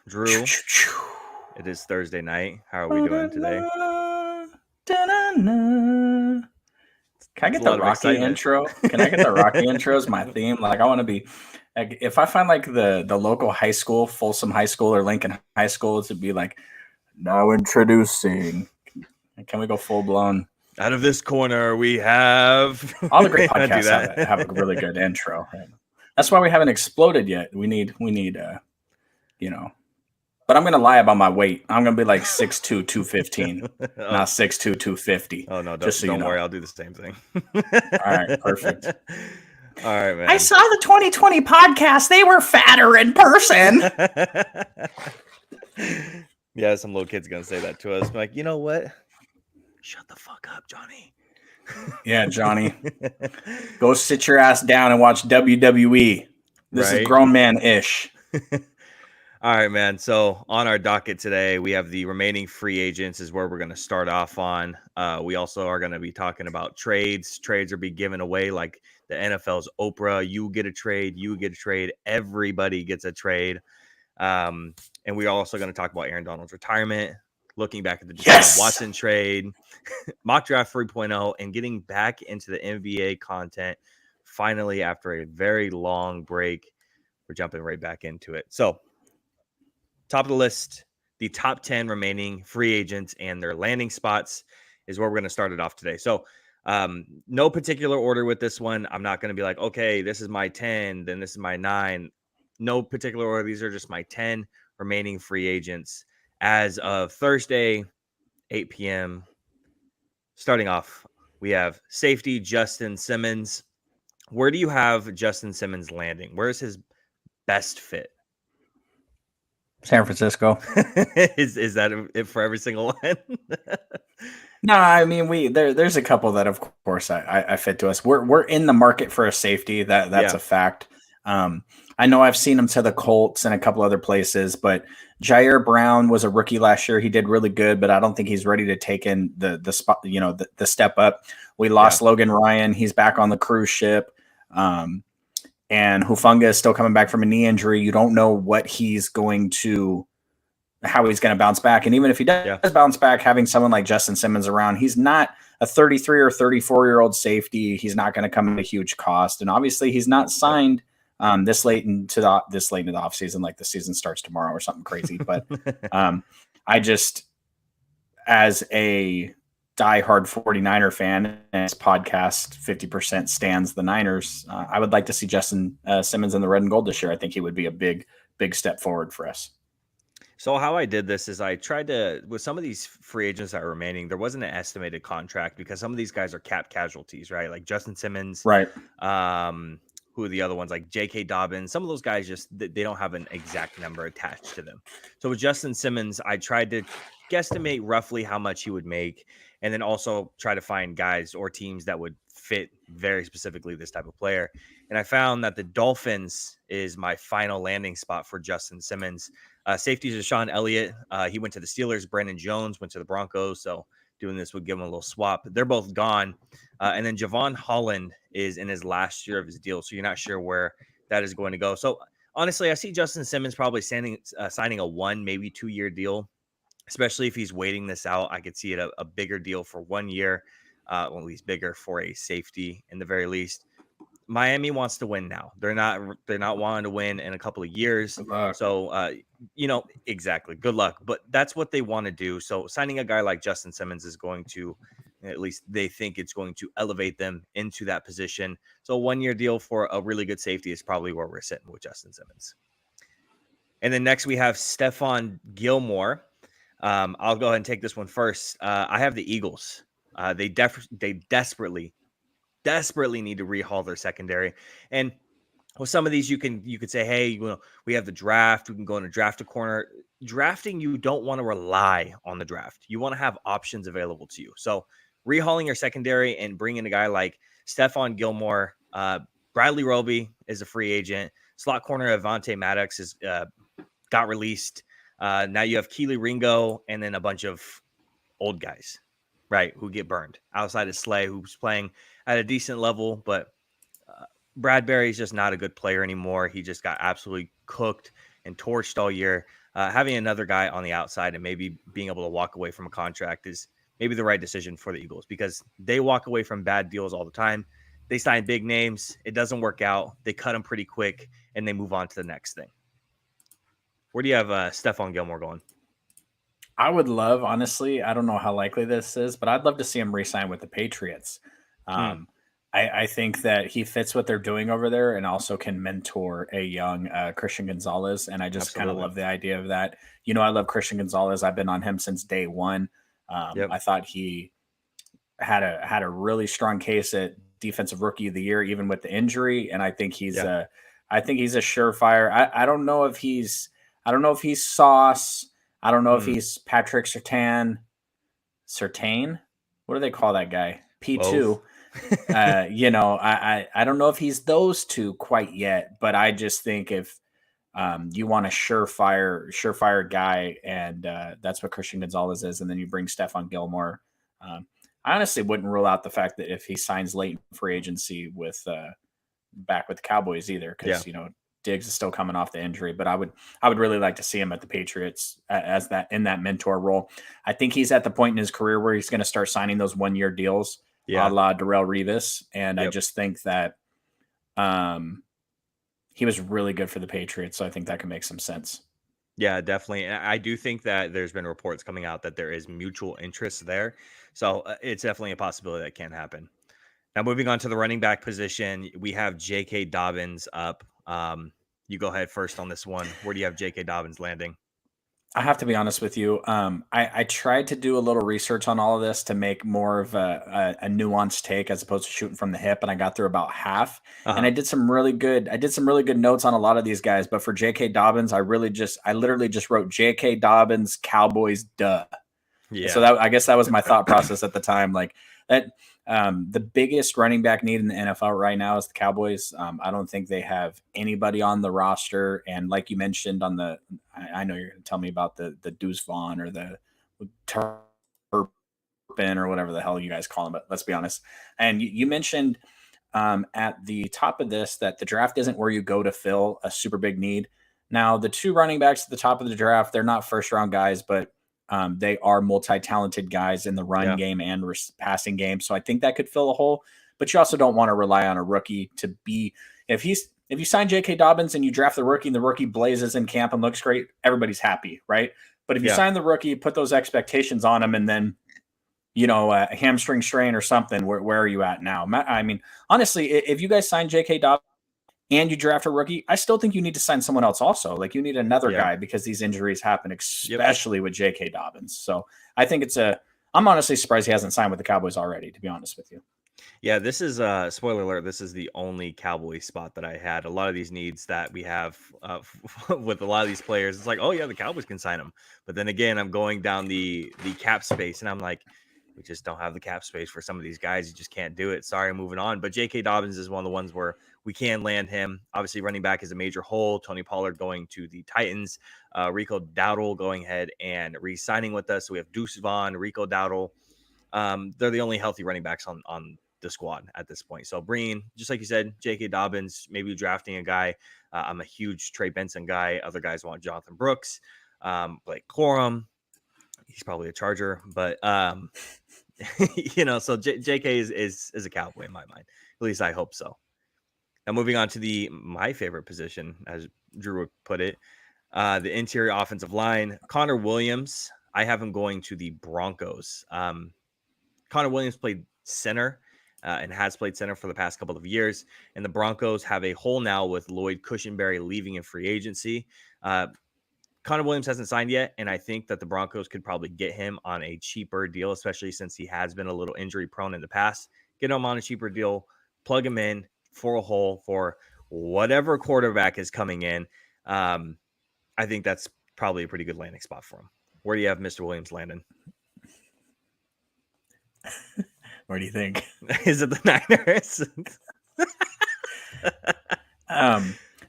Drew. It is Thursday night. How are we doing today? Can I get the Rocky intro? Can I get the Rocky intro as my theme? Like, I want to be, like, if I find like the local high school, Folsom High School or Lincoln High School, it would be like, now introducing. Can we go full blown? Out of this corner, we have all the great podcasts have a really good intro. Right? That's why we haven't exploded yet. We need, But I'm going to lie about my weight. I'm going to be like 6'2", 215, not 6'2", 250. Oh, no, don't worry. I'll do the same thing. All right, perfect. All right, man. I saw the 2020 podcast. They were fatter in person. Yeah, some little kid's going to say that to us. I'm like, you know what? Shut the fuck up, Johnny. Yeah, Johnny. Go sit your ass down and watch WWE. This is grown man-ish. All right, man. So on our docket today, we have the remaining free agents is where we're going to start off on. We also are going to be talking about trades. Trades are being given away like the NFL's Oprah. You get a trade. You get a trade. Everybody gets a trade. And we're also going to talk about Aaron Donald's retirement, looking back at the Deshaun Watson trade, mock draft 3.0, and getting back into the NBA content finally after a very long break. We're jumping right back into it. So, top of the list, the top 10 remaining free agents and their landing spots is where we're going to start it off today. So, no particular order with this one. I'm not going to be like, okay, this is my 10, then this is my 9. No particular order. These are just my 10 remaining free agents as of Thursday, 8 p.m. Starting off, we have safety Justin Simmons. Where do you have Justin Simmons landing? Where is his best fit? San Francisco. Is that it for every single one? No, I mean there's a couple that of course I fit to us. We're in the market for a safety. That's a fact. I know I've seen him to the Colts and a couple other places, but Jair Brown was a rookie last year. He did really good, but I don't think he's ready to take in the spot, the step up. We lost Logan Ryan. He's back on the cruise ship. And Hufanga is still coming back from a knee injury. You don't know how he's going to bounce back. And even if he does bounce back, having someone like Justin Simmons around, he's not a 33 or 34-year-old safety. He's not going to come at a huge cost. And obviously he's not signed this late into the offseason, like the season starts tomorrow or something crazy. But I just, as a diehard 49er fan, and his podcast 50% stands the Niners, I would like to see Justin Simmons in the red and gold this year. I think he would be a big step forward for us. So how I did this is I tried to, with some of these free agents that are remaining, there wasn't an estimated contract because some of these guys are cap casualties, right? Like Justin Simmons, right? Who are the other ones? Like J.K. Dobbins. Some of those guys they don't have an exact number attached to them. So with Justin Simmons, I tried to guesstimate roughly how much he would make, and then also try to find guys or teams that would fit very specifically this type of player. And I found that the Dolphins is my final landing spot for Justin Simmons. Safety is Deshaun Elliott. He went to the Steelers. Brandon Jones went to the Broncos. So doing this would give him a little swap. They're both gone. And then Javon Holland is in his last year of his deal. So you're not sure where that is going to go. So honestly, I see Justin Simmons probably signing a 1, maybe 2-year deal, especially if he's waiting this out. I could see it a bigger deal for 1 year, at least bigger for a safety in the very least. Miami wants to win now. They're not wanting to win in a couple of years. So, exactly. Good luck. But that's what they want to do. So signing a guy like Justin Simmons is going to, at least they think it's going to elevate them into that position. So a 1-year deal for a really good safety is probably where we're sitting with Justin Simmons. And then next we have Stephon Gilmore. I'll go ahead and take this one first. I have the Eagles. They desperately need to rehaul their secondary. And with some of these, you could say, hey, we have the draft. We can go in and draft a corner. Drafting, you don't want to rely on the draft. You want to have options available to you. So rehauling your secondary and bringing a guy like Stephon Gilmore, Bradley Roby is a free agent. Slot corner Avonte Maddox is got released. Now you have Keely Ringo and then a bunch of old guys, right, who get burned outside of Slay, who's playing at a decent level, but Bradbury's just not a good player anymore. He just got absolutely cooked and torched all year. Having another guy on the outside and maybe being able to walk away from a contract is maybe the right decision for the Eagles, because they walk away from bad deals all the time. They sign big names. It doesn't work out. They cut them pretty quick, and they move on to the next thing. Where do you have Stephon Gilmore going? I would love, honestly, I don't know how likely this is, but I'd love to see him re-sign with the Patriots. I think that he fits what they're doing over there and also can mentor a young Christian Gonzalez. And I just kind of love the idea of that. You know, I love Christian Gonzalez. I've been on him since day one. I thought he had a really strong case at defensive rookie of the year, even with the injury. And I think he's a surefire. I don't know if he's Sauce. I don't know if he's Patrick Surtain. What do they call that guy? P2. You know, I don't know if he's those two quite yet, but I just think if you want a surefire guy, and that's what Christian Gonzalez is, and then you bring Stephon Gilmore. I honestly wouldn't rule out the fact that if he signs late in free agency with back with the Cowboys either, because you know, Diggs is still coming off the injury, but I would really like to see him at the Patriots as that in that mentor role. I think he's at the point in his career where he's going to start signing those 1-year deals, a la Darrelle Revis, and I just think that he was really good for the Patriots, so I think that can make some sense. Yeah, definitely. I do think that there's been reports coming out that there is mutual interest there, so it's definitely a possibility that can happen. Now, moving on to the running back position, we have J.K. Dobbins up. You go ahead first on this one. Where do you have J.K. Dobbins landing? I have to be honest with you. I tried to do a little research on all of this to make more of a nuanced take as opposed to shooting from the hip, and I got through about half. And I did some really good notes on a lot of these guys. But for J.K. Dobbins, I literally just wrote J.K. Dobbins, Cowboys, duh. Yeah. So I guess that was my thought process at the time. Like that. The biggest running back need in the NFL right now is the Cowboys. I don't think they have anybody on the roster. And like you mentioned I know you're going to tell me about the Deuce Vaughn or the Turpin or whatever the hell you guys call him, but let's be honest. And you mentioned at the top of this that the draft isn't where you go to fill a super big need. Now, the two running backs at the top of the draft, they're not first round guys, but they are multi-talented guys in the run game and passing game. So I think that could fill a hole, but you also don't want to rely on a rookie to be, if you sign J.K. Dobbins and you draft the rookie and the rookie blazes in camp and looks great, everybody's happy, right? But if you sign the rookie, put those expectations on him, and then, you know, a hamstring strain or something, where are you at now? I mean, honestly, if you guys sign J.K. Dobbins and you draft a rookie, I still think you need to sign someone else also. Like, you need another guy, because these injuries happen, especially with J.K. Dobbins. So I think I'm honestly surprised he hasn't signed with the Cowboys already, to be honest with you. Yeah, this is spoiler alert. This is the only Cowboy spot that I had. A lot of these needs that we have with a lot of these players, it's like, oh yeah, the Cowboys can sign them. But then again, I'm going down the cap space, and I'm like, we just don't have the cap space for some of these guys. You just can't do it. Sorry, moving on. But J.K. Dobbins is one of the ones where we can land him. Obviously, running back is a major hole. Tony Pollard going to the Titans. Rico Dowdle going ahead and re-signing with us. So we have Deuce Vaughn, Rico Dowdle. They're the only healthy running backs on the squad at this point. So bringing, just like you said, J.K. Dobbins, maybe drafting a guy. I'm a huge Trey Benson guy. Other guys want Jonathan Brooks, Blake Corum. He's probably a Charger, but you know, so JK is a Cowboy in my mind. At least I hope so. Now moving on to my favorite position, as Drew would put it, the interior offensive line. Connor Williams, I have him going to the Broncos. Connor Williams played center and has played center for the past couple of years, and the Broncos have a hole now with Lloyd Cushenberry leaving in free agency. Connor Williams hasn't signed yet, and I think that the Broncos could probably get him on a cheaper deal, especially since he has been a little injury prone in the past. Get him on a cheaper deal, plug him in for a hole for whatever quarterback is coming in. I think that's probably a pretty good landing spot for him. Where do you have Mr. Williams landing? Where do you think? Is it the Niners?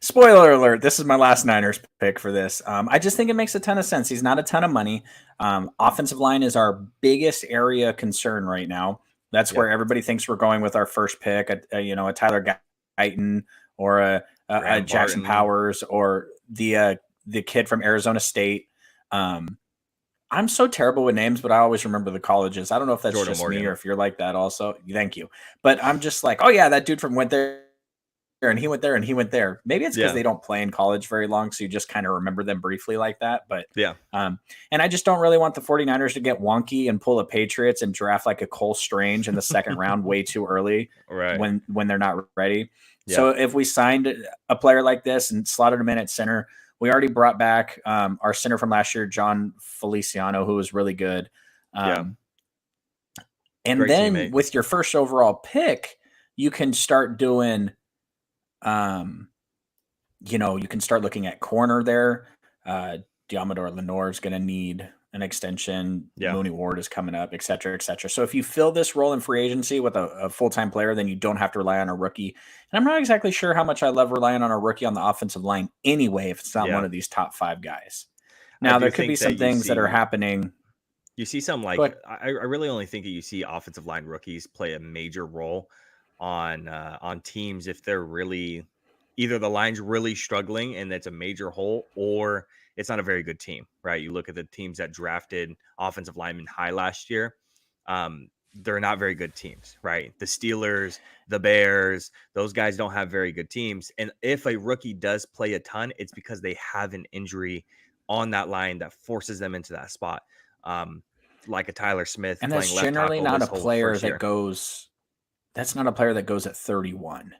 Spoiler alert, this is my last Niners pick for this. I just think it makes a ton of sense. He's not a ton of money. Offensive line is our biggest area of concern right now. That's where everybody thinks we're going with our first pick, a Tyler Guyton or a Jackson Powers, or the the kid from Arizona State. I'm so terrible with names, but I always remember the colleges. I don't know if that's Jordan just Morgan. me or if you're like that also. Thank you. But I'm just like, oh yeah, that dude from went there and he went there and he went there. Maybe it's because they don't play in college very long, so you just kind of remember them briefly like that. But and I just don't really want the 49ers to get wonky and pull the Patriots and draft like a Cole Strange in the second round way too early when they're not ready. Yeah. So if we signed a player like this and slotted him in at center, we already brought back our center from last year, John Feliciano, who was really good. And great then teammate. With your first overall pick, you can start doing you can start looking at corner there. Diamador Lenore is going to need an extension. Mooney Ward is coming up, et cetera, et cetera. So if you fill this role in free agency with a full-time player, then you don't have to rely on a rookie. And I'm not exactly sure how much I love relying on a rookie on the offensive line anyway, if it's not one of these top 5 guys. Now, there could be some things that are happening. You see some I really only think that you see offensive line rookies play a major role on teams if they're really either the line's really struggling and that's a major hole, or it's not a very good team, right? You look at the teams that drafted offensive linemen high last year. They're not very good teams, right? The Steelers, the Bears, those guys don't have very good teams. And if a rookie does play a ton, it's because they have an injury on that line that forces them into that spot. Like a Tyler Smith. And that's generally not a player that goes. That's not a player that goes at 31.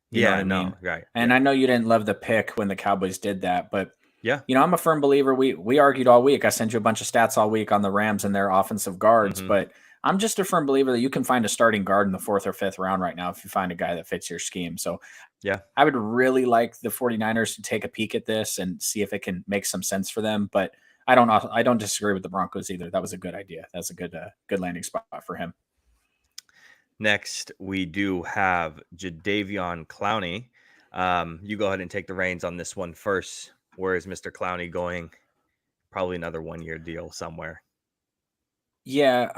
You know what I mean? Right. And I know you didn't love the pick when the Cowboys did that, but I'm a firm believer. We argued all week. I sent you a bunch of stats all week on the Rams and their offensive guards, but I'm just a firm believer that you can find a starting guard in the 4th or 5th round right now if you find a guy that fits your scheme. So I would really like the 49ers to take a peek at this and see if it can make some sense for them. But I don't disagree with the Broncos either. That was a good idea. That's a good landing spot for him. Next, we do have Jadeveon Clowney. You go ahead and take the reins on this one first. Where is Mr. Clowney going? Probably another 1-year deal somewhere. Yeah,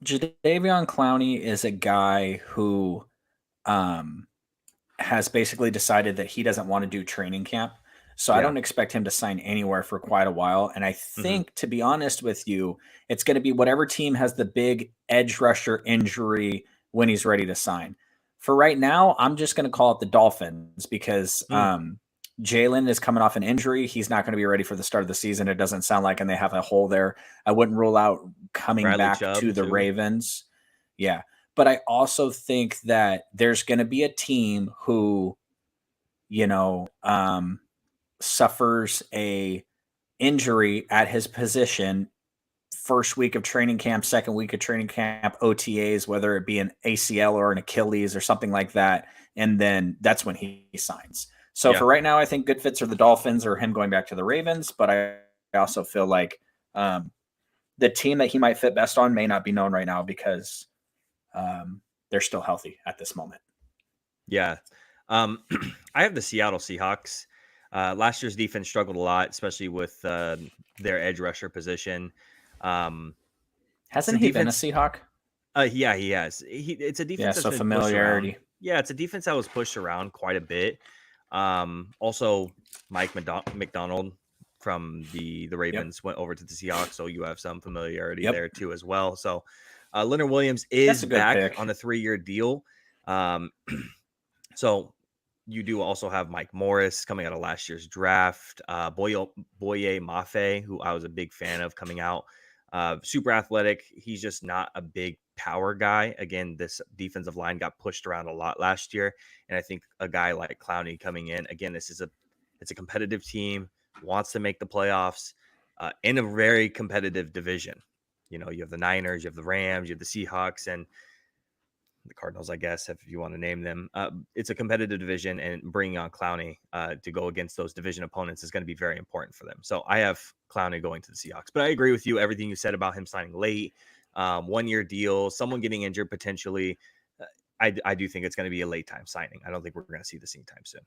Jadeveon Clowney is a guy who has basically decided that he doesn't want to do training camp. So I don't expect him to sign anywhere for quite a while. And I think, to be honest with you, it's going to be whatever team has the big edge rusher injury when he's ready to sign. For right now, I'm just going to call it the Dolphins because Jalen is coming off an injury. He's not going to be ready for the start of the season. It doesn't sound like, and they have a hole there. I wouldn't rule out coming back to the Ravens. Yeah. But I also think that there's going to be a team who, suffers a injury at his position first week of training camp, second week of training camp, OTAs, whether it be an ACL or an Achilles or something like that. And then that's when he signs. So for right now, I think good fits are the Dolphins or him going back to the Ravens. But I also feel like the team that he might fit best on may not be known right now because they're still healthy at this moment. Yeah. I have the Seattle Seahawks. Last year's defense struggled a lot, especially with their edge rusher position. Hasn't he been a Seahawk? Yeah, he has. It's a defense. Yeah, so familiarity. Yeah, it's a defense that was pushed around quite a bit. Also, Mike McDonald from the Ravens went over to the Seahawks, so you have some familiarity there too as well. So Leonard Williams is back on a 3-year deal. So you do also have Mike Morris coming out of last year's draft. Boye Mafe, who I was a big fan of coming out. Super athletic. He's just not a big power guy. Again, this defensive line got pushed around a lot last year. And I think a guy like Clowney coming in, again, it's a competitive team, wants to make the playoffs in a very competitive division. You have the Niners, you have the Rams, you have the Seahawks, and the Cardinals, I guess, if you want to name them. It's a competitive division, and bringing on Clowney to go against those division opponents is going to be very important for them. So I have Clowney going to the Seahawks. But I agree with you, everything you said about him signing late, 1-year deal, someone getting injured potentially. I do think it's going to be a late time signing. I don't think we're going to see this anytime soon.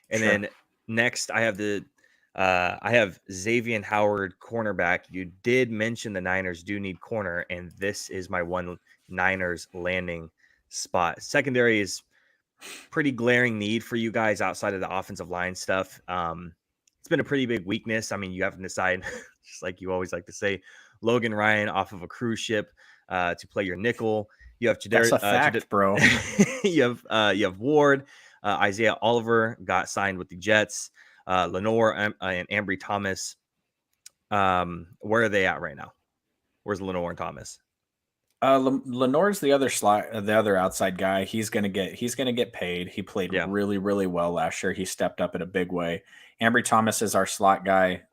And then next, I have Xavier Howard, cornerback. You did mention the Niners do need corner, and this is my one Niners landing spot. Secondary is pretty glaring need for you guys outside of the offensive line stuff. it's been a pretty big weakness. I mean, you have to decide, just like you always like to say, Logan Ryan off of a cruise ship to play your nickel. You have That's a fact, bro. you have Ward, Isaiah Oliver got signed with the Jets, Lenore and Ambry Thomas. Where are they at right now? Where's Lenore and Thomas? Lenore's the other outside guy. He's gonna get paid. He played really, really well last year. He stepped up in a big way. Ambry Thomas is our slot guy.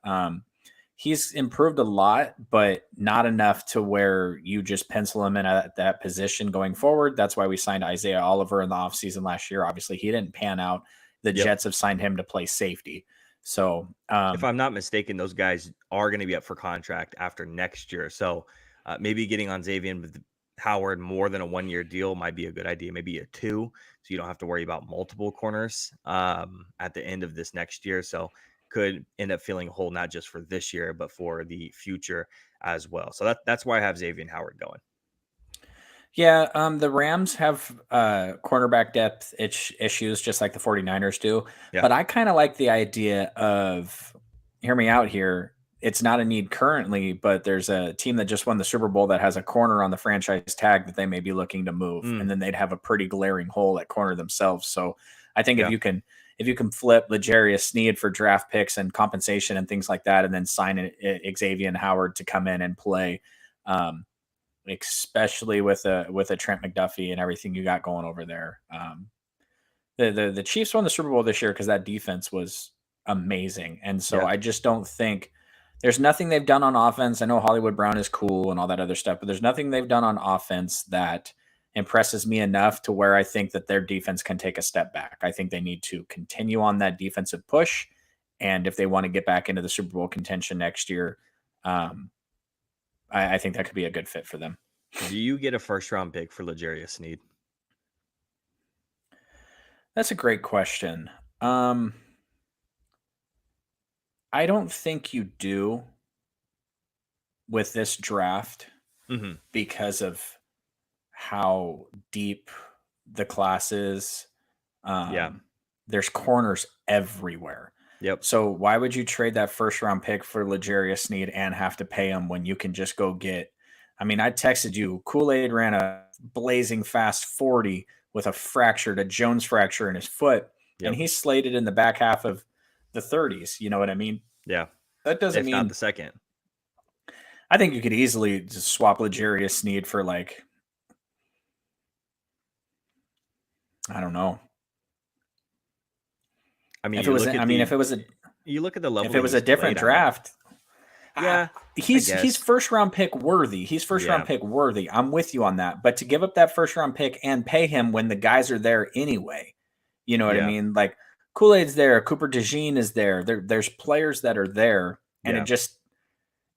He's improved a lot, but not enough to where you just pencil him in at that position going forward. That's why we signed Isaiah Oliver in the offseason last year. Obviously, he didn't pan out. The Jets have signed him to play safety. So if I'm not mistaken, those guys are going to be up for contract after next year. So maybe getting on Xavier with Howard more than a 1-year deal might be a good idea. Maybe a 2, so you don't have to worry about multiple corners at the end of this next year. So could end up filling a hole not just for this year, but for the future as well. So that's why I have Xavier Howard going. Yeah, the Rams have cornerback depth issues just like the 49ers do. Yeah. But I kind of like the idea of, hear me out here, it's not a need currently, but there's a team that just won the Super Bowl that has a corner on the franchise tag that they may be looking to move, and then they'd have a pretty glaring hole at corner themselves. So I think if you can flip L'Jarius Sneed for draft picks and compensation and things like that, and then sign Xavier Howard to come in and play, especially with a Trent McDuffie and everything you got going over there. The Chiefs won the Super Bowl this year because that defense was amazing, and so I just don't think. There's nothing they've done on offense. I know Hollywood Brown is cool and all that other stuff, but there's nothing they've done on offense that impresses me enough to where I think that their defense can take a step back. I think they need to continue on that defensive push. And if they want to get back into the Super Bowl contention next year, I think that could be a good fit for them. Do you get a first-round pick for L'Jarius Sneed? That's a great question. I don't think you do with this draft because of how deep the class is. There's corners everywhere. Yep. So why would you trade that first round pick for L'Jarius Sneed and have to pay him when you can just go get? I mean, I texted you. Kool-Aid ran a blazing fast 40 with a Jones fracture in his foot, and he's slated in the back half of the 30s. You know what I mean? Yeah. That doesn't mean not the second. I think you could easily just swap L'Jarius Sneed for like, I don't know. I mean, if it was you look at the level. If it was a different draft, he's first round pick worthy. He's first round pick worthy. I'm with you on that. But to give up that first round pick and pay him when the guys are there anyway, you know what I mean? Like Kool-Aid's there, Cooper DeJean is there. There's players that are there, and it just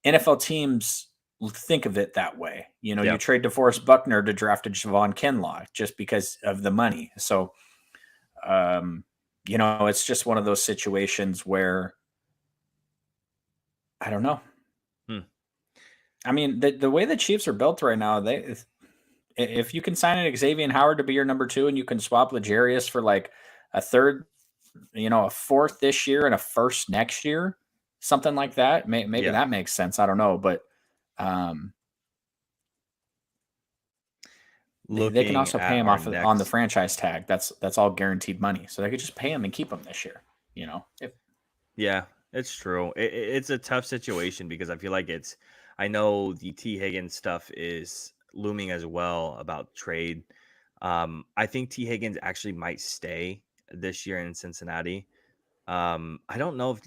NFL teams think of it that way. You know, you trade DeForest Buckner to draft a Javon Kinlaw just because of the money. So, you know, it's just one of those situations where I don't know. I mean, the way the Chiefs are built right now, if you can sign an Xavier Howard to be your number 2 and you can swap L'Jarius for like a third, you know, a fourth this year and a first next year, something like that, maybe that makes sense. I don't know, but they can also pay him on the franchise tag. That's all guaranteed money, so they could just pay him and keep him this year. You know, it's true. It's a tough situation because I feel like I know the T. Higgins stuff is looming as well about trade. I think T. Higgins actually might stay this year in Cincinnati. I don't know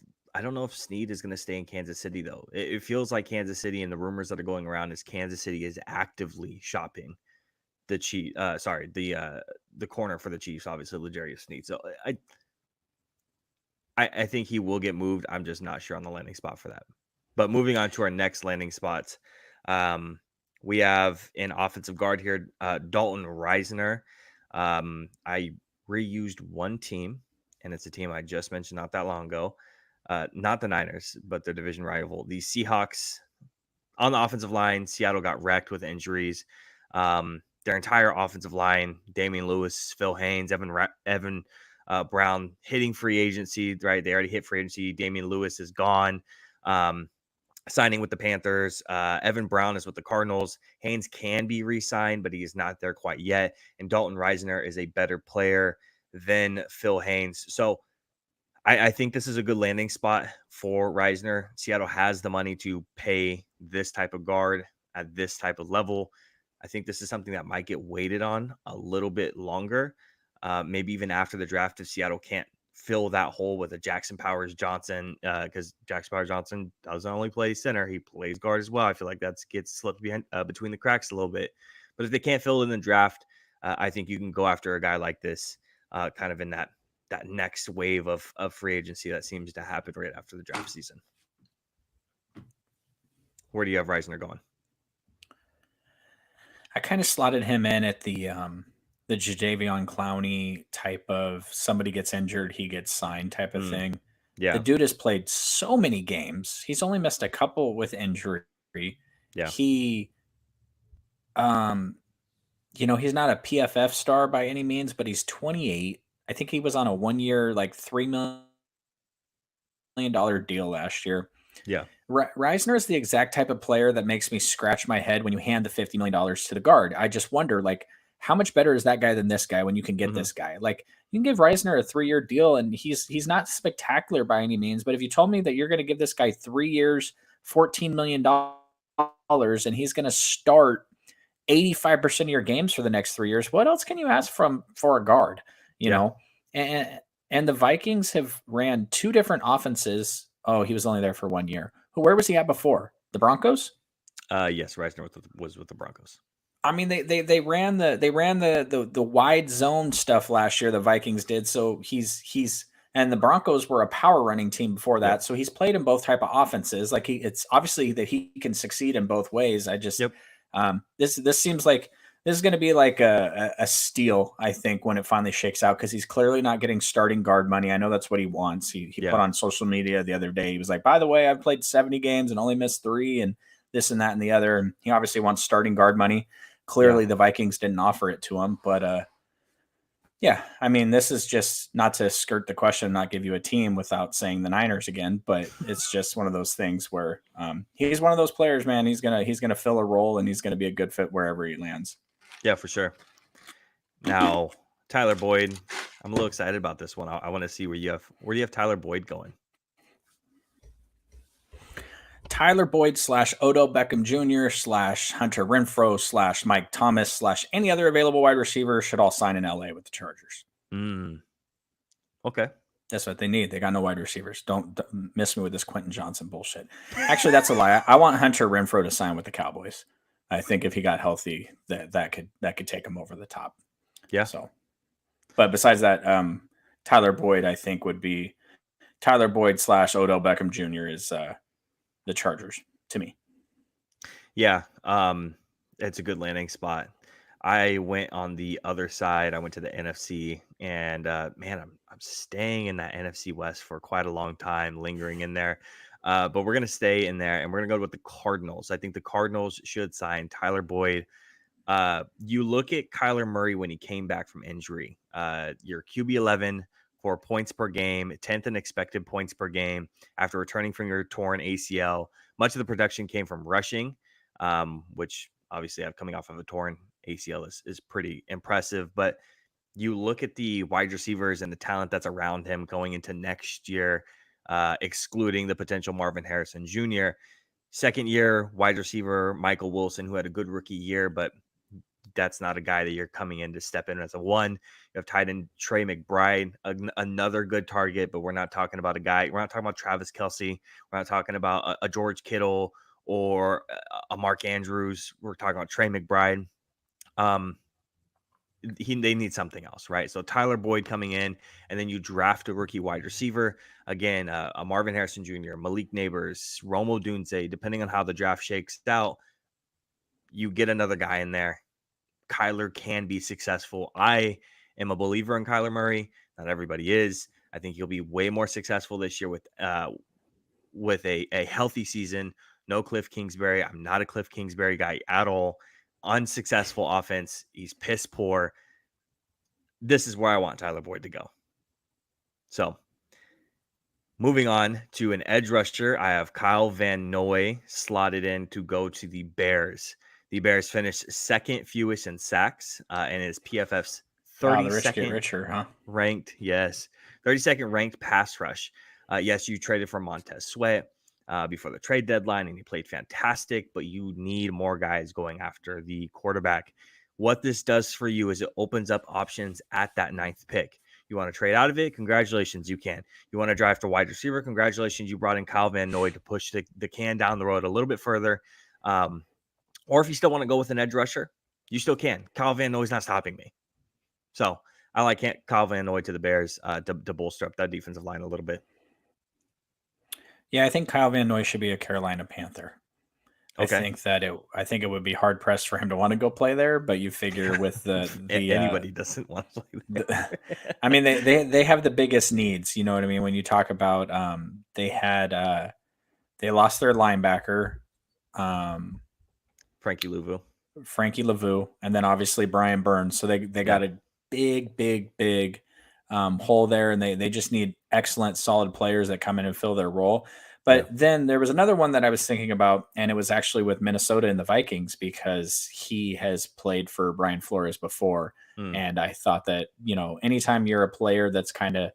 if Sneed is going to stay in Kansas City though. It feels like Kansas City, and the rumors that are going around is Kansas City is actively shopping the corner for the Chiefs, obviously L'Jarius Sneed. So I think he will get moved. I'm just not sure on the landing spot for that. But moving on to our next landing spots, we have an offensive guard here, Dalton Risner. I reused one team, and it's a team I just mentioned not that long ago. Not the Niners, but their division rival, the Seahawks. On the offensive line, Seattle got wrecked with injuries. Their entire offensive line, Damian Lewis, Phil Haynes, Evan Brown hitting free agency, right? They already hit free agency. Damian Lewis is gone. Signing with the Panthers. Evan Brown is with the Cardinals. Haynes can be re-signed, but he is not there quite yet. And Dalton Reisner is a better player than Phil Haynes. So I think this is a good landing spot for Reisner. Seattle has the money to pay this type of guard at this type of level. I think this is something that might get waited on a little bit longer. Maybe even after the draft, if Seattle can't fill that hole with a Jackson Powers Johnson, because Jackson Powers Johnson doesn't only play center, he plays guard as well. I feel like that gets slipped behind, between the cracks a little bit. But if they can't fill it in the draft, I think you can go after a guy like this, kind of in that next wave of free agency that seems to happen right after the draft season. Where do you have Reisner going? I kind of slotted him in at the Jadeveon Clowney type of somebody gets injured, he gets signed type of thing. Yeah. The dude has played so many games. He's only missed a couple with injury. Yeah. He, he's not a PFF star by any means, but he's 28. I think he was on a 1 year, like $3 million deal last year. Yeah. Reisner is the exact type of player that makes me scratch my head when you hand the $50 million to the guard. I just wonder, like, how much better is that guy than this guy when you can get this guy? Like, you can give Reisner a 3-year deal, and he's not spectacular by any means. But if you told me that you're going to give this guy 3 years, $14 million, and he's going to start 85% of your games for the next 3 years, what else can you ask for a guard? You know, and the Vikings have ran 2 different offenses. Oh, he was only there for 1 year. Where was he at before? The Broncos? Yes, Reisner was with the Broncos. I mean, they ran the wide zone stuff last year. The Vikings did. So he's and the Broncos were a power running team before that. Yep. So he's played in both type of offenses. Like it's obviously that he can succeed in both ways. I just this seems like this is going to be like a steal, I think, when it finally shakes out, because he's clearly not getting starting guard money. I know that's what he wants. He put on social media the other day, he was like, by the way, I've played 70 games and only missed 3 and this and that and the other. And he obviously wants starting guard money. Clearly the Vikings didn't offer it to him. But I mean, this is just not to skirt the question, not give you a team without saying the Niners again, but it's just one of those things where he's one of those players, man. He's gonna fill a role, and he's gonna be a good fit wherever he lands. Yeah, for sure. Now, Tyler Boyd, I'm a little excited about this one. I want to see where do you have Tyler Boyd going? Tyler Boyd / Odell Beckham Jr. / Hunter Renfrow / Mike Thomas / any other available wide receiver should all sign in LA with the Chargers. Okay. That's what they need. They got no wide receivers. Don't miss me with this Quentin Johnson bullshit. Actually, that's a lie. I want Hunter Renfrow to sign with the Cowboys. I think if he got healthy, that could take him over the top. Yeah. So, but besides that, Tyler Boyd, I think, would be Tyler Boyd / Odell Beckham Jr. is the Chargers to me. Yeah. It's a good landing spot. I went on the other side. I went to the NFC, and man, I'm staying in that NFC West for quite a long time, lingering in there. But we're going to stay in there, and we're going to go with the Cardinals. I think the Cardinals should sign Tyler Boyd. You look at Kyler Murray when he came back from injury. Your QB 11 for points per game, 10th in expected points per game after returning from your torn ACL. Much of the production came from rushing, which obviously coming off of a torn ACL is pretty impressive. But you look at the wide receivers and the talent that's around him going into next year, excluding the potential Marvin Harrison Jr. Second year wide receiver Michael Wilson, who had a good rookie year, but that's not a guy that you're coming in to step in as a 1. You have tight end Trey McBride, another good target, but we're not talking about a guy. We're not talking about Travis Kelce. We're not talking about a George Kittle or a Mark Andrews. We're talking about Trey McBride. They need something else, right? So Tyler Boyd coming in, and then you draft a rookie wide receiver. Again, a Marvin Harrison Jr., Malik Neighbors, Rome Odunze, depending on how the draft shakes out, you get another guy in there. Kyler can be successful. I am a believer in Kyler Murray. Not everybody is. I think he'll be way more successful this year with a healthy season. No Cliff Kingsbury. I'm not a Cliff Kingsbury guy at all. Unsuccessful offense. He's piss poor. This is where I want Tyler Boyd to go. So moving on to an edge rusher, I have Kyle Van Noy slotted in to go to the Bears. The Bears finished second fewest in sacks and is PFF's Wow, the rich get 32nd richer, huh? ranked, 32nd ranked pass rush. Yes, you traded for Montez Sweat before the trade deadline, and he played fantastic, but you need more guys going after the quarterback. What this does for you is it opens up options at that 9th pick. You want to trade out of it? Congratulations, you can. You want to drive for wide receiver? Congratulations, you brought in Kyle Van Noy to push the can down the road a little bit further. Or if you still want to go with an edge rusher, you still can. Kyle Van Noy's not stopping me. So I like Kyle Van Noy to the Bears to bolster up that defensive line a little bit. Yeah, I think Kyle Van Noy should be a Carolina Panther. Okay. I think it would be hard pressed for him to want to go play there, but you figure with the anybody doesn't want to play there. I mean, they have the biggest needs. You know what I mean? When you talk about they lost their linebacker, Frankie Lavu, and then obviously Brian Burns. So they got a big hole there, and they just need excellent, solid players that come in and fill their role. But then there was another one that I was thinking about, and it was actually with Minnesota and the Vikings, because he has played for Brian Flores before. And I thought that, anytime you're a player that's kind of,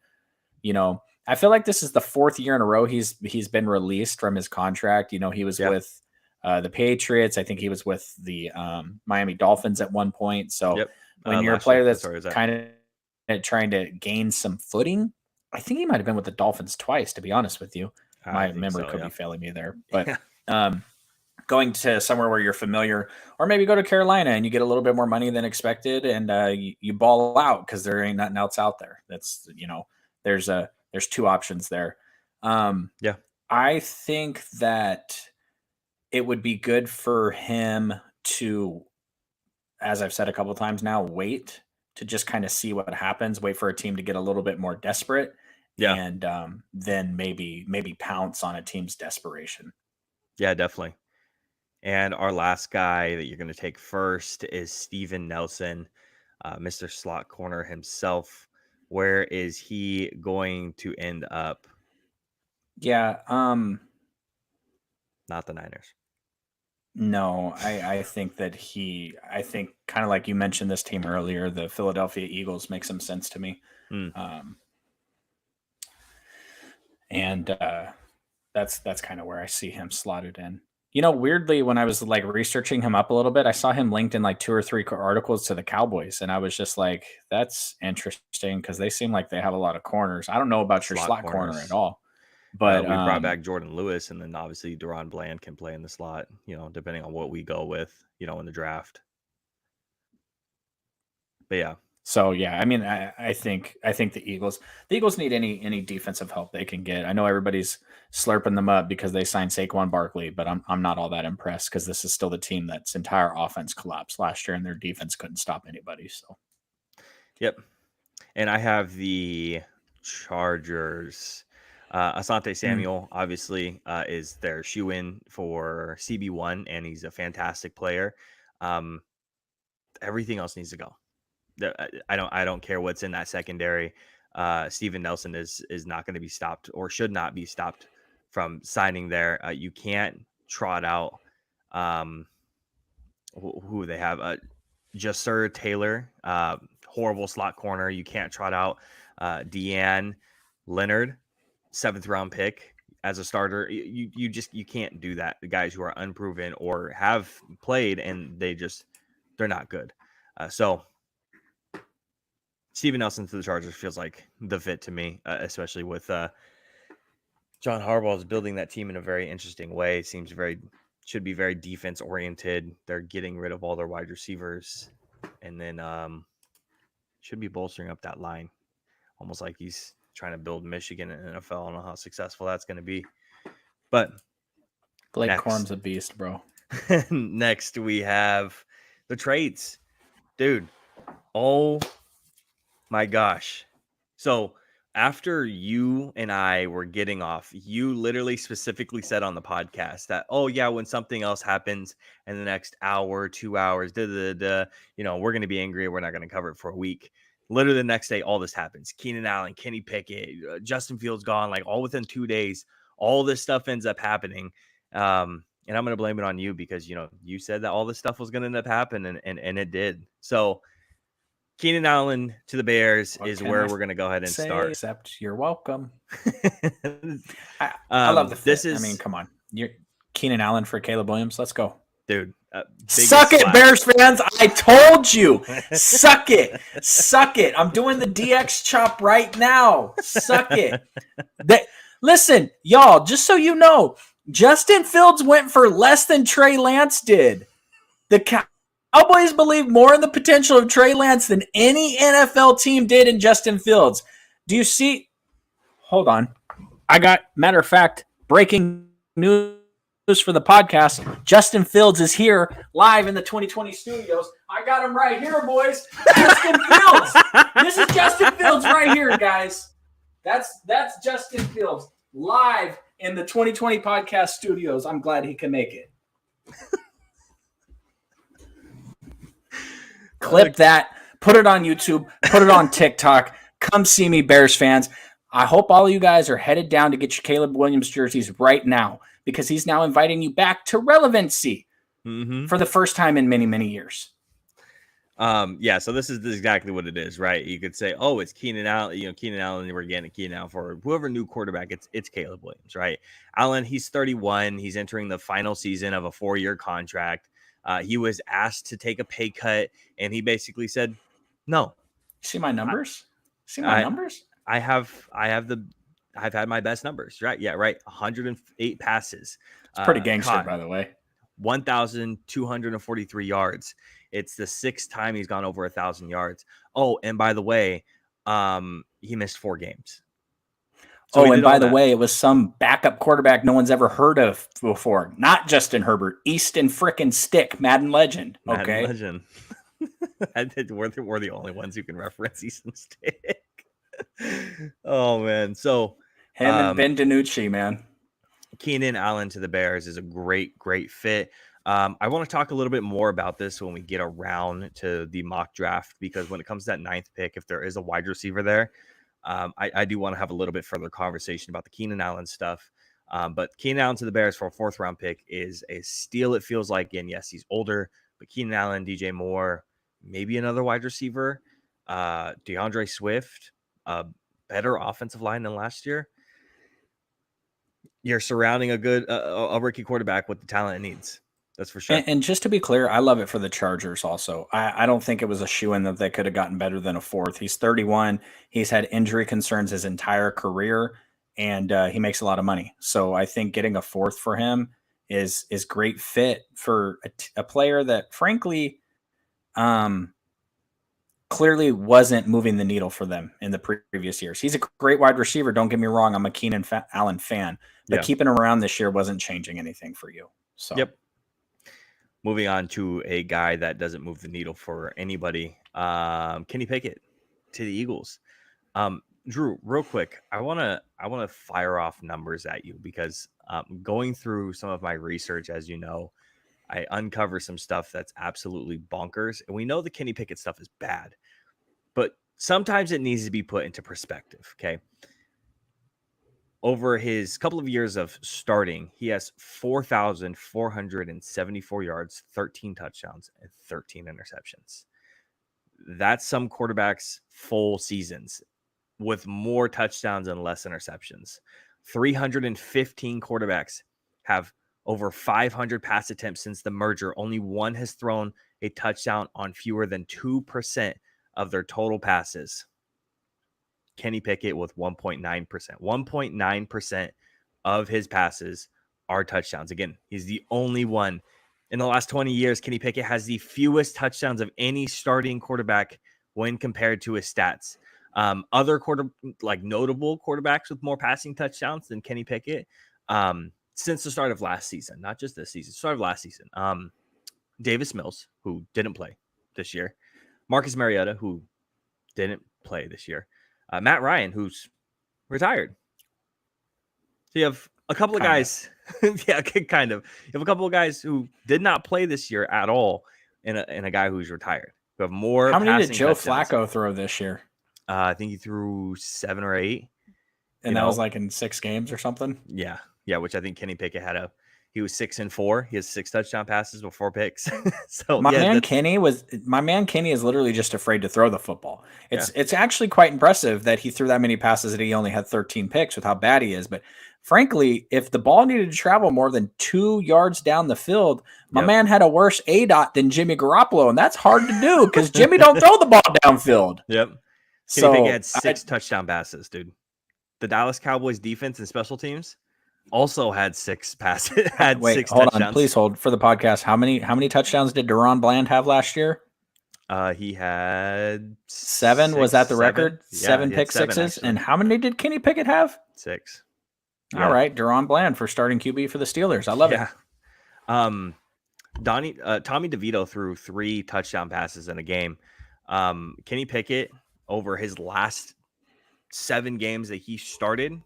I feel like this is the 4th year in a row he's been released from his contract. He was with the Patriots. I think he was with the Miami Dolphins at one point. So when you're a player that's kind of trying to gain some footing, I think he might have been with the Dolphins twice, to be honest with you. My memory could be failing me there, but going to somewhere where you're familiar, or maybe go to Carolina and you get a little bit more money than expected, and you ball out because there ain't nothing else out there. That's there's 2 options there. I think that it would be good for him to, as I've said a couple of times now, wait to just kind of see what happens. Wait for a team to get a little bit more desperate. And then maybe pounce on a team's desperation. Yeah, definitely. And our last guy that you're going to take first is Steven Nelson, Mr. Slot Corner himself. Where is he going to end up? Yeah. Not the Niners. No, I think that kind of like you mentioned this team earlier, the Philadelphia Eagles make some sense to me. And that's kind of where I see him slotted in. Weirdly, when I was like researching him up a little bit, I saw him linked in like 2 or 3 articles to the Cowboys, and I was just like, that's interesting because they seem like they have a lot of corners. I don't know about your slot corner at all, but we brought back Jordan Lewis, and then obviously Deron Bland can play in the slot, depending on what we go with, in the draft. But yeah. So yeah, I mean, I think the Eagles need any defensive help they can get. I know everybody's slurping them up because they signed Saquon Barkley, but I'm not all that impressed because this is still the team that's entire offense collapsed last year and their defense couldn't stop anybody. So, yep. And I have the Chargers. Asante Samuel obviously is their shoe-in for CB1, and he's a fantastic player. Everything else needs to go. I don't care what's in that secondary. Steven Nelson is not going to be stopped, or should not be stopped from signing there. You can't trot out who they have. Jasir Taylor, horrible slot corner. You can't trot out Deanne Leonard, 7th round pick as a starter. You can't do that. The guys who are unproven or have played and they're not good. So Steven Nelson to the Chargers feels like the fit to me, especially with John Harbaugh is building that team in a very interesting way. It should be very defense oriented. They're getting rid of all their wide receivers, and then should be bolstering up that line, almost like he's trying to build Michigan in the NFL. I don't know how successful that's going to be, but Blake Corum's a beast, bro. Next we have the trades, dude. Oh my gosh. So after you and I were getting off, you literally specifically said on the podcast that, oh yeah, when something else happens in the next hour, 2 hours, we're going to be angry. We're not going to cover it for a week. Literally the next day, all this happens. Keenan Allen, Kenny Pickett, Justin Fields gone, like all within 2 days. All this stuff ends up happening. And I'm going to blame it on you because, you said that all this stuff was going to end up happening, and it did. So Keenan Allen to the Bears is where we're going to go ahead and start. Except you're welcome. I love the fit. I mean, come on. You're Keenan Allen for Caleb Williams. Let's go. Dude. Suck it, Bears fans. I told you. Suck it. Suck it. I'm doing the DX chop right now. Suck it. Listen, y'all, just so you know, Justin Fields went for less than Trey Lance did. The Cowboys believe more in the potential of Trey Lance than any NFL team did in Justin Fields. Do you see? Hold on. Matter of fact, breaking news for the podcast. Justin Fields is here live in the 2020 studios. I got him right here, boys. Justin Fields. This is Justin Fields right here, guys. That's Justin Fields live in the 2020 podcast studios. I'm glad he can make it. Clip that, put it on YouTube, put it on TikTok. Come see me, Bears fans. I hope all of you guys are headed down to get your Caleb Williams jerseys right now, because he's now inviting you back to relevancy for the first time in many, many years. Yeah, so this is exactly what it is, right? You could say, oh, it's Keenan Allen, Keenan Allen, we're getting Keenan Allen for whoever new quarterback, it's Caleb Williams, right? Allen, he's 31. He's entering the final season of a 4-year contract. He was asked to take a pay cut, and he basically said, no. See my numbers? Numbers? I've had my best numbers, right? Yeah, right. 108 passes. It's pretty gangster, by the way. 1,243 yards. It's the 6th time he's gone over 1,000 yards. Oh, and by the way, he missed 4 games. So and by the way, it was some backup quarterback no one's ever heard of before. Not Justin Herbert. Easton frickin' Stick, Madden legend. Okay. Madden legend. We're the only ones who can reference Easton Stick. Oh, man. So him and Ben DiNucci, man. Keenan Allen to the Bears is a great, great fit. I want to talk a little bit more about this when we get around to the mock draft, because when it comes to that 9th pick, if there is a wide receiver there, I do want to have a little bit further conversation about the Keenan Allen stuff. But Keenan Allen to the Bears for a 4th round pick is a steal, it feels like. And yes, he's older, but Keenan Allen, DJ Moore, maybe another wide receiver, DeAndre Swift, a better offensive line than last year. You're surrounding a rookie quarterback with the talent it needs. That's for sure. And just to be clear, I love it for the Chargers also. I don't think it was a shoo-in that they could have gotten better than a 4th. He's 31. He's had injury concerns his entire career, and he makes a lot of money. So I think getting a 4th for him is great fit for a player that, frankly, clearly wasn't moving the needle for them in the previous years. He's a great wide receiver. Don't get me wrong. I'm a Keenan Allen fan. But keeping him around this year wasn't changing anything for you. So. Yep. Moving on to a guy that doesn't move the needle for anybody, Kenny Pickett to the Eagles. Drew, real quick, I want to fire off numbers at you because going through some of my research, as you know, I uncover some stuff that's absolutely bonkers, and we know the Kenny Pickett stuff is bad, but sometimes it needs to be put into perspective. Okay. Over his couple of years of starting, he has 4,474 yards, 13 touchdowns, and 13 interceptions. That's some quarterbacks' full seasons with more touchdowns and less interceptions. 315 quarterbacks have over 500 pass attempts since the merger. Only one has thrown a touchdown on fewer than 2% of their total passes. Kenny Pickett with 1.9%. 1.9% of his passes are touchdowns. Again, he's the only one. In the last 20 years, Kenny Pickett has the fewest touchdowns of any starting quarterback when compared to his stats. Other notable quarterbacks with more passing touchdowns than Kenny Pickett since the start of last season, not just this season, start of last season. Davis Mills, who didn't play this year. Marcus Mariota, who didn't play this year. Matt Ryan, who's retired. So you have a couple of guys. Yeah, kind of. You have a couple of guys who did not play this year at all, and a guy who's retired. who have more. How many did passing Joe touchdowns. Flacco throw this year? I think he threw 7 or 8. And that was like in 6 games or something? Yeah. Yeah, which I think Kenny Pickett he was 6-4. He has 6 touchdown passes with 4 picks. So my man Kenny is literally just afraid to throw the football. It's actually quite impressive that he threw that many passes that he only had 13 picks with how bad he is. But frankly, if the ball needed to travel more than 2 yards down the field, my man had a worse ADOT than Jimmy Garoppolo, and that's hard to do because Jimmy don't throw the ball downfield. Yep. Kenny Pickett had 6 touchdown passes, dude. The Dallas Cowboys defense and special teams also had 6 passes. Wait, hold on, please hold for the podcast. How many touchdowns did DaRon Bland have last year? He had 7. 6, Was that the record? Yeah, 7 pick sixes. Actually. And how many did Kenny Pickett have? 6. All right, DaRon Bland for starting QB for the Steelers. I love it. Tommy DeVito threw 3 touchdown passes in a game. Kenny Pickett, over his last 7 games that he started,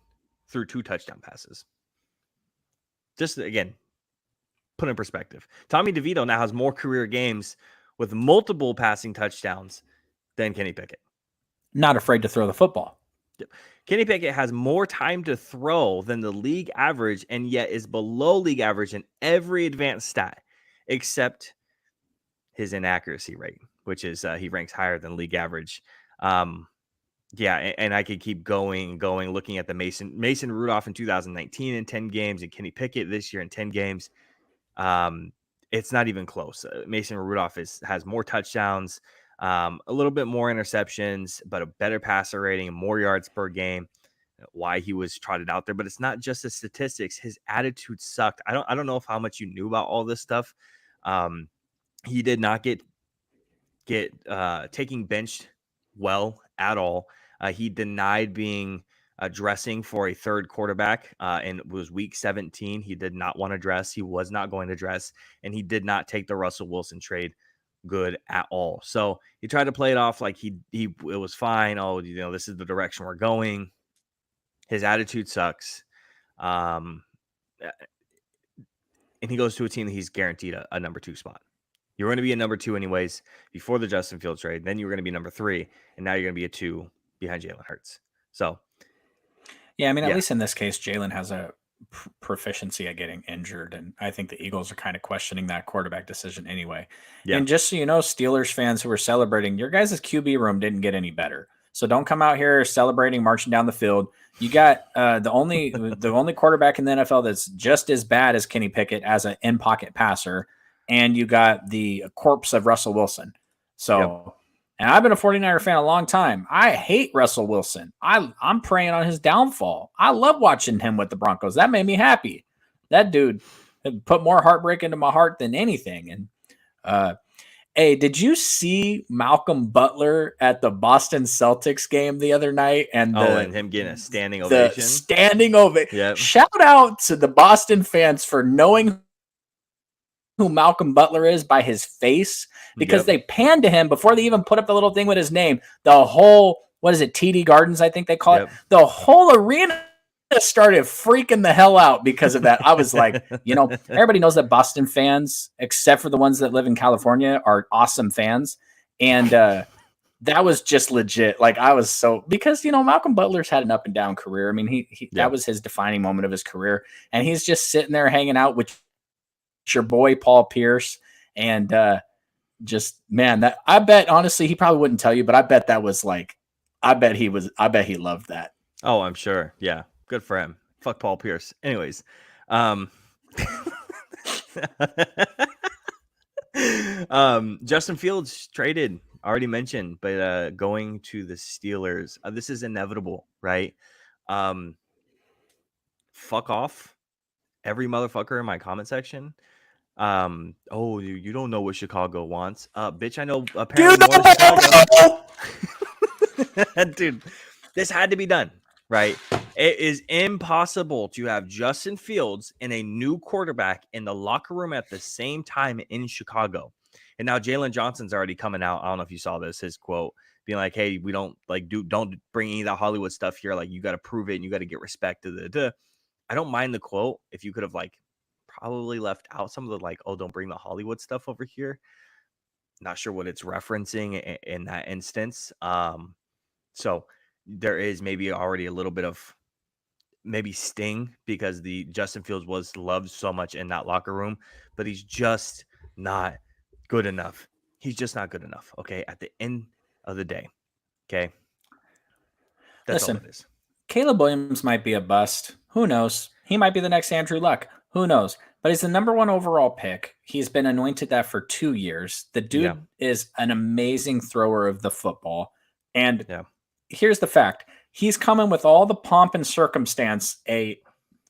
threw 2 touchdown passes. Just again, put in perspective. Tommy DeVito now has more career games with multiple passing touchdowns than Kenny Pickett. Not afraid to throw the football. Kenny Pickett has more time to throw than the league average, and yet is below league average in every advanced stat except his inaccuracy rate, which is he ranks higher than league average. And I could keep going, looking at the Mason Rudolph in 2019 in 10 games and Kenny Pickett this year in 10 games. It's not even close. Mason Rudolph has more touchdowns, a little bit more interceptions, but a better passer rating, more yards per game. Why he was trotted out there, but it's not just the statistics. His attitude sucked. I don't know how much you knew about all this stuff. He did not get taking benched well at all. He denied being dressing for a third quarterback, and it was week 17. He did not want to dress. He was not going to dress, and he did not take the Russell Wilson trade good at all. So he tried to play it off like it was fine. Oh, this is the direction we're going. His attitude sucks. And he goes to a team that he's guaranteed a number 2 spot. You're going to be a number 2 anyways before the Justin Fields trade. Then you were going to be number 3, and now you're going to be a 2 behind Jalen Hurts. So, yeah, I mean, at least in this case, Jalen has a proficiency at getting injured, and I think the Eagles are kind of questioning that quarterback decision anyway. Yeah. And just so you know, Steelers fans who are celebrating, your guys' QB room didn't get any better. So don't come out here celebrating, marching down the field. You got the only quarterback in the NFL that's just as bad as Kenny Pickett as an in-pocket passer, and you got the corpse of Russell Wilson. So, And I've been a 49er fan a long time. I hate Russell Wilson. I'm preying on his downfall. I love watching him with the Broncos. That made me happy. That dude put more heartbreak into my heart than anything. And hey, did you see Malcolm Butler at the Boston Celtics game the other night? And him getting a standing ovation. Standing ovation. Yep. Shout out to the Boston fans for knowing who Malcolm Butler is by his face, because they panned to him before they even put up the little thing with his name. The whole, TD Gardens, I think they call it. The whole arena started freaking the hell out because of that. I was like, everybody knows that Boston fans, except for the ones that live in California, are awesome fans. And that was just legit. Like, I was because, Malcolm Butler's had an up and down career. I mean, he that was his defining moment of his career. And he's just sitting there hanging out with your boy, Paul Pierce. And that I bet, honestly, he probably wouldn't tell you, but I bet that was I bet he loved that. Oh, I'm sure. Yeah. Good for him. Fuck Paul Pierce. Anyways, Justin Fields traded, already mentioned, but going to the Steelers. This is inevitable, right? Fuck off, every motherfucker in my comment section. You don't know what Chicago wants. Bitch, I know apparently more Chicago. Dude, this had to be done. Right. It is impossible to have Justin Fields and a new quarterback in the locker room at the same time in Chicago. And now Jalen Johnson's already coming out. I don't know if you saw this, his quote being like, hey, we don't don't bring any of that Hollywood stuff here. Like, you got to prove it and you got to get respect to the. I don't mind the quote if you could have probably left out some of the don't bring the Hollywood stuff over here. Not sure what it's referencing in that instance. So there is maybe already a little bit of maybe sting because the Justin Fields was loved so much in that locker room, but he's just not good enough. He's just not good enough. Okay. At the end of the day. Okay. That's all Listen, it is. Caleb Williams might be a bust. Who knows? He might be the next Andrew Luck. Who knows? But he's the number 1 overall pick. He's been anointed that for 2 years. The dude is an amazing thrower of the football. And here's the fact. He's coming with all the pomp and circumstance a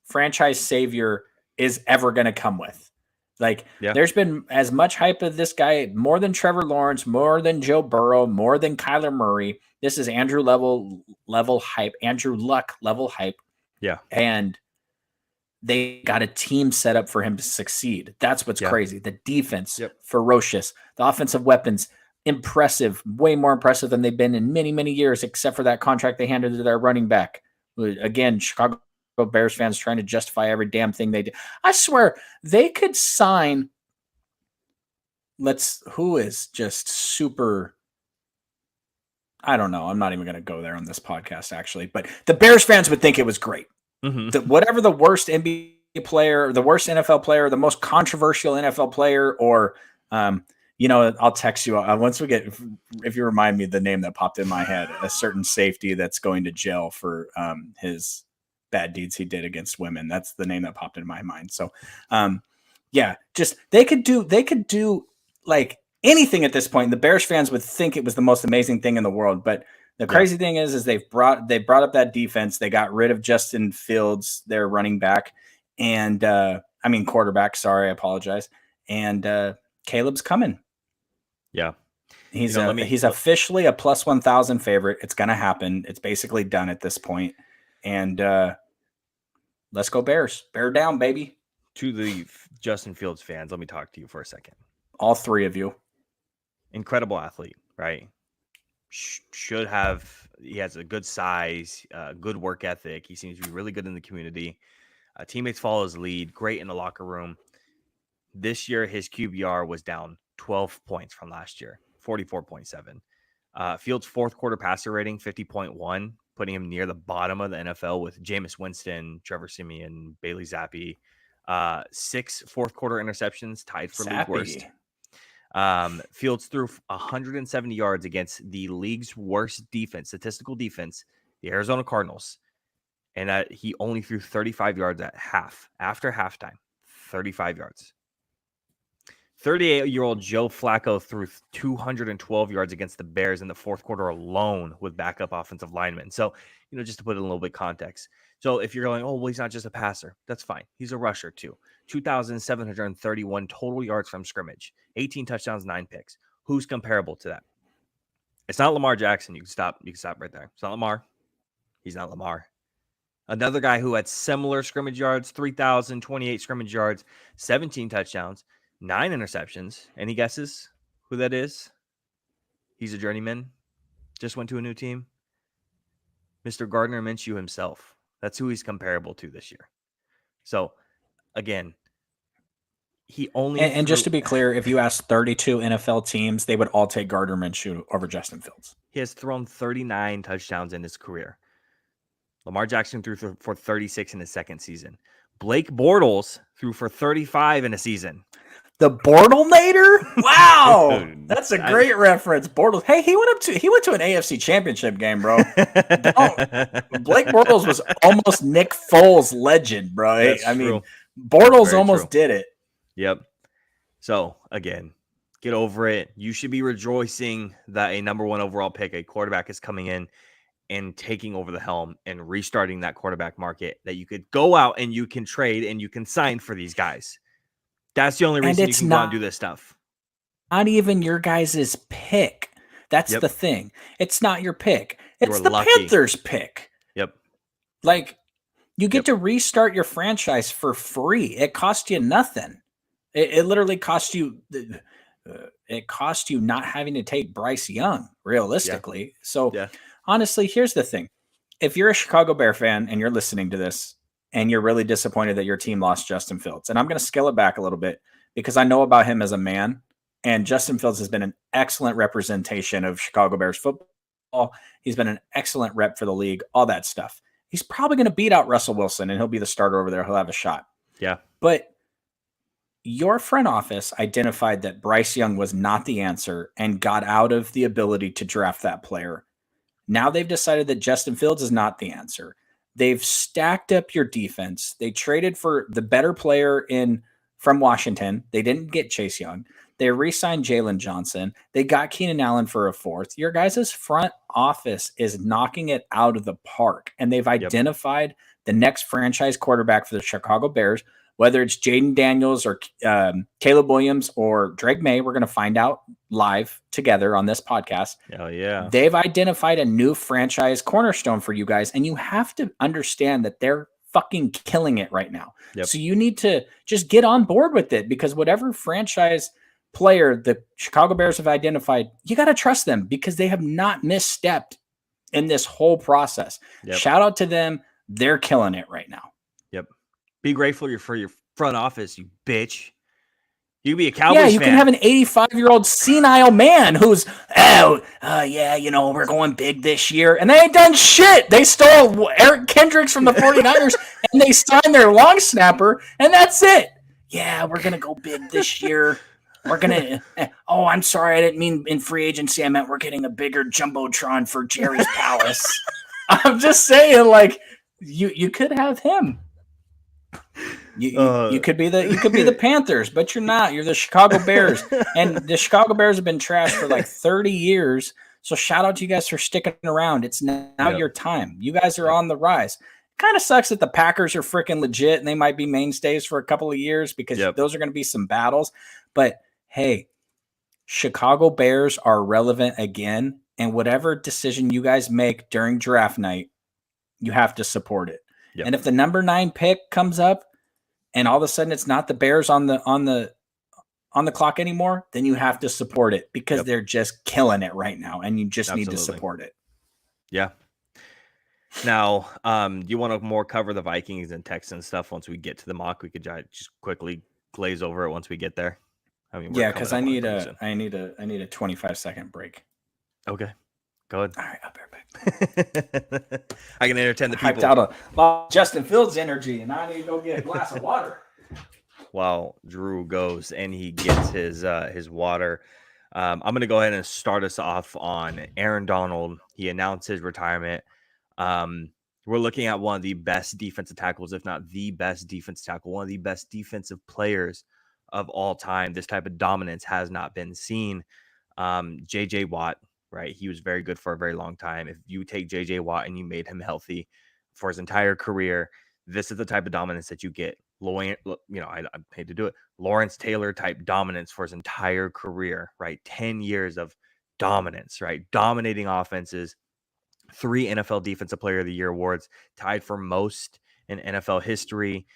franchise savior is ever going to come with. Like, there's been as much hype of this guy, more than Trevor Lawrence, more than Joe Burrow, more than Kyler Murray. This is Andrew level hype, Andrew Luck level hype. Yeah. And they got a team set up for him to succeed. That's what's crazy. The defense, ferocious. The offensive weapons, impressive, way more impressive than they've been in many, many years, except for that contract they handed to their running back. Again, Chicago Bears fans trying to justify every damn thing they did. I swear they could sign. Who is just super. I don't know. I'm not even going to go there on this podcast, actually. But the Bears fans would think it was great. Mm-hmm. Whatever the worst NBA player, the worst NFL player, the most controversial NFL player, or I'll text you once we get. If you remind me the name that popped in my head, a certain safety that's going to jail for his bad deeds he did against women. That's the name that popped in my mind. So, just they could do like anything at this point. The Bears fans would think it was the most amazing thing in the world. But the crazy thing is they brought up that defense. They got rid of Justin Fields, their running back, and quarterback. Sorry, I apologize. And Caleb's coming. Yeah. He's officially a plus 1,000 favorite. It's going to happen. It's basically done at this point. And let's go Bears. Bear down, baby. To the Justin Fields fans, let me talk to you for a second. All 3 of you. Incredible athlete, right? He has a good size, good work ethic. He seems to be really good in the community. Teammates follow his lead, great in the locker room. This year, his QBR was down 12 points from last year, 44.7. Fields' fourth quarter passer rating, 50.1, putting him near the bottom of the NFL with Jameis Winston, Trevor Siemian, Bailey Zappi. 6 fourth quarter interceptions, tied for league worst. Fields threw 170 yards against the league's worst defense, statistical defense, the Arizona Cardinals. And he only threw 35 yards after halftime, 35 yards. 38-year-old Joe Flacco threw 212 yards against the Bears in the fourth quarter alone with backup offensive linemen. So, just to put it in a little bit of context. So if you're going, oh, well, he's not just a passer. That's fine. He's a rusher too. 2,731 total yards from scrimmage, 18 touchdowns, 9 picks. Who's comparable to that? It's not Lamar Jackson. You can stop right there. It's not Lamar. He's not Lamar. Another guy who had similar scrimmage yards, 3,028 scrimmage yards, 17 touchdowns, 9 interceptions. Any guesses who that is? He's a journeyman. Just went to a new team. Mr. Gardner Minshew himself. That's who he's comparable to this year. So, again, he only... And just to be clear, if you ask 32 NFL teams, they would all take Gardner Minshew over Justin Fields. He has thrown 39 touchdowns in his career. Lamar Jackson threw for 36 in his second season. Blake Bortles threw for 35 in a season. The Bortlenator? Wow. That's a great reference. Bortles. Hey, he went to an AFC championship game, bro. Blake Bortles was almost Nick Foles' legend, bro. Bortles almost did it. Yep. So, again, get over it. You should be rejoicing that a number 1 overall pick, a quarterback, is coming in and taking over the helm and restarting that quarterback market that you could go out and you can trade and you can sign for these guys. That's the only reason you can go out and do this stuff. Not even your guys' pick. That's the thing. It's not your pick. It's the Panthers' pick. Yep. Like, you get to restart your franchise for free. It cost you nothing. It literally cost you. It cost you not having to take Bryce Young, realistically. Yeah. So, honestly, here's the thing. If you're a Chicago Bear fan and you're listening to this, and you're really disappointed that your team lost Justin Fields. And I'm going to scale it back a little bit because I know about him as a man. And Justin Fields has been an excellent representation of Chicago Bears football. He's been an excellent rep for the league, all that stuff. He's probably going to beat out Russell Wilson, and he'll be the starter over there. He'll have a shot. Yeah. But your front office identified that Bryce Young was not the answer and got out of the ability to draft that player. Now they've decided that Justin Fields is not the answer. They've stacked up your defense. They traded for the better player from Washington. They didn't get Chase Young. They re-signed Jalen Johnson. They got Keenan Allen for a fourth. Your guys' front office is knocking it out of the park, and they've identified the next franchise quarterback for the Chicago Bears, whether it's Jaden Daniels or Caleb Williams or Drake May. We're going to find out live together on this podcast. Oh, yeah. They've identified a new franchise cornerstone for you guys, and you have to understand that they're fucking killing it right now. Yep. So you need to just get on board with it, because whatever franchise player the Chicago Bears have identified, you got to trust them, because they have not misstepped in this whole process. Yep. Shout out to them. They're killing it right now. Yep. Be grateful for your front office, you bitch. You can be a Cowboys fan. You can have an 85-year-old senile man who's, we're going big this year. And they ain't done shit. They stole Eric Kendricks from the 49ers and they signed their long snapper, and that's it. Yeah, we're going to go big this year. We're going to, I'm sorry. I didn't mean in free agency. I meant we're getting a bigger Jumbotron for Jerry's Palace. I'm just saying, like, you could have him. You could be the Panthers, but you're not. You're the Chicago Bears, and the Chicago Bears have been trashed for like 30 years. So shout out to you guys for sticking around. It's now your time. You guys are on the rise. Kind of sucks that the Packers are freaking legit and they might be mainstays for a couple of years, because those are going to be some battles. But hey, Chicago Bears are relevant again, and whatever decision you guys make during draft night, you have to support it. Yep. And if the number 9 pick comes up and all of a sudden it's not the Bears on the clock anymore, then you have to support it, because they're just killing it right now, and you just need to support it. Yeah. Now, you want to more cover the Vikings and Texans stuff once we get to the mock? We could just quickly glaze over it once we get there. I mean, because I need a 25-second break. Okay. Go ahead. All right, I'll be right back. I can entertain the people. Hyped out a lot of Justin Fields energy, and I need to go get a glass of water. While Drew goes and he gets his water, I'm going to go ahead and start us off on Aaron Donald. He announced his retirement. We're looking at one of the best defensive tackles, if not the best defensive tackle, one of the best defensive players of all time. This type of dominance has not been seen. J.J. Watt. Right. He was very good for a very long time. If you take J.J. Watt and you made him healthy for his entire career, this is the type of dominance that you get. I hate to do it. Lawrence Taylor type dominance for his entire career, right? 10 years of dominance, right? Dominating offenses, 3 NFL Defensive Player of the Year awards, tied for most in NFL history.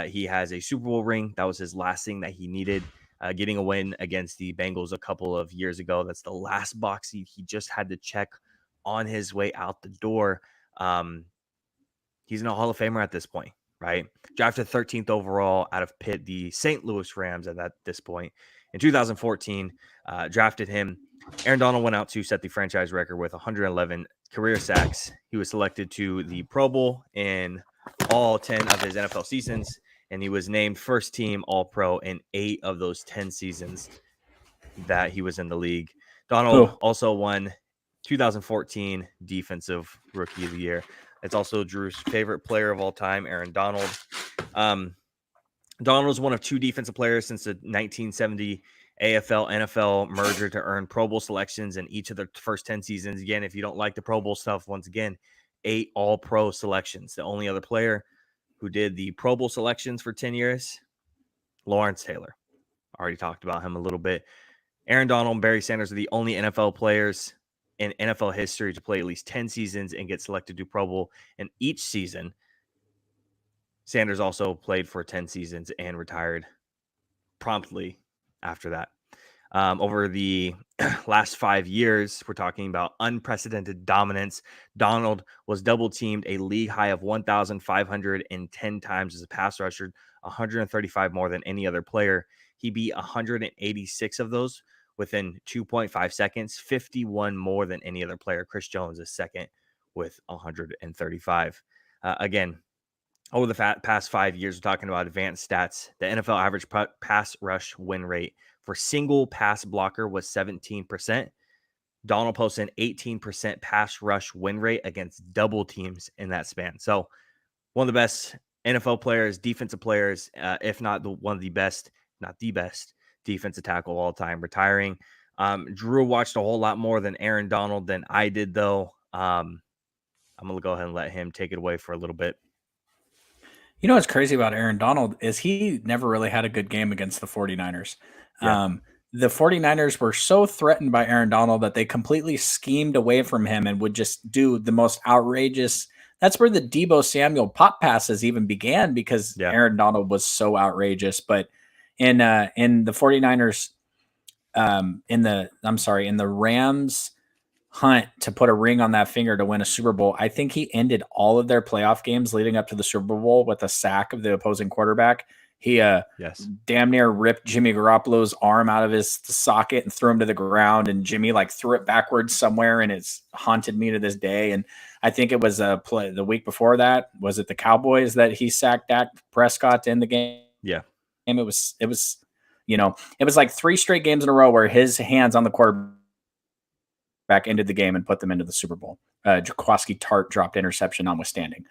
He has a Super Bowl ring. That was his last thing that he needed. Getting a win against the Bengals a couple of years ago. That's the last box he just had to check on his way out the door. He's in a Hall of Famer at this point, right? Drafted 13th overall out of Pitt, the St. Louis Rams at this point. In 2014, drafted him. Aaron Donald went out to set the franchise record with 111 career sacks. He was selected to the Pro Bowl in all 10 of his NFL seasons, and he was named first team All-Pro in 8 of those 10 seasons that he was in the league. Donald also won 2014 Defensive Rookie of the Year. It's also Drew's favorite player of all time, Aaron Donald. Donald was one of 2 defensive players since the 1970 AFL-NFL merger to earn Pro Bowl selections in each of the first 10 seasons. Again, if you don't like the Pro Bowl stuff, once again, 8 All-Pro selections. The only other player who did the Pro Bowl selections for 10 years, Lawrence Taylor. Already talked about him a little bit. Aaron Donald and Barry Sanders are the only NFL players in NFL history to play at least 10 seasons and get selected to Pro Bowl in each season. Sanders also played for 10 seasons and retired promptly after that. Over the last 5 years, we're talking about unprecedented dominance. Donald was double teamed a league high of 1,510 times as a pass rusher, 135 more than any other player. He beat 186 of those within 2.5 seconds, 51 more than any other player. Chris Jones is second with 135. Again, over the past 5 years, we're talking about advanced stats. The NFL average pass rush win rate for single pass blocker was 17%. Donald posted an 18% pass rush win rate against double teams in that span. So one of the best NFL players, defensive players, if not one of the best, not the best defensive tackle of all time, retiring. Drew watched a whole lot more than Aaron Donald than I did, though. I'm going to go ahead and let him take it away for a little bit. You know what's crazy about Aaron Donald is he never really had a good game against the 49ers. Yeah. The 49ers were so threatened by Aaron Donald that they completely schemed away from him and would just do the most outrageous. That's where the Deebo Samuel pop passes even began, because Aaron Donald was so outrageous. But in the 49ers, in the Rams hunt to put a ring on that finger to win a Super Bowl, I think he ended all of their playoff games leading up to the Super Bowl with a sack of the opposing quarterback. He damn near ripped Jimmy Garoppolo's arm out of his socket and threw him to the ground, and Jimmy threw it backwards somewhere, and it's haunted me to this day. And I think it was a play the week before that. Was it the Cowboys that he sacked Dak Prescott to end the game? Yeah. And it was like 3 straight games in a row where his hands on the quarterback ended the game and put them into the Super Bowl. Jaquiski Tartt dropped interception notwithstanding.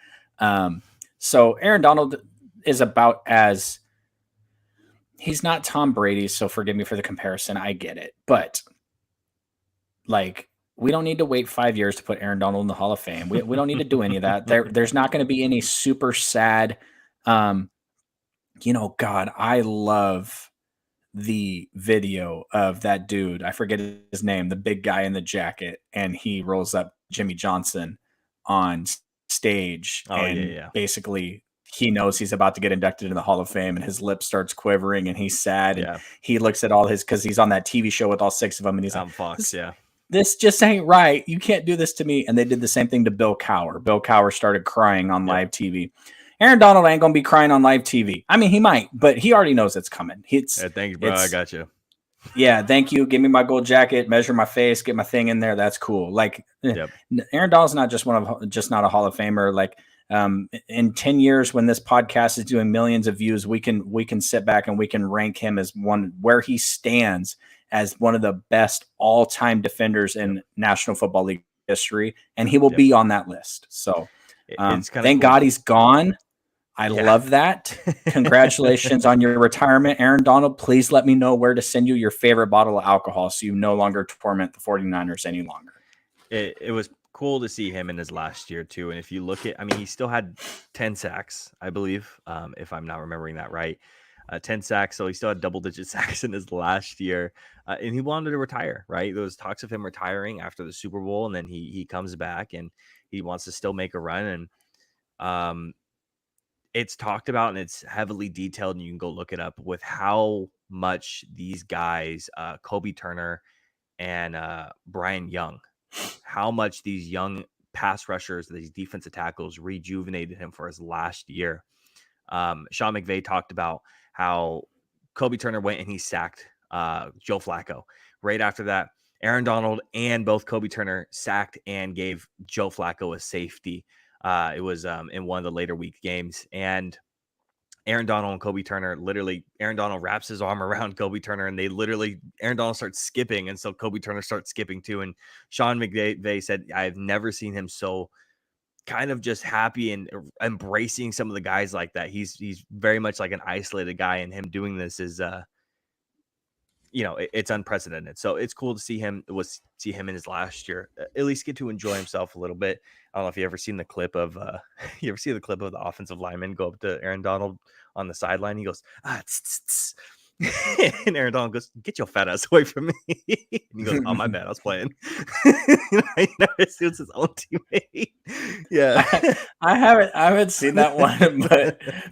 So Aaron Donald is about as, he's not Tom Brady, so forgive me for the comparison. I get it. But we don't need to wait 5 years to put Aaron Donald in the Hall of Fame. We don't need to do any of that. There's not going to be any super sad, God, I love the video of that dude. I forget his name, the big guy in the jacket, and he rolls up Jimmy Johnson on stage. Basically he knows he's about to get inducted into the Hall of Fame, and his lip starts quivering and he's sad. And he looks at all his, cause he's on that TV show with all 6 of them. And he's on Fox. This just ain't right. You can't do this to me. And they did the same thing to Bill Cowher. Bill Cowher started crying on live TV. Aaron Donald ain't going to be crying on live TV. I mean, he might, but he already knows it's coming. Thank you, bro. I got you. Yeah, thank you. Give me my gold jacket, measure my face, get my thing in there. That's cool. Aaron Donald's not just not a Hall of Famer. In 10 years, when this podcast is doing millions of views, we can sit back and we can rank him as where he stands as one of the best all-time defenders in National Football League history, and he will be on that list. So thank God he's gone. I love that. Congratulations on your retirement, Aaron Donald. Please let me know where to send you your favorite bottle of alcohol so you no longer torment the 49ers any longer. It was cool to see him in his last year too. And if you look at, he still had 10 sacks, I believe, if I'm not remembering that right. 10 sacks. So he still had double-digit sacks in his last year. And he wanted to retire, right? There was talks of him retiring after the Super Bowl, and then he comes back and he wants to still make a run. And it's talked about and it's heavily detailed, and you can go look it up with how much these guys, Kobe Turner and Brian Young, how much these young pass rushers, these defensive tackles, rejuvenated him for his last year. Sean McVay talked about how Kobe Turner went and he sacked Joe Flacco. Right after that, Aaron Donald and both Kobe Turner sacked and gave Joe Flacco a safety. It was in one of the later week games, and Aaron Donald and Kobe Turner, literally, Aaron Donald wraps his arm around Kobe Turner, and Aaron Donald starts skipping, and so Kobe Turner starts skipping too. And Sean McVay said, I've never seen him so kind of just happy and embracing some of the guys like that. He's very much like an isolated guy, and him doing this is it's unprecedented. So it's cool to see him in his last year, at least get to enjoy himself a little bit. I don't know if you ever seen the clip of you ever see the clip of the offensive lineman go up to Aaron Donald on the sideline. He goes, tss, tss, tss. And Aaron Donald goes, "Get your fat ass away from me." And he goes, "Oh, my bad, I was playing." He never suits his own teammate. Yeah. I haven't seen that one,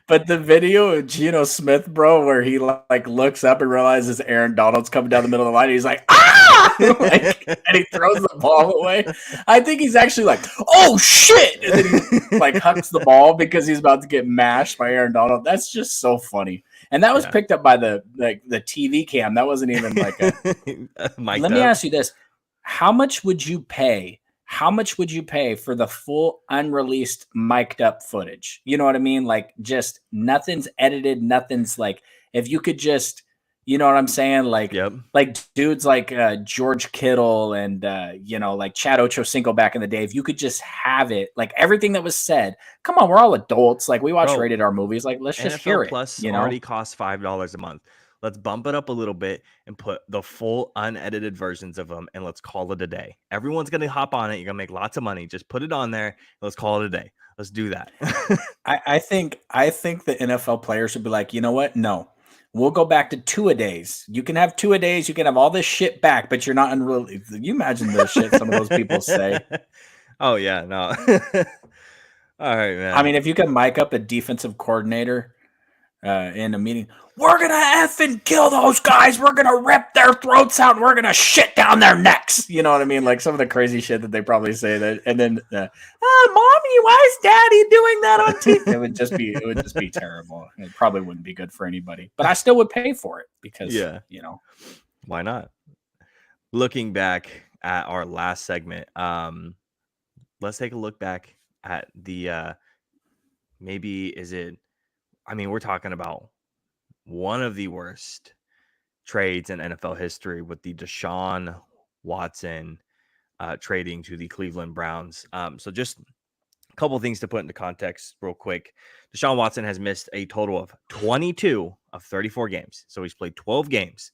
but the video of Geno Smith, bro, where he like looks up and realizes Aaron Donald's coming down the middle of the line, and he's like, "Ah!" And he throws the ball away. I think he's actually like, "Oh shit!" And then he like hucks the ball because he's about to get mashed by Aaron Donald. That's just so funny. And that was picked up by the TV cam. That wasn't even like a Let me ask you this. How much would you pay? How much would you pay for the full unreleased mic'd up footage? You know what I mean? Like just nothing's edited, nothing's like if you could just, you know what I'm saying? Like like dudes like George Kittle and like Chad Ochocinco back in the day, if you could just have it, like everything that was said. Come on, we're all adults. Like we watch rated R movies. Like let's just hear it. Plus already costs $5 a month. Let's bump it up a little bit and put the full unedited versions of them, and let's call it a day. Everyone's going to hop on it. You're going to make lots of money. Just put it on there. Let's call it a day. Let's do that. I think the NFL players would be like, you know what? No, we'll go back to 2-a-days. You can have 2-a-days. You can have all this shit back, but you're not unreleased. You imagine the shit some of those people say. Oh, yeah. No. All right, man. I mean, if you can mic up a defensive coordinator in a meeting, we're going to effing kill those guys. We're going to rip their throats out and we're going to shit down their necks. You know what I mean? Like some of the crazy shit that they probably say that. And then, Mommy, why is Daddy doing that on TV? It would just be terrible. It probably wouldn't be good for anybody, but I still would pay for it because, why not? Looking back at our last segment, let's take a look back at the, we're talking about one of the worst trades in NFL history with the Deshaun Watson trading to the Cleveland Browns. So just a couple of things to put into context real quick. Deshaun Watson has missed a total of 22 of 34 games. So he's played 12 games.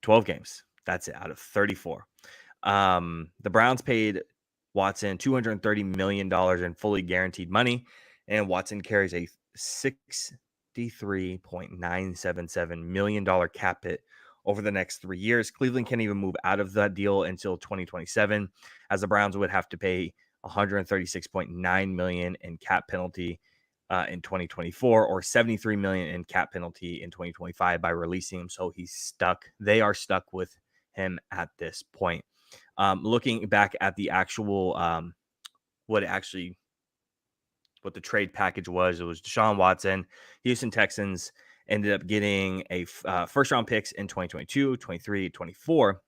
12 games. That's it out of 34. The Browns paid Watson $230 million in fully guaranteed money, and Watson carries a $63.977 million cap hit over the next 3 years. Cleveland can't even move out of that deal until 2027, as the Browns would have to pay $136.9 million in cap penalty in 2024, or $73 million in cap penalty in 2025 by releasing him. So he's stuck. They are stuck with him at this point. Looking back at the actual what the trade package was, it was Deshaun Watson. Houston Texans ended up getting a first round picks in 2022, 23, 24,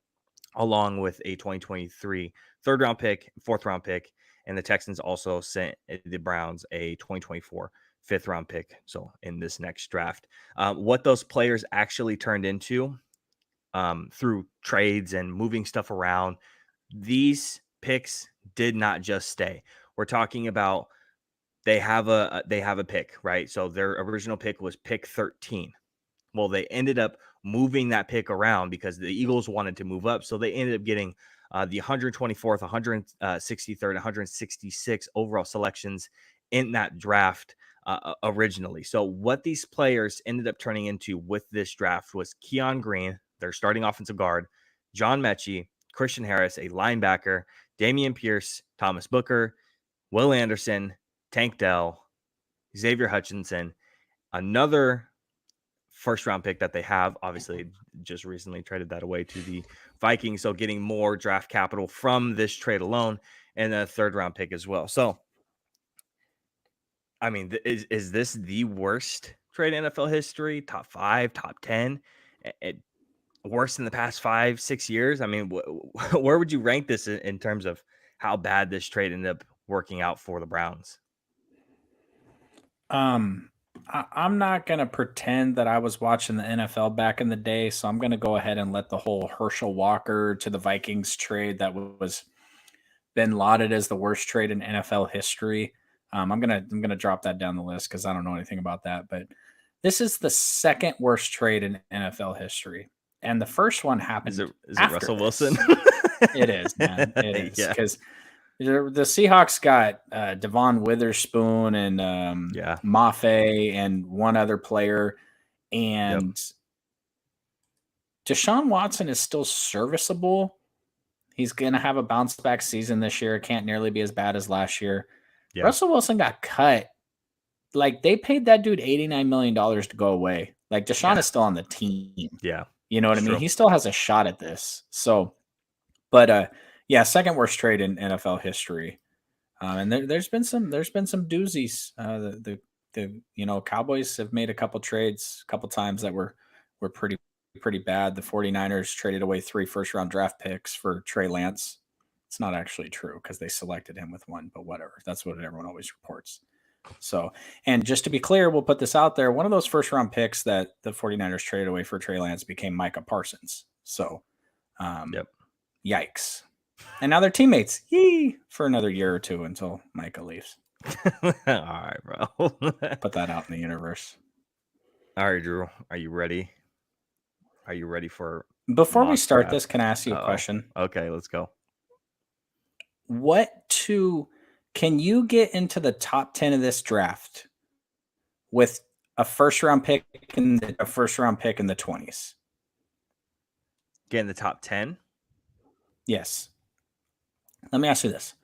along with a 2023 third round pick, fourth round pick. And the Texans also sent the Browns a 2024 fifth round pick. So in this next draft, what those players actually turned into through trades and moving stuff around, these picks did not just stay. We're talking about they have a pick, right? So their original pick was pick 13. Well, they ended up moving that pick around because the Eagles wanted to move up. So they ended up getting the 124th, 163rd, 166 overall selections in that draft originally. So what these players ended up turning into with this draft was Keon Green, their starting offensive guard, John Mechie, Christian Harris, a linebacker, Damian Pierce, Thomas Booker, Will Anderson, Tank Dell, Xavier Hutchinson, another first round pick that they have, obviously just recently traded that away to the Vikings. So getting more draft capital from this trade alone, and a third round pick as well. So, I mean, is this the worst trade in NFL history? Top 5, top 10? Worse in the past 5-6 years? I mean, where would you rank this in terms of how bad this trade ended up working out for the Browns? I'm not going to pretend that I was watching the NFL back in the day, so I'm going to go ahead and let the whole Herschel Walker to the Vikings trade that was been lauded as the worst trade in NFL history. I'm going to drop that down the list because I don't know anything about that, but this is the second worst trade in NFL history. And the first one happened. Is it Russell Wilson? It is, man. It is. Because the Seahawks got Devon Witherspoon and Mafe and one other player. And Deshaun Watson is still serviceable. He's going to have a bounce back season this year. It can't nearly be as bad as last year. Yeah. Russell Wilson got cut. Like, they paid that dude $89 million to go away. Like, Deshaun is still on the team. Yeah. You know what I mean? True. He still has a shot at this. So, but yeah, second worst trade in NFL history. And there's been some doozies. The Cowboys have made a couple trades, a couple times that were pretty bad. The 49ers traded away 3 first-round draft picks for Trey Lance. It's not actually true because they selected him with 1, but whatever. That's what everyone always reports. So, and just to be clear, we'll put this out there. One of those first-round picks that the 49ers traded away for Trey Lance became Micah Parsons. So, yikes. And now they're teammates. Yee! For another year or 2 until Micah leaves. All right, bro. Put that out in the universe. All right, Drew. Are you ready? Are you ready for Before we start this, can I ask you a question? Okay, let's go. Can you get into the top 10 of this draft with a first-round pick and a first-round pick in the 20s? Get in the top 10? Yes. Let me ask you this.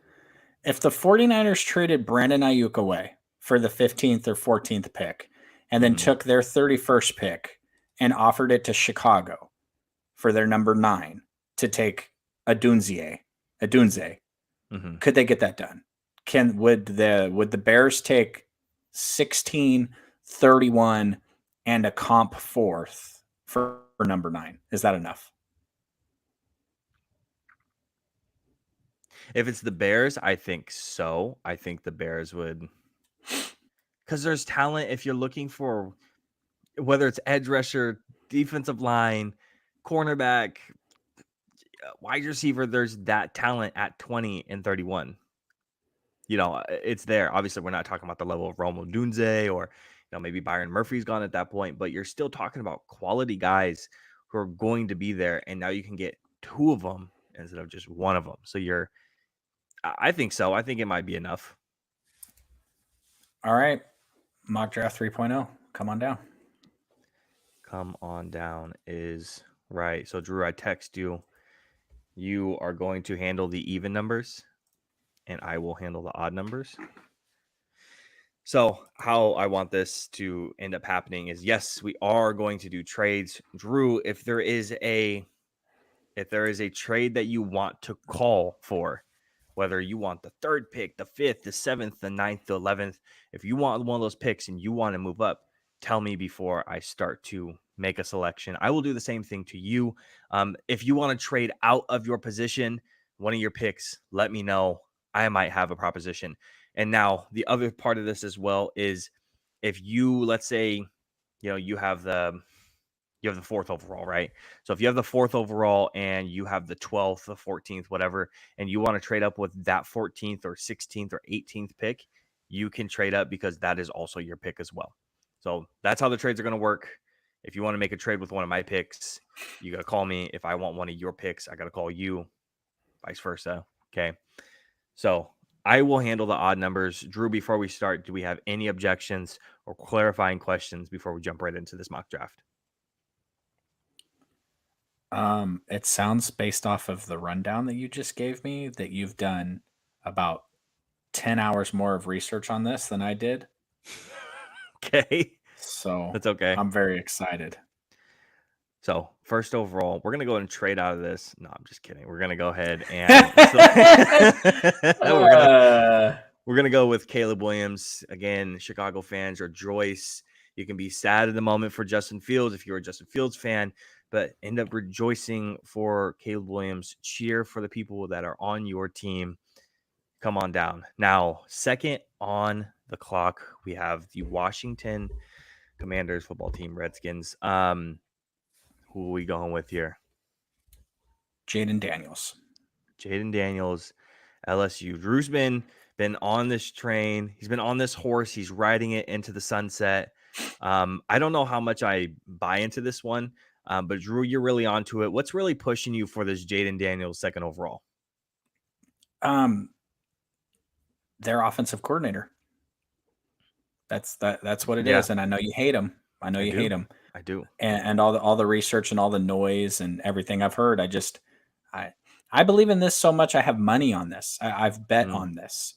If the 49ers traded Brandon Ayuk away for the 15th or 14th pick and then took their 31st pick and offered it to Chicago for their number 9 to take Adunze, could they get that done? Would the Bears take 16, 31, and a comp 4th for number 9? Is that enough? If it's the Bears, I think so. I think the Bears would, because there's talent. If you're looking for whether it's edge rusher, defensive line, cornerback, wide receiver, there's that talent at 20 and 31. It's there. Obviously, we're not talking about the level of Rome Odunze or maybe Byron Murphy's gone at that point, but you're still talking about quality guys who are going to be there, and now you can get 2 of them instead of just 1 of them. So I think so. I think it might be enough. All right. Mock Draft 3.0. Come on down. Come on down is right. So, Drew, I text you. You are going to handle the even numbers, and I will handle the odd numbers. So how I want this to end up happening is, yes, we are going to do trades. Drew, if there is a trade that you want to call for, whether you want the 3rd pick, the 5th, the 7th, the 9th, the 11th, if you want one of those picks and you want to move up, tell me before I start to make a selection. I will do the same thing to you. If you want to trade out of your position, one of your picks, let me know. I might have a proposition. And now the other part of this as well is if you, let's say, you have the 4th overall, right? So if you have the 4th overall and you have the 12th, the 14th, whatever, and you want to trade up with that 14th or 16th or 18th pick, you can trade up because that is also your pick as well. So that's how the trades are going to work. If you want to make a trade with one of my picks, you got to call me. If I want one of your picks, I got to call you, vice versa. Okay. So I will handle the odd numbers. Drew, before we start, do we have any objections or clarifying questions before we jump right into this mock draft? It sounds, based off of the rundown that you just gave me, that you've done about 10 hours more of research on this than I did. Okay. So that's okay. I'm very excited. So first overall, we're going to go ahead and trade out of this. No, I'm just kidding. We're going to go ahead and we're going to go with Caleb Williams. Again, Chicago fans, rejoice. You can be sad at the moment for Justin Fields if you're a Justin Fields fan, but end up rejoicing for Caleb Williams. Cheer for the people that are on your team. Come on down. Now, second on the clock, we have the Washington Commanders football team, Redskins. Who are we going with here? Jayden Daniels. Jayden Daniels, LSU. Drew's been on this train. He's been on this horse. He's riding it into the sunset. I don't know how much I buy into this one, but Drew, you're really onto it. What's really pushing you for this Jayden Daniels 2nd overall? Their offensive coordinator. That's what it is, and I know you hate him. I I do. and all the research and all the noise and everything I've heard. I I believe in this so much. I have money on this. I've bet Mm. on this.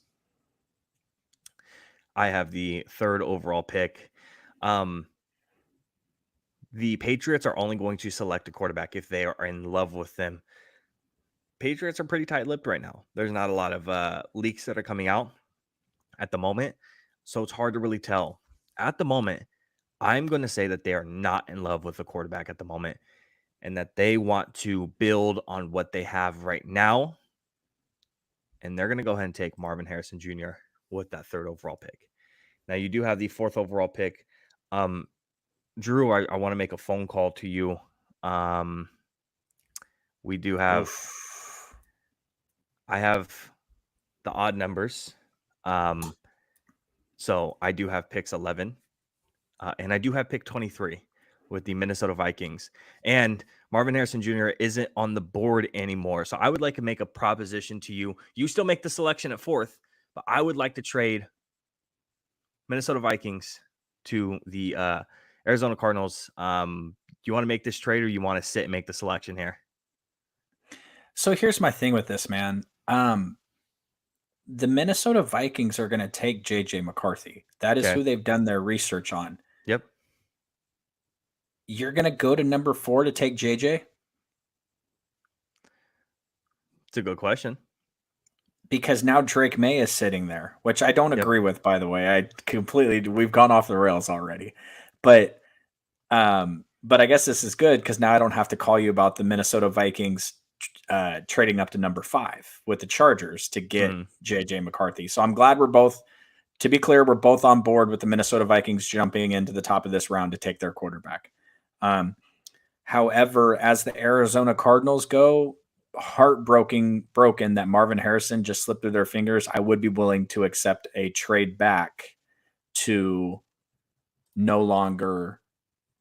I have the 3rd overall pick. The Patriots are only going to select a quarterback if they are in love with them. Patriots are pretty tight-lipped right now. There's not a lot of leaks that are coming out at the moment, so it's hard to really tell. At the moment, I'm going to say that they are not in love with the quarterback at the moment and that they want to build on what they have right now. And they're going to go ahead and take Marvin Harrison Jr. with that 3rd overall pick. Now, you do have the 4th overall pick. Drew, I want to make a phone call to you. We do have, Oof. I have the odd numbers. So I do have picks 11, and I do have pick 23 with the Minnesota Vikings. And Marvin Harrison Jr. isn't on the board anymore. So I would like to make a proposition to you. You still make the selection at 4th, but I would like to trade Minnesota Vikings to the Arizona Cardinals. Do you want to make this trade or you want to sit and make the selection here? So here's my thing with this, man. The Minnesota Vikings are going to take JJ McCarthy. That is Okay. who they've done their research on. Yep. You're going to go to number 4 to take JJ? It's a good question. Because now Drake May is sitting there, which I don't Yep. agree with, by the way. We've gone off the rails already. But I guess this is good because now I don't have to call you about the Minnesota Vikings trading up to number 5 with the Chargers to get JJ McCarthy. So I'm glad we're both on board with the Minnesota Vikings jumping into the top of this round to take their quarterback. However, as the Arizona Cardinals go, broken that Marvin Harrison just slipped through their fingers. I would be willing to accept a trade back to no longer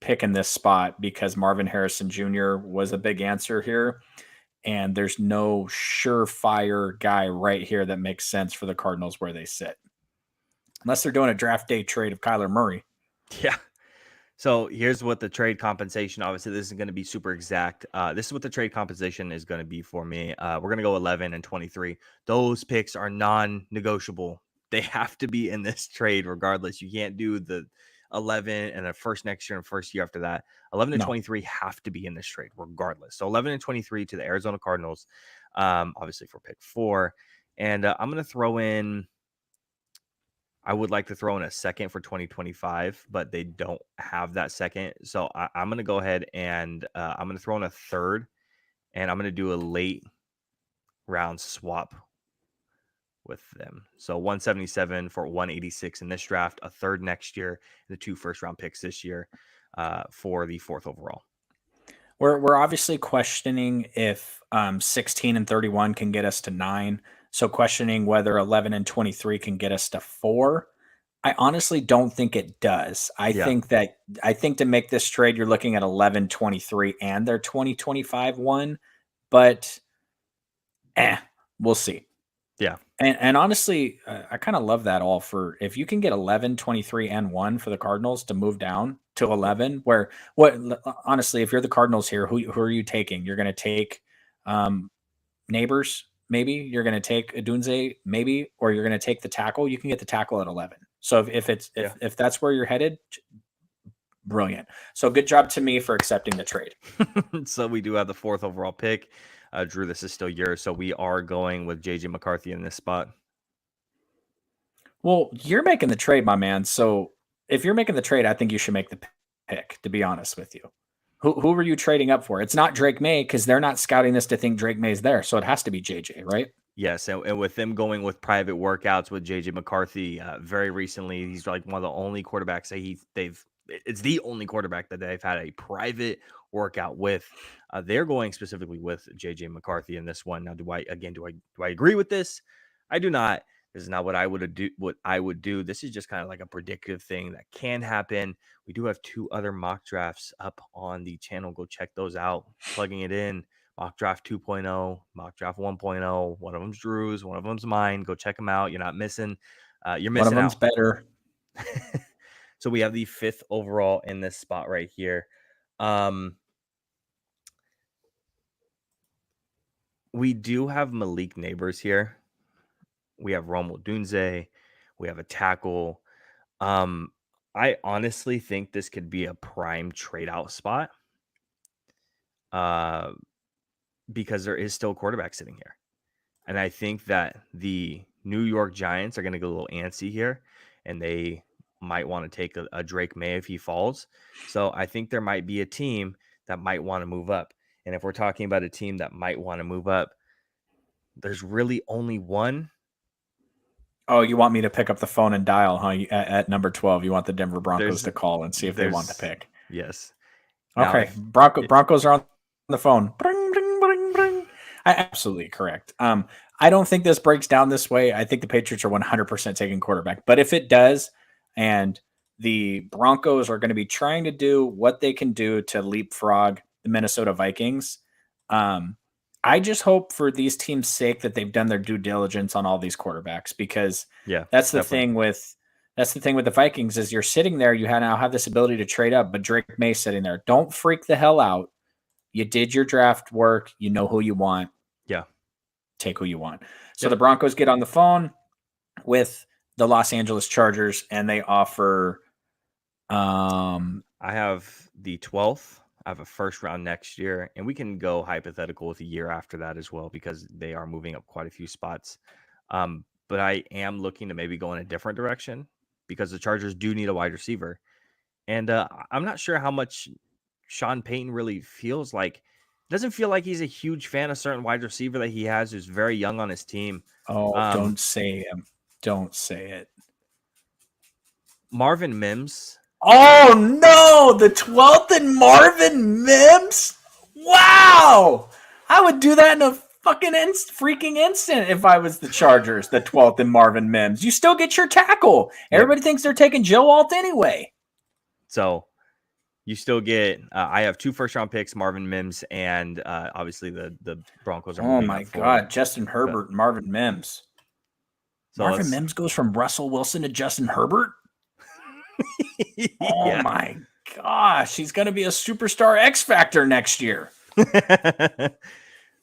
pick in this spot because Marvin Harrison Jr. was a big answer here. And there's no surefire guy right here that makes sense for the Cardinals where they sit. Unless they're doing a draft day trade of Kyler Murray. Yeah. So here's what the trade compensation, obviously this isn't going to be super exact. This is what the trade compensation is going to be for me. We're going to go 11 and 23. Those picks are non-negotiable. They have to be in this trade regardless. You can't do the 11 and the first next year and first year after that. 11 and 23 have to be in this trade regardless. So 11 and 23 to the Arizona Cardinals, obviously for pick 4. And I'm going to throw in, I would like to throw in a second for 2025, but they don't have that second. So I'm going to go ahead and I'm going to throw in a 3rd, and I'm going to do a late round swap with them. So 177 for 186 in this draft, a 3rd next year, and the 2 first-round picks this year for the 4th overall. We're obviously questioning if 16 and 31 can get us to 9. So questioning whether 11 and 23 can get us to 4. I honestly don't think it does. I think to make this trade, you're looking at 11, 23 and their 2025 one, but we'll see. Yeah. And honestly, I kind of love that all for if you can get 11, 23 and 1 for the Cardinals to move down to 11, honestly, if you're the Cardinals here, who are you taking? You're going to take Neighbors, maybe you're going to take Odunze, maybe, or you're going to take the tackle. You can get the tackle at 11. So if that's where you're headed, brilliant. So good job to me for accepting the trade. So we do have the 4th overall pick. Drew, this is still yours. So we are going with JJ McCarthy in this spot. Well, you're making the trade, my man. So if you're making the trade, I think you should make the pick, to be honest with you. Who are you trading up for? It's not Drake May because they're not scouting this to think Drake May's there. So it has to be JJ, right? Yes. And with them going with private workouts with JJ McCarthy very recently, he's like one of the only quarterbacks that it's the only quarterback that they've had a private workout with. They're going specifically with JJ McCarthy in this one. Now, do I agree with this? I do not. This is not what I would do. This is just kind of like a predictive thing that can happen. We do have 2 other mock drafts up on the channel. Go check those out. Plugging it in. Mock draft 2.0, mock draft 1.0. One of them's Drew's, one of them's mine. Go check them out. You're not missing. You're missing out. One of them's better. So we have the 5th overall in this spot right here. We do have Malik Neighbors here. We have Rome Odunze. We have a tackle. I honestly think this could be a prime trade out spot. Because there is still a quarterback sitting here. And I think that the New York Giants are going to get a little antsy here, and they might want to take a Drake May if he falls. So I think there might be a team that might want to move up. And if we're talking about a team that might want to move up, there's really only one. Oh, you want me to pick up the phone and dial, huh? At number 12, you want the Denver Broncos to call and see if they want to pick. Yes. Okay. Broncos are on the phone. Bring, bring, bring, bring. Absolutely correct. I don't think this breaks down this way. I think the Patriots are 100% taking quarterback. But if it does, and the Broncos are going to be trying to do what they can do to leapfrog the Minnesota Vikings, I just hope for these teams' sake that they've done their due diligence on all these quarterbacks, because that's the thing with the Vikings is you're sitting there, you now have this ability to trade up, but Drake May sitting there. Don't freak the hell out. You did your draft work. You know who you want. Yeah. Take who you want. So the Broncos get on the phone with the Los Angeles Chargers, and they offer. I have the 12th. I have a first round next year, and we can go hypothetical with a year after that as well, because they are moving up quite a few spots. But I am looking to maybe go in a different direction, because the Chargers do need a wide receiver. And I'm not sure how much Sean Payton really feels like. It doesn't feel like he's a huge fan of certain wide receiver that he has who's very young on his team. Oh, don't say him. Don't say it. Marvin Mims. Oh, no. The 12th and Marvin Mims? Wow. I would do that in a fucking freaking instant if I was the Chargers, the 12th and Marvin Mims. You still get your tackle. Everybody thinks they're taking Joe Alt anyway. So you still get I have 2 first-round picks, Marvin Mims, and obviously the Broncos are moving. Oh, my God. Justin Herbert and Marvin Mims. So Marvin Mims goes from Russell Wilson to Justin Herbert? Oh my gosh, he's going to be a superstar X Factor next year.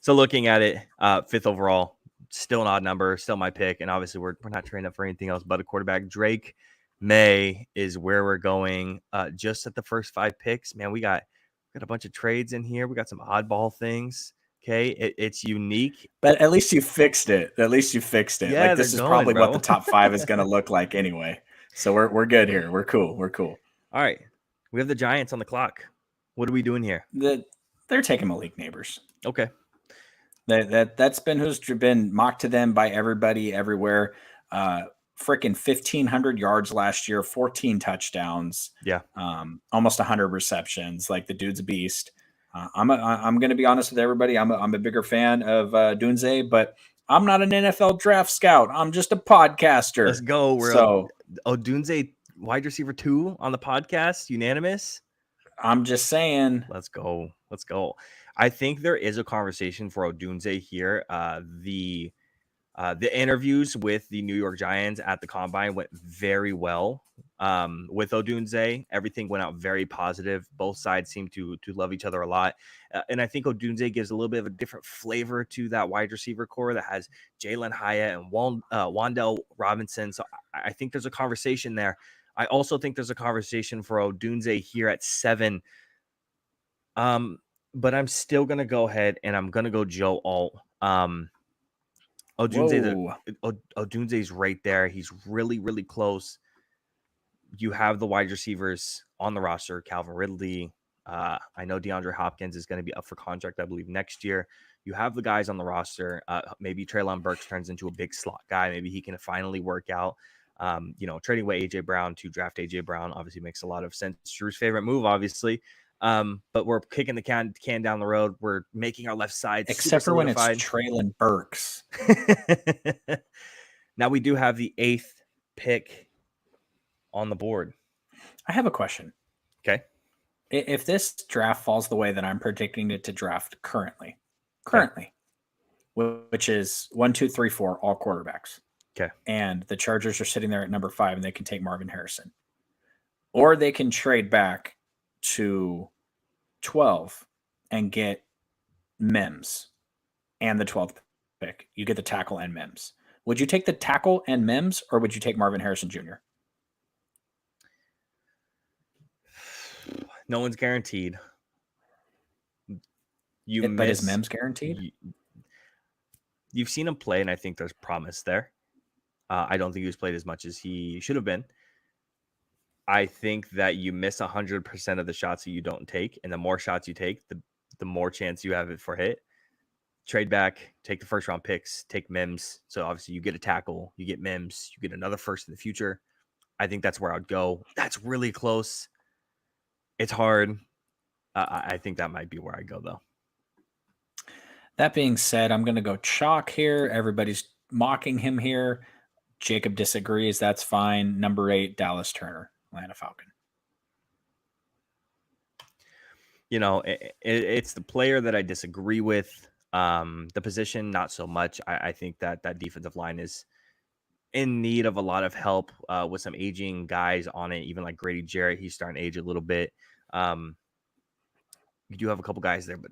So looking at it, 5th overall, still an odd number, still my pick, and obviously we're not trading up for anything else but a quarterback. Drake May is where we're going. Just at the first 5 picks, man, we got a bunch of trades in here. We got some oddball things. Okay, it's unique, but at least you fixed it. Yeah, like this is probably what the top 5 is going to look like anyway. So we're good here. We're cool. All right. We have the Giants on the clock. What are we doing here? They're taking Malik Neighbors. Okay. That's been who's been mocked to them by everybody everywhere. Freaking 1,500 yards last year, 14 touchdowns. Yeah. Almost 100 receptions. Like, the dude's a beast. I'm going to be honest with everybody. I'm a bigger fan of Dunze, but I'm not an NFL draft scout. I'm just a podcaster. Let's go. Odunze, wide receiver 2 on the podcast, unanimous. I'm just saying. Let's go. I think there is a conversation for Odunze here. The interviews with the New York Giants at the Combine went very well. With Odunze, everything went out very positive. Both sides seem to love each other a lot. And I think Odunze gives a little bit of a different flavor to that wide receiver core that has Jalen Hyatt and Wan'Dale Robinson. So I think there's a conversation there. I also think there's a conversation for Odunze here at 7. But I'm still going to go ahead and I'm going to go Joe Alt. Odunze's right there. He's really, really close. You have the wide receivers on the roster. Calvin Ridley. I know DeAndre Hopkins is going to be up for contract, I believe, next year. You have the guys on the roster. Maybe Treylon Burks turns into a big slot guy. Maybe he can finally work out. Trading away A.J. Brown to draft A.J. Brown obviously makes a lot of sense. Drew's favorite move, obviously. But we're kicking the can down the road. We're making our left side except for when it's Treylon Burks. Now we do have the 8th pick on the board. I have a question. Okay. If this draft falls the way that I'm predicting it to draft currently, which is 1, 2, 3, 4, all quarterbacks. Okay. And the Chargers are sitting there at number 5 and they can take Marvin Harrison. or they can trade back to 12 and get Mims and the 12th pick. You get the tackle and Mims. Would you take the tackle and Mims, or would you take Marvin Harrison Jr.? No one's guaranteed. But is Mims guaranteed? You've seen him play, and I think there's promise there. I don't think he was played as much as he should have been. I think that you miss 100% of the shots that you don't take, and the more shots you take, the more chance you have it for hit. Trade back, take the first round picks, take Mims. So obviously you get a tackle, you get Mims, you get another first in the future. I think that's where I'd go. That's really close. It's hard. I think that might be where I go, though. That being said, I'm going to go chalk here. Everybody's mocking him here. Jacob disagrees. That's fine. Number 8, Dallas Turner, Atlanta Falcon. You know, it's the player that I disagree with. The position, not so much. I think that defensive line is in need of a lot of help with some aging guys on it, even like Grady Jarrett. He's starting to age a little bit. You do have a couple guys there, but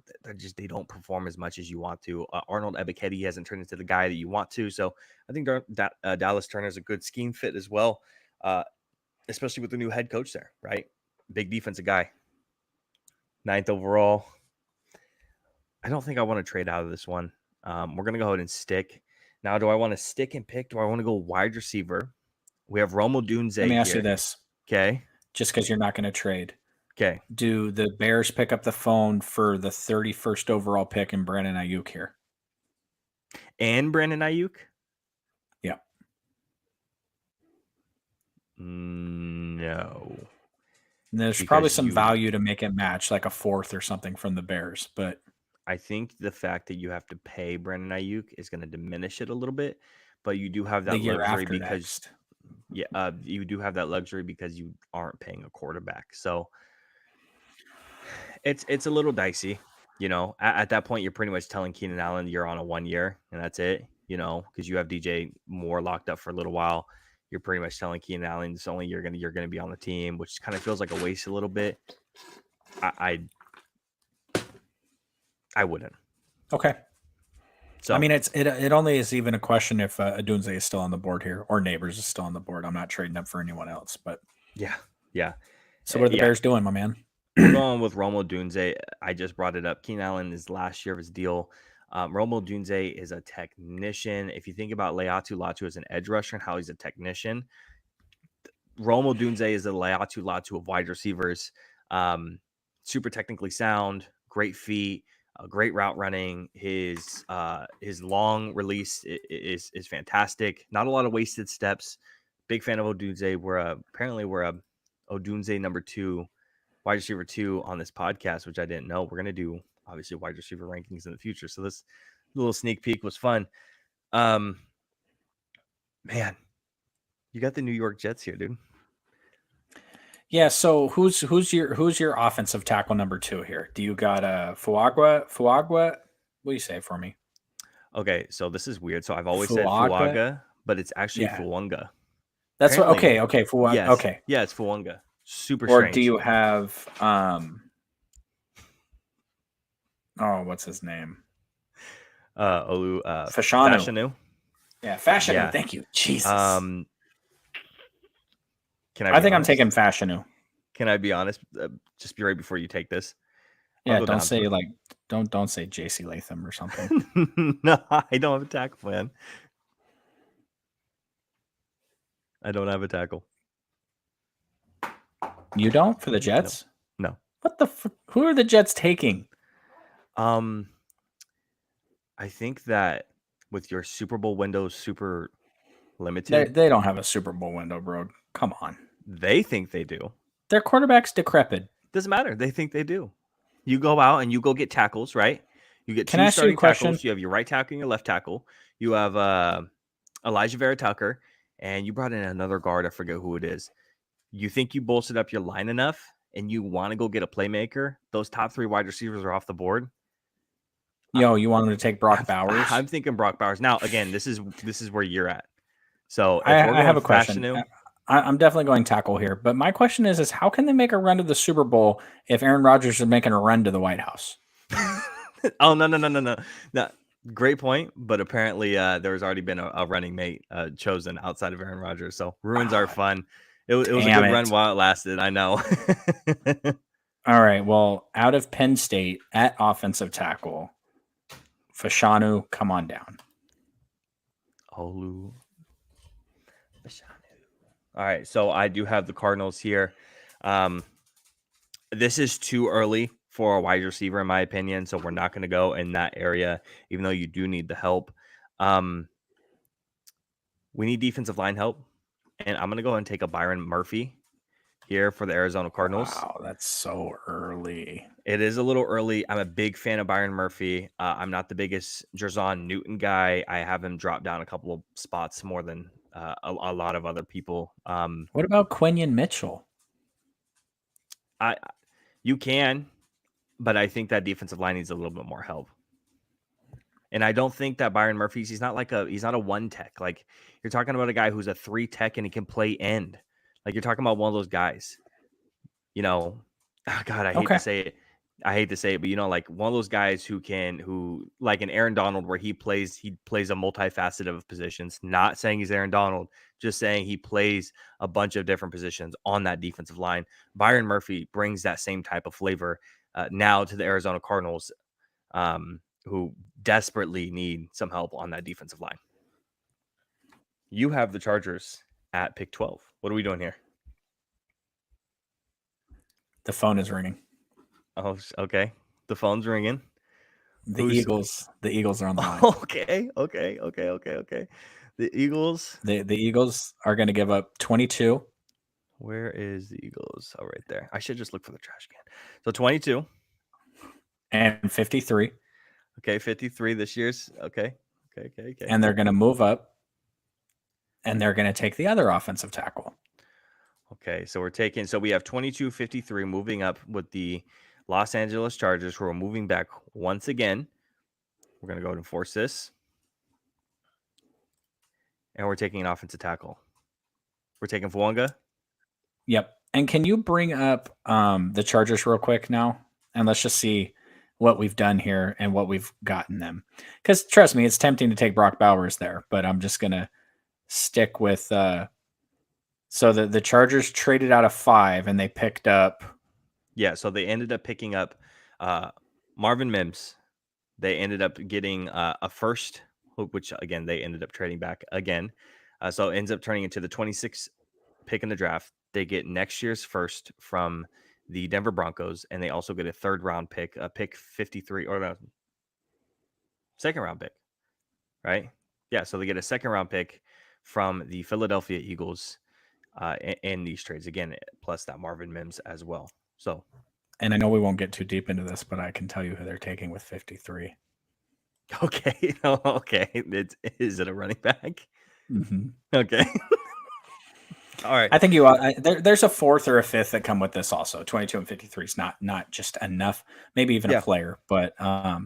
they don't perform as much as you want to. Arnold Ebiketie hasn't turned into the guy that you want to. So I think that Dallas Turner is a good scheme fit as well, especially with the new head coach there, right? Big defensive guy. 9th overall. I don't think I want to trade out of this one. We're going to go ahead and stick. Now, do I want to stick and pick? Do I want to go wide receiver? We have Rome Odunze. Let me ask you this. Okay. Just because you're not going to trade. Okay. Do the Bears pick up the phone for the 31st overall pick in Brandon Ayuk here? And Brandon Ayuk? Yeah. No. There's probably some value to make it match, like a 4th or something from the Bears, but I think the fact that you have to pay Brandon Ayuk is going to diminish it a little bit, but you do have that luxury because you do have that luxury because you aren't paying a quarterback. So it's a little dicey, you know. At that point, you're pretty much telling Keenan Allen you're on a 1 year and that's it, you know, because you have DJ Moore locked up for a little while. You're pretty much telling Keenan Allen it's only you're gonna be on the team, which kind of feels like a waste a little bit. I wouldn't. Okay. So I mean, it only is even a question if Odunze is still on the board here or Neighbors is still on the board. I'm not trading up for anyone else, but yeah. So what are the Bears doing, my man? We're going with Rome Odunze. I just brought it up. Keenan Allen is last year of his deal. Rome Odunze is a technician. If you think about Laiatu Latu as an edge rusher and how he's a technician, Rome Odunze is a Laiatu Latu of wide receivers. Super technically sound, great feet, great route running. His long release is fantastic. Not a lot of wasted steps. Big fan of Odunze. We're a Odunze number 2, wide receiver 2 on this podcast, which I didn't know. We're gonna do obviously wide receiver rankings in the future. So this little sneak peek was fun. Man, you got the New York Jets here, dude. Yeah. So who's your offensive tackle number 2 here? Do you got Fuagwa? What do you say for me? Okay, so this is weird. So I've always said Fuaga, but it's actually Fuanga. That's apparently, okay. Fuaga. Yes. Okay. Yeah, it's Fuanga. Super or strange. Do you have what's his name? Fashanu. Yeah, Fashanu. Yeah. Thank you. Jesus. I think I'm taking Fashanu. Can I be honest? Just be right before you take this. Yeah, don't say don't say JC Latham or something. No, I don't have a tackle plan. I don't have a tackle. You don't for the Jets? No. What the? Who are the Jets taking? I think that with your Super Bowl window super limited, they don't have a Super Bowl window, bro. Come on. They think they do. Their quarterback's decrepit. Doesn't matter. They think they do. You go out and you go get tackles, right? You get two starting tackles. You have your right tackle and your left tackle. You have Elijah Vera Tucker, and you brought in another guard. I forget who it is. You think you bolstered up your line enough and you want to go get a playmaker? Those top 3 wide receivers are off the board. You want them to take Brock Bowers? I'm thinking Brock Bowers. Now, again, this is where you're at. So if I have a question. I'm definitely going tackle here. But my question is how can they make a run to the Super Bowl if Aaron Rodgers is making a run to the White House? Oh, no. Great point. But apparently there's already been a running mate chosen outside of Aaron Rodgers. So ruins are fun. It was a good run while it lasted. I know. All right. Well, out of Penn State at offensive tackle, Fashanu, come on down. Olu Fashanu. All right. So I do have the Cardinals here. This is too early for a wide receiver, in my opinion. So we're not going to go in that area, even though you do need the help. We need defensive line help. And I'm going to go and take a Byron Murphy here for the Arizona Cardinals. Wow, that's so early. It is a little early. I'm a big fan of Byron Murphy. I'm not the biggest Jerzon Newton guy. I have him drop down a couple of spots more than a lot of other people. What about Quinion Mitchell? You can, but I think that defensive line needs a little bit more help. And I don't think that Byron Murphy's, he's not a one tech. Like you're talking about a guy who's a 3 tech and he can play end. Like you're talking about one of those guys, God, I hate to say it. I hate to say it, but like one of those guys who like an Aaron Donald where he plays a multifaceted of positions, not saying he's Aaron Donald, just saying he plays a bunch of different positions on that defensive line. Byron Murphy brings that same type of flavor now to the Arizona Cardinals, who desperately need some help on that defensive line. You have the Chargers at pick 12. What are we doing here? The phone is ringing. Oh, okay. The phone's ringing. The Eagles are on the line. Okay. The Eagles. The Eagles are going to give up 22. Where is the Eagles? Oh, right there. I should just look for the trash can. So 22. And 53. Okay, 53 this year's. Okay. And they're going to move up. And they're going to take the other offensive tackle. Okay, so we have 22, 53 moving up with the Los Angeles Chargers, who are moving back once again. We're going to go ahead and force this. And we're taking an offensive tackle. We're taking Fuanga. Yep. And can you bring up the Chargers real quick now? And let's just see what we've done here and what we've gotten them. Because trust me, it's tempting to take Brock Bowers there, but I'm just going to stick with so the Chargers traded out of 5 and they picked up. Yeah, so they ended up picking up Marvin Mims. They ended up getting a first, which again they ended up trading back again. So it ends up turning into the 26th pick in the draft. They get next year's first from the Denver Broncos, and they also get a 3rd round pick, a pick 53 or no, 2nd round pick, right? Yeah, so they get a 2nd round pick from the Philadelphia Eagles in these trades again, plus that Marvin Mims as well. So, and I know we won't get too deep into this, but I can tell you who they're taking with 53. Okay. Is it a running back? Mm-hmm. Okay. All right. I think there's a 4th or a 5th that come with this also. 22 and 53 is not just enough, maybe even a player, but I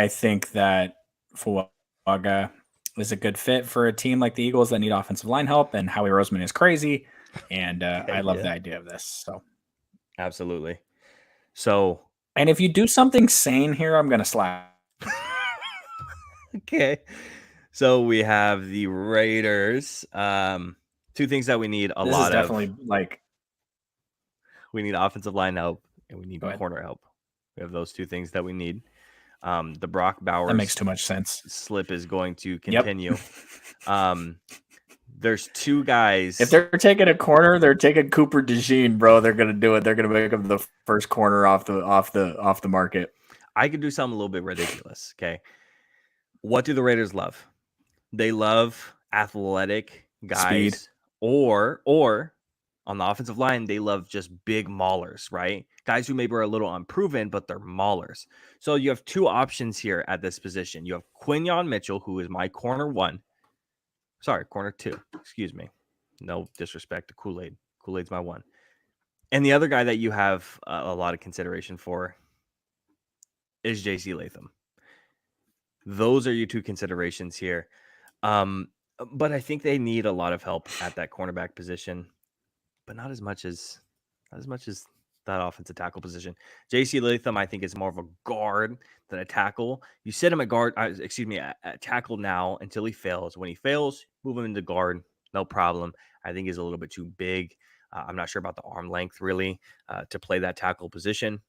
think that Fuanga is a good fit for a team like the Eagles that need offensive line help, and Howie Roseman is crazy, and I love the idea of this. So absolutely. So, and if you do something sane here, I'm gonna slap. Okay. So we have the Raiders. 2 things that we need a lot of. Definitely we need offensive line help and we need corner help. We have those 2 things that we need. The Brock Bowers that makes too much sense. Slip is going to continue. Yep. There's 2 guys. If they're taking a corner, they're taking Cooper DeJean, bro. They're gonna do it. They're gonna make him the first corner off the market. I could do something a little bit ridiculous. Okay. What do the Raiders love? They love athletic guys. Speed. Or on the offensive line, they love just big maulers, right? Guys who maybe are a little unproven, but they're maulers. So you have 2 options here at this position. You have Quinion Mitchell, who is my corner 1. Sorry, corner 2. Excuse me. No disrespect to Kool-Aid. Kool-Aid's my 1. And the other guy that you have a lot of consideration for is J.C. Latham. Those are your 2 considerations here. But I think they need a lot of help at that cornerback position, but not as much as that offensive tackle position. J.C. Latham, I think, is more of a guard than a tackle. You sit him at guard, at tackle now until he fails. When he fails, move him into guard, no problem. I think he's a little bit too big. I'm not sure about the arm length really to play that tackle position.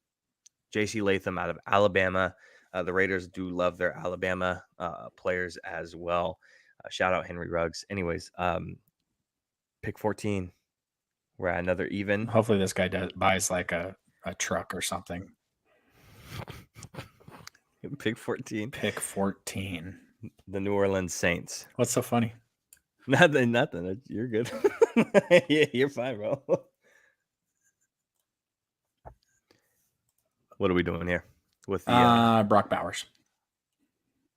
J.C. Latham out of Alabama. The Raiders do love their Alabama players as well. Shout out Henry Ruggs. Anyways, pick 14. We're at another even. Hopefully this guy buys like a truck or something. Pick 14. Pick 14. The New Orleans Saints. What's so funny? Nothing. You're good. Yeah, you're fine, bro. What are we doing here with the Brock Bowers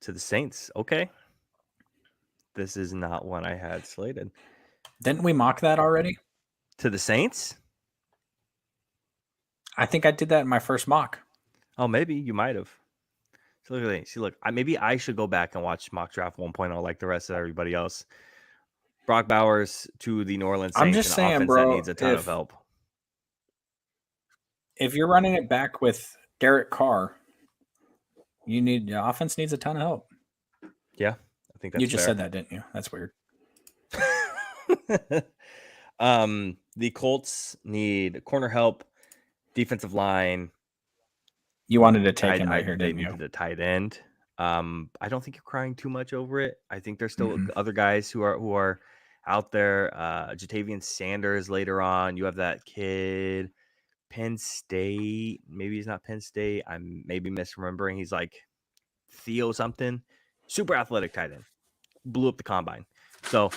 to the Saints? Okay. This is not one I had slated. Didn't we mock that already? To the Saints? I think I did that in my first mock. Oh, maybe you might have. So look, maybe I should go back and watch mock draft 1.0 like the rest of everybody else. Brock Bowers to the New Orleans Saints. I'm just saying, bro, that needs a ton of help. If you're running it back with Derek Carr, the offense needs a ton of help. Yeah, I think that's you just fair. said that, didn't you? That's weird. The Colts need corner help, defensive line. You wanted to take him right here, didn't you? They needed a tight end. I don't think you're crying too much over it. I think there's still other guys who are out there. Jatavian Sanders later on. You have that kid, Penn State. Maybe he's not Penn State. I'm maybe misremembering. He's like Theo something. Super athletic tight end. Blew up the combine. So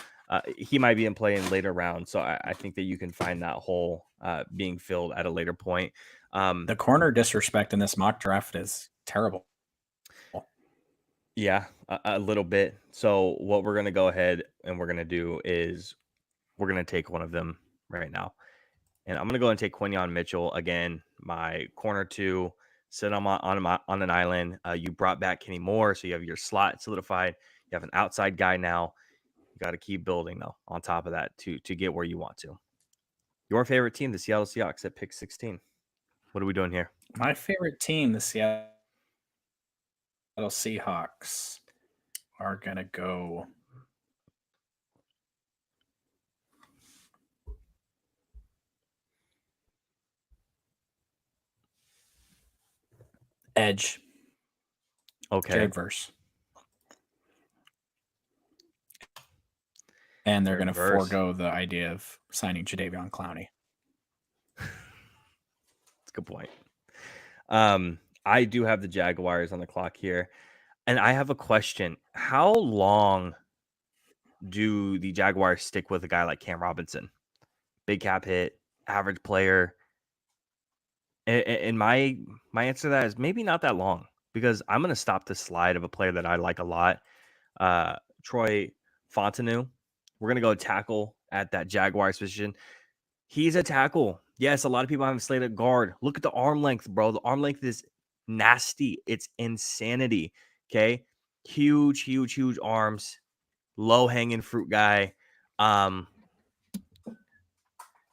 he might be in play in later rounds. So I think that you can find that hole being filled at a later point. The corner disrespect in this mock draft is terrible. Yeah, a little bit. So what we're going to go ahead and we're going to do is we're going to take one of them right now. And I'm going to go and take Quinyon Mitchell again, my corner 2, sit on an island. You brought back Kenny Moore, so you have your slot solidified. You have an outside guy now. You got to keep building, though, on top of that to get where you want to. Your favorite team, the Seattle Seahawks at pick 16. What are we doing here? My favorite team, the Seattle Seahawks, are going to go edge. Okay. Jared Verse. And they're going to forego the idea of signing Jadeveon Clowney. That's a good point. I do have the Jaguars on the clock here. And I have a question. How long do the Jaguars stick with a guy like Cam Robinson? Big cap hit, average player. And my answer to that is maybe not that long, because I'm going to stop the slide of a player that I like a lot. Troy Fontenot. We're going to go tackle at that Jaguars position. He's a tackle. Yes, a lot of people have him slated guard. Look at the arm length, bro. The arm length is nasty. It's insanity. Okay. Huge, huge, huge arms. Low hanging fruit guy.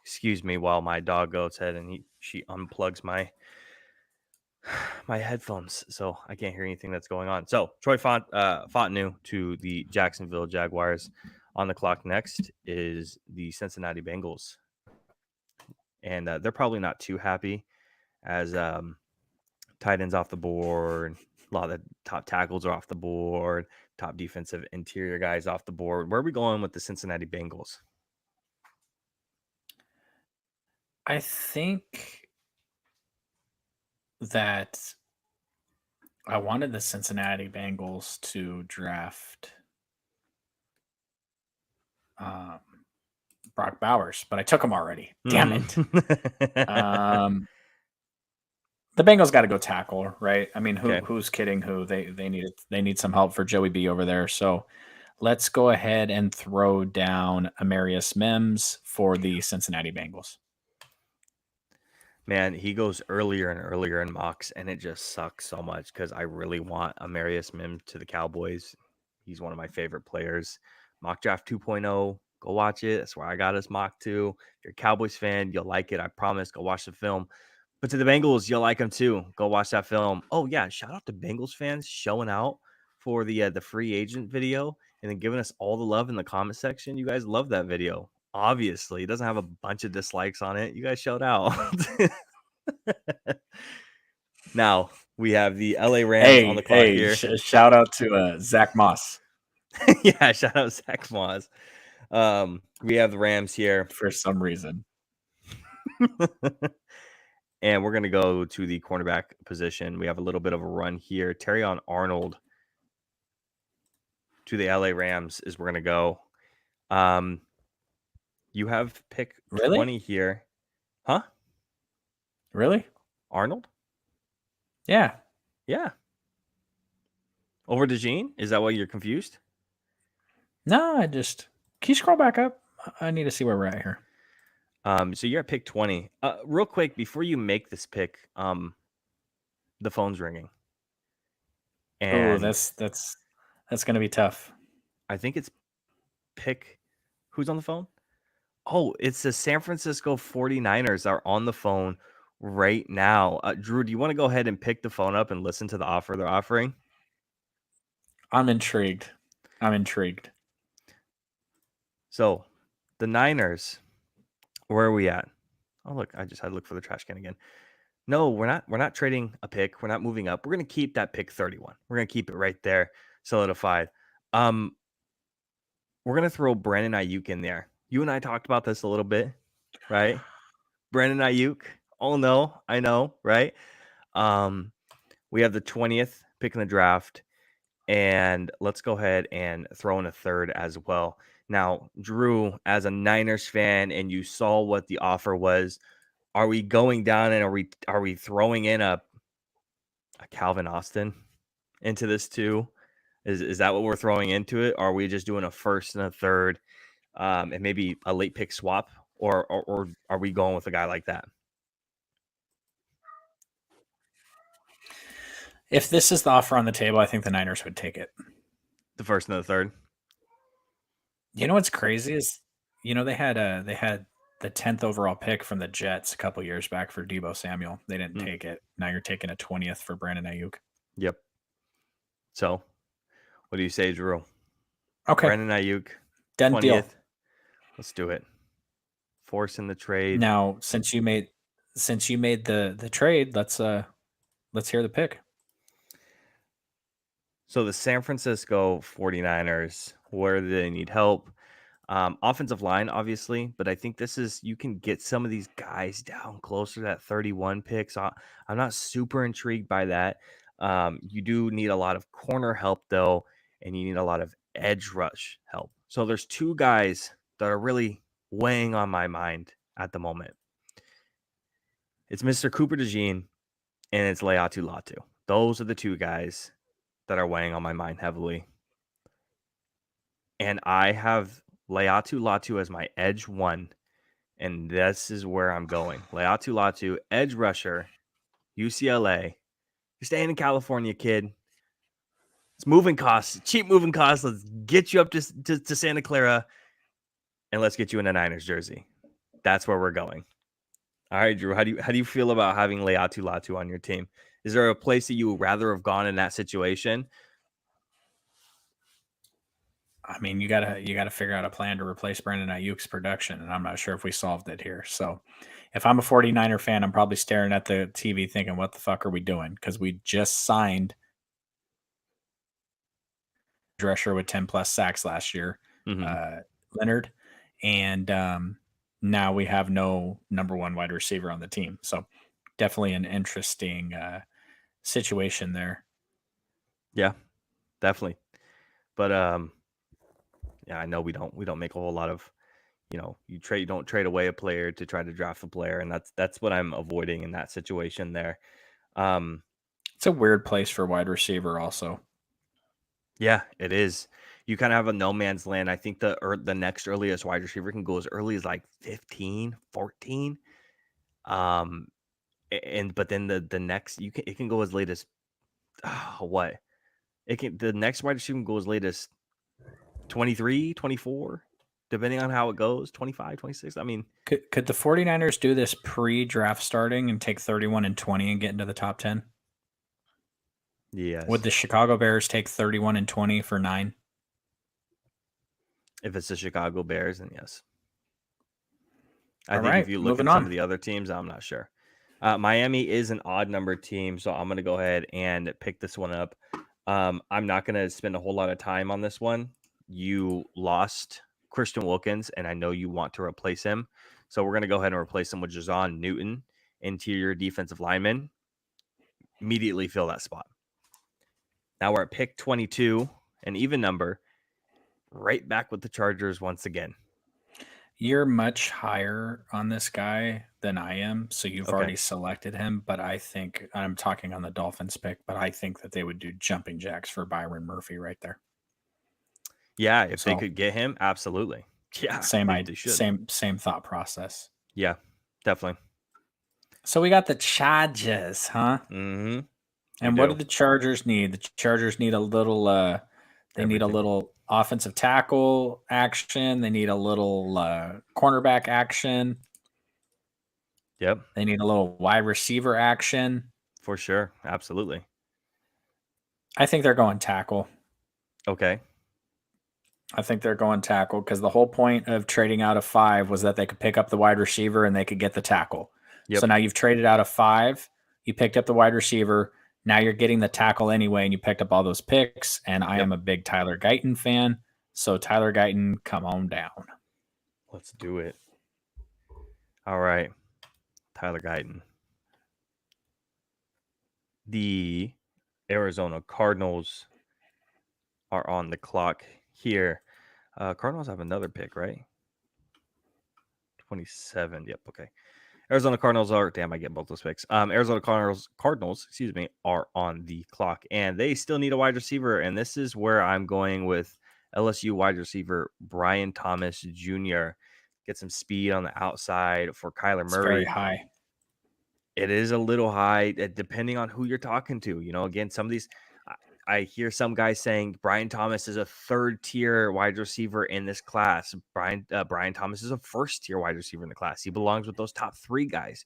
Excuse me while my dog goes ahead and she unplugs my headphones, so I can't hear anything that's going on. So Troy Fontenot to the Jacksonville Jaguars. On the clock next is the Cincinnati Bengals. And they're probably not too happy as tight ends off the board. A lot of the top tackles are off the board. Top defensive interior guys off the board. Where are we going with the Cincinnati Bengals? I think that I wanted the Cincinnati Bengals to draft Brock Bowers, but I took him already. Damn it. The Bengals got to go tackle, right? I mean, who's kidding who? They need some help for Joey B over there. So let's go ahead and throw down Amarius Mims for the Cincinnati Bengals. Man, he goes earlier and earlier in mocks, and it just sucks so much because I really want Amarius Mims to the Cowboys. He's one of my favorite players. Mock Draft 2.0. Go watch it. That's where I got us mock to. If you're a Cowboys fan, you'll like it. I promise. Go watch the film. But to the Bengals, you'll like them too. Go watch that film. Oh yeah, shout out to Bengals fans showing out for the free agent video and then giving us all the love in the comment section. You guys love that video. Obviously, it doesn't have a bunch of dislikes on it. You guys showed out. Now we have the LA Rams on the clock here. Shout out to Zach Moss. Yeah, shout out Zach Moss. We have the Rams here for some reason. And we're going to go to the cornerback position. We have a little bit of a run here. Terrion Arnold to the LA Rams is we're going to go. You have pick 20 here. Huh? Really? Arnold? Yeah. Yeah. Over DeJean? Is that why you're confused? No, can you scroll back up? I need to see where we're at here. So you're at pick 20. Real quick, before you make this pick, the phone's ringing. And that's going to be tough. I think it's pick. Who's on the phone? Oh, it's the San Francisco 49ers are on the phone right now. Drew, do you want to go ahead and pick the phone up and listen to the offer they're offering? I'm intrigued. So the Niners, where are we at? Oh, look, I just had to look for the trash can again. No, we're not trading a pick. We're not moving up. We're going to keep that pick 31. We're going to keep it right there, solidified. We're going to throw Brandon Ayuk in there. You and I talked about this a little bit, right? Brandon Ayuk. Oh, no, I know, right? We have the 20th pick in the draft, and let's go ahead and throw in a third as well. Now, Drew, as a Niners fan, and you saw what the offer was, are we going down and are we throwing in a Calvin Austin into this too? Is that what we're throwing into it? Or are we just doing a first and a third, and maybe a late pick swap, or are we going with a guy like that? If this is the offer on the table, I think the Niners would take it. The first and the third. You know what's crazy is, they had the 10th overall pick from the Jets a couple years back for Deebo Samuel. They didn't take it. Now you're taking a 20th for Brandon Ayuk. Yep. So, what do you say, Drew? Okay. Brandon Ayuk, done 20th. Deal. Let's do it. Forcing the trade. Now, since you made the trade, let's hear the pick. So the San Francisco 49ers, where do they need help? Offensive line, obviously, but I think you can get some of these guys down closer to that 31 pick. So I'm not super intrigued by that. You do need a lot of corner help, though, and you need a lot of edge rush help. So there's two guys that are really weighing on my mind at the moment. It's Mr. Cooper DeJean and it's Laiatu Latu. Those are the two guys that are weighing on my mind heavily. And I have Laiatu Latu as my edge one, and this is where I'm going. Laiatu Latu, edge rusher, UCLA. You're staying in California, kid. It's moving costs, cheap moving costs. Let's get you up to Santa Clara, and let's get you in a Niners jersey. That's where we're going. All right, Drew, how do you feel about having Laiatu Latu on your team? Is there a place that you would rather have gone in that situation? I mean, you gotta figure out a plan to replace Brandon Ayuk's production, and I'm not sure if we solved it here. So if I'm a 49er fan, I'm probably staring at the TV thinking, what the fuck are we doing? Because we just signed rusher with 10 plus sacks last year, Leonard, and now we have no number one wide receiver on the team. So definitely an interesting situation there. Yeah, definitely. But yeah, I know we don't make a whole lot of, you don't trade away a player to try to draft a player, and that's what I'm avoiding in that situation there. It's a weird place for wide receiver also. Yeah, it is. You kind of have a no man's land. I think the next earliest wide receiver can go as early as like 15, 14. But then the next it can go as late as what? The next wide receiver can go as late as 23, 24, depending on how it goes, 25, 26. I mean, Could the 49ers do this pre-draft starting and take 31 and 20 and get into the top 10? yes. Would the Chicago Bears take 31 and 20 for 9? If it's the Chicago Bears, then yes. I All think right, if you look at moving some on. of the other teams, I'm not sure. Miami is an odd number team, so I'm going to go ahead and pick this one up. I'm not going to spend a whole lot of time on this one. You lost Christian Wilkins, and I know you want to replace him. So we're going to go ahead and replace him with Jazon Newton, interior defensive lineman. Immediately fill that spot. Now we're at pick 22, an even number, right back with the Chargers once again. You're much higher on this guy than I am, so you've Okay. already selected him, but I think I'm talking on the Dolphins pick, but I think that they would do jumping jacks for Byron Murphy right there. Yeah, if they So- could get him, absolutely. Yeah, Same they idea, should. same thought process. Yeah, definitely. So we got the Chargers, huh? Mm-hmm. And We what do. do the Chargers need? The Chargers need a little they need a Everything. little offensive tackle action, they need a little cornerback action, Yep, they need a little wide receiver action. for sure. Absolutely. I think they're going tackle. Okay. I think they're going tackle because the whole point of trading out of 5 was that they could pick up the wide receiver and they could get the tackle. Yep. So now you've traded out of 5, you picked up the wide receiver, now you're getting the tackle anyway, and you picked up all those picks. And I Yep. am a big Tyler Guyton fan. So Tyler Guyton, come on down. Let's do it. All right. Tyler Guyton. The Arizona Cardinals are on the clock here. Cardinals have another pick, right? 27. Yep. Okay. Arizona Cardinals are, damn, I get both those picks. Arizona Cardinals, excuse me, are on the clock, and they still need a wide receiver. And this is where I'm going with LSU wide receiver Brian Thomas Jr. Get some speed on the outside for Kyler It's Murray. very high. It is a little high, depending on who you're talking to. You know, again, some of these, I hear some guys saying Brian Thomas is a third-tier wide receiver in this class. Brian Thomas is a first-tier wide receiver in the class. He belongs with those top 3 guys.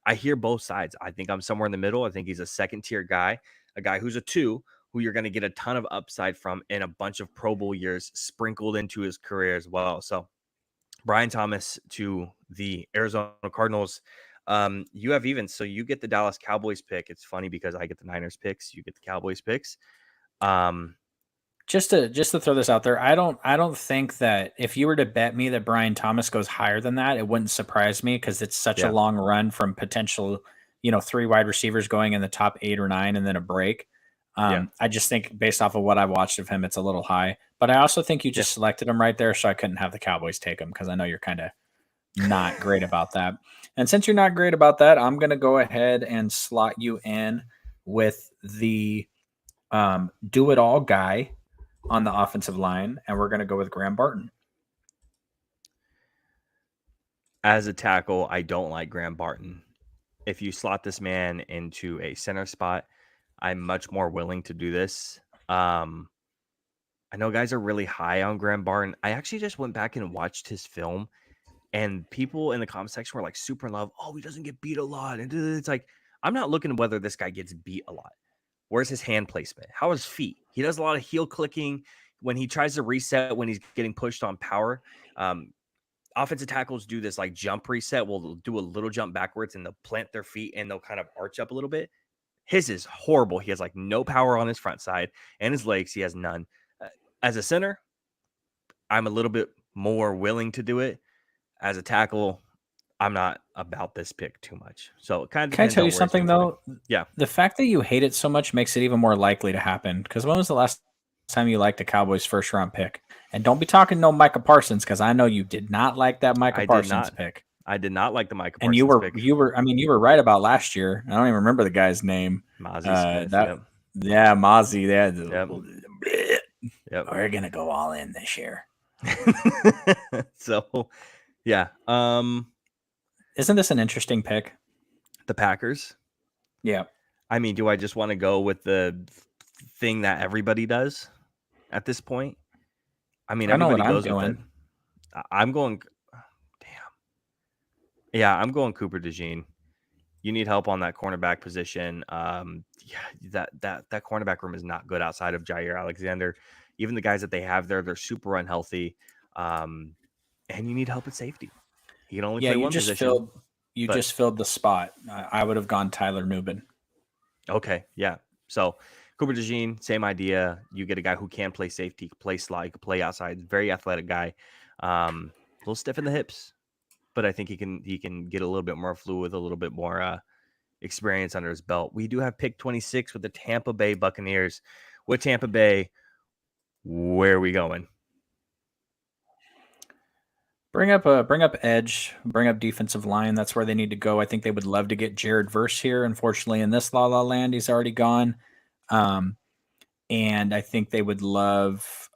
I hear both sides. I think I'm somewhere in the middle. I think he's a second-tier guy, a guy who's a 2, who you're going to get a ton of upside from in a bunch of Pro Bowl years sprinkled into his career as well. So Brian Thomas to the Arizona Cardinals. You have even, so you get the Dallas Cowboys pick. It's funny because I get the Niners picks, you get the Cowboys picks. Just to throw this out there, I don't think that if you were to bet me that Brian Thomas goes higher than that, it wouldn't surprise me because it's such Yeah. a long run from potential, 3 wide receivers going in the top 8 or 9 and then a break. Yeah. I just think based off of what I've watched of him, it's a little high. But I also think you just selected him right there, so I couldn't have the Cowboys take him because I know you're kind of not great about that. And since you're not great about that, I'm going to go ahead and slot you in with the do-it-all guy on the offensive line, and we're going to go with Graham Barton. As a tackle, I don't like Graham Barton. If you slot this man into a center spot, I'm much more willing to do this. I know guys are really high on Graham Barton. I actually just went back and watched his film, and people in the comment section were like super in love. Oh, he doesn't get beat a lot. And it's like, I'm not looking at whether this guy gets beat a lot. Where's his hand placement? How are his feet? He does a lot of heel clicking when he tries to reset when he's getting pushed on power. Offensive tackles do this like jump reset. Will do a little jump backwards and they'll plant their feet and they'll kind of arch up a little bit. His is horrible. He has like no power on his front side and his legs. He has none. As a center, I'm a little bit more willing to do it. As a tackle, I'm not about this pick too much. So it kind of Can I tell you something though? Yeah. The fact that you hate it so much makes it even more likely to happen. Because when was the last time you liked the Cowboys' first round pick? And don't be talking no Micah Parsons because I know you did not like that Micah Parsons pick. I did not like the Micah And Parsons pick. you were right about last year. I don't even remember the guy's name. Mozzie Smith. Yeah, Mozzie. Yep. We're gonna go all in this year. So, yeah. Isn't this an interesting pick? The Packers. Yeah. I mean, do I just want to go with the thing that everybody does at this point? I mean, I know what everybody I'm goes with it. going. I'm going. Damn. Yeah, I'm going Cooper DeJean. You need help on that cornerback position. Yeah, that cornerback room is not good outside of Jair Alexander. Even the guys that they have there, they're super unhealthy. And you need help at safety. He can only Yeah, play you one just position. just filled the spot. I would have gone Tyler Nubin. Okay, yeah. So Cooper DeJean, same idea. You get a guy who can play safety, play slot, play outside, very athletic guy. A little stiff in the hips, but I think he can get a little bit more fluid, a little bit more experience under his belt. We do have pick 26 with the Tampa Bay Buccaneers. With Tampa Bay, where are we going? Bring up edge, bring up defensive line. That's where they need to go. I think they would love to get Jared Verse here. Unfortunately, in this La La Land, he's already gone. And I think they would love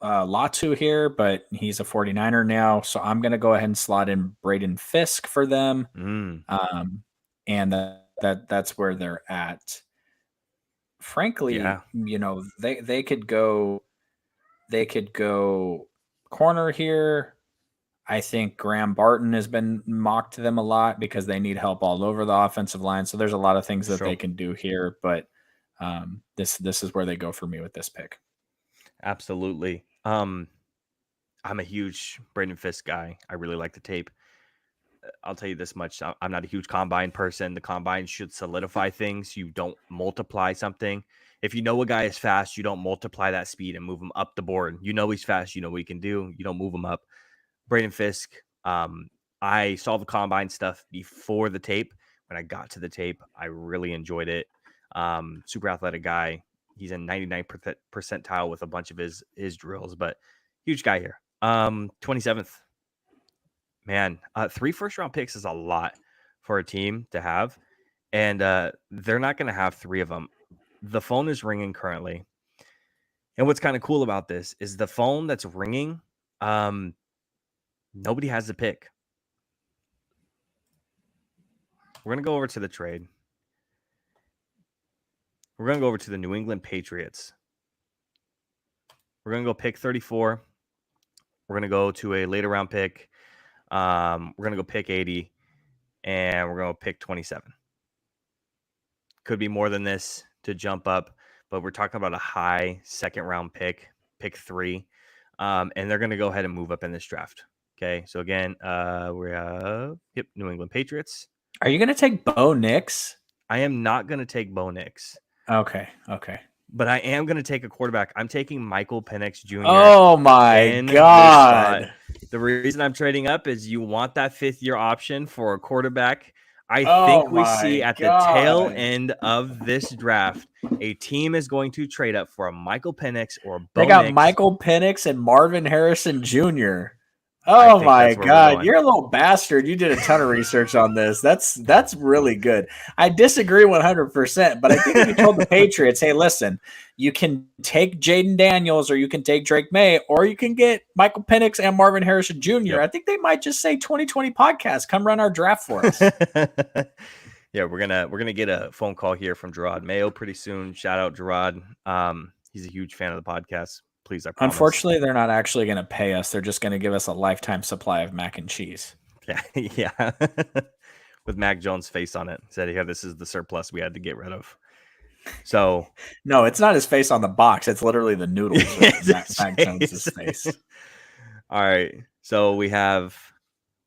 Latu here, but he's a 49er now. So I'm going to go ahead and slot in Braden Fisk for them. And that's where they're at. Frankly, Yeah. they could go corner here. I think Graham Barton has been mocked to them a lot because they need help all over the offensive line. So there's a lot of things that they can do here, but this is where they go for me with this pick. Absolutely. I'm a huge Braden Fisk guy. I really like the tape. I'll tell you this much. I'm not a huge combine person. The combine should solidify things. You don't multiply something. If you know a guy is fast, you don't multiply that speed and move him up the board. You know he's fast. You know what he can do. You don't move him up. Braden Fisk, I saw the combine stuff before the tape. When I got to the tape, I really enjoyed it. Super athletic guy. He's in 99th percentile with a bunch of his drills, but huge guy here. 27th. Man, 3 first-round picks is a lot for a team to have, and they're not going to have 3 of them. The phone is ringing currently, and what's kind of cool about this is the phone that's ringing, nobody has the pick. We're going to go over to the trade. We're going to go over to the New England Patriots. We're going to go pick 34. We're going to go to a later round pick. We're going to go pick 80, and we're going to pick 27. Could be more than this to jump up, but we're talking about a high second round pick 3. And they're going to go ahead and move up in this draft. Okay. So again, we're New England Patriots. Are you going to take Bo Nix? I am not going to take Bo Nix. Okay. But I am going to take a quarterback. I'm taking Michael Penix Jr. Oh my God. The reason I'm trading up is you want that 5th-year option for a quarterback. I think we see at the tail end of this draft, a team is going to trade up for a Michael Penix or Bo They got Nix. Michael Penix and Marvin Harrison Jr. Oh my God. You're a little bastard. You did a ton of research on this. That's really good. I disagree 100%, but I think if you told the Patriots, hey, listen, you can take Jaden Daniels or you can take Drake May or you can get Michael Penix and Marvin Harrison Jr. Yep. I think they might just say 2020 podcast, come run our draft for us. Yeah, we're gonna get a phone call here from Gerard Mayo pretty soon. Shout out Gerard. He's a huge fan of the podcast. Please, I promise. Unfortunately, they're not actually going to pay us. They're just going to give us a lifetime supply of mac and cheese. Yeah. With Mac Jones' face on it. Said, "Yeah, this is the surplus we had to get rid of." So no, it's not his face on the box. It's literally the noodles with Mac Jones' face. All right. So we have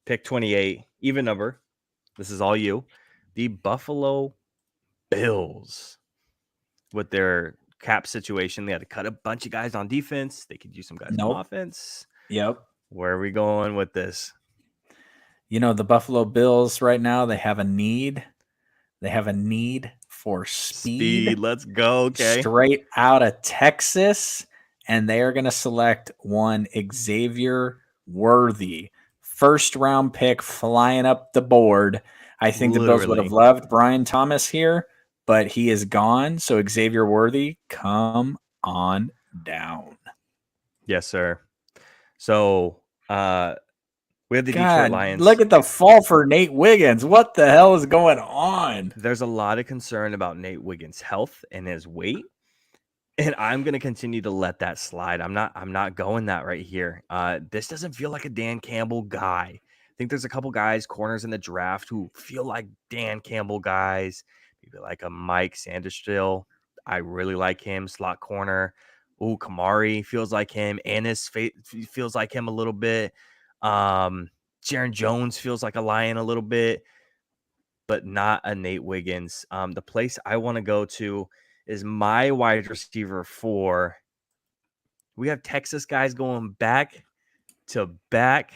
pick 28, even number. This is all you. The Buffalo Bills with their cap situation. They had to cut a bunch of guys on defense. They could use some guys on offense. Yep. Where are we going with this? The Buffalo Bills right now, they have a need. They have a need for speed. Let's go. Okay. Straight out of Texas. And they are going to select one Xavier Worthy. 1st round pick flying up the board. I think the Bills would have loved Brian Thomas here, but he is gone. So Xavier Worthy, come on down. Yes, sir. So we have the Detroit Lions. Look at the fall for Nate Wiggins. What the hell is going on? There's a lot of concern about Nate Wiggins' health and his weight. And I'm gonna continue to let that slide. I'm not going that right here. This doesn't feel like a Dan Campbell guy. I think there's a couple guys, corners in the draft who feel like Dan Campbell guys. Maybe like a Mike Sanderstill. I really like him. Slot corner. Ooh, Kamari feels like him. Ennis feels like him a little bit. Jaron Jones feels like a Lion a little bit, but not a Nate Wiggins. The place I want to go to is my wide receiver 4. We have Texas guys going back to back.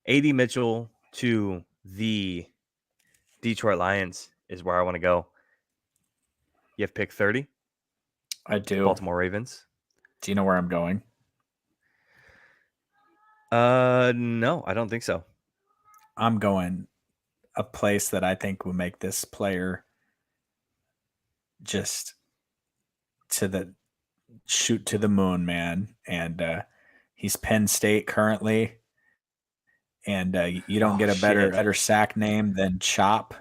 AD Mitchell to the Detroit Lions is where I want to go. You have pick 30? I do. Baltimore Ravens. Do you know where I'm going? No, I don't think so. I'm going a place that I think will make this player just shoot to the moon, man. And he's Penn State currently. And you don't get a better sack name than Chop.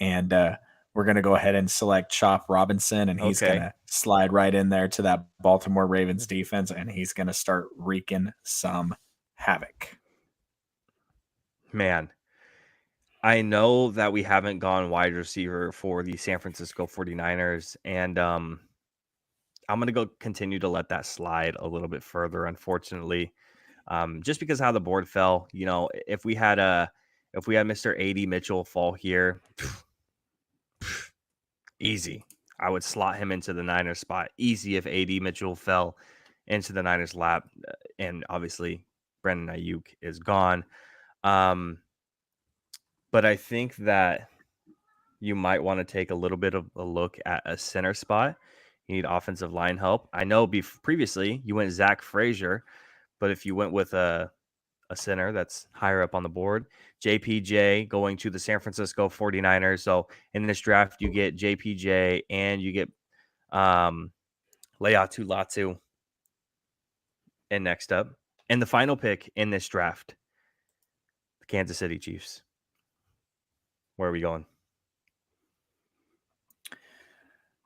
And we're going to go ahead and select Chop Robinson, and he's going to slide right in there to that Baltimore Ravens defense, and he's going to start wreaking some havoc. Man, I know that we haven't gone wide receiver for the San Francisco 49ers, and I'm going to go continue to let that slide a little bit further, unfortunately, just because how the board fell. You know, if we had Mr. AD Mitchell fall here, easy. I would slot him into the Niners spot. Easy if AD Mitchell fell into the Niners lap, and obviously Brandon Ayuk is gone. But I think that you might want to take a little bit of a look at a center spot. You need offensive line help. I know previously you went Zach Frazier, but if you went with a center that's higher up on the board, JPJ going to the San Francisco 49ers. So in this draft, you get JPJ and you get Laiatu Latu. And next up, and the final pick in this draft, the Kansas City Chiefs. Where are we going?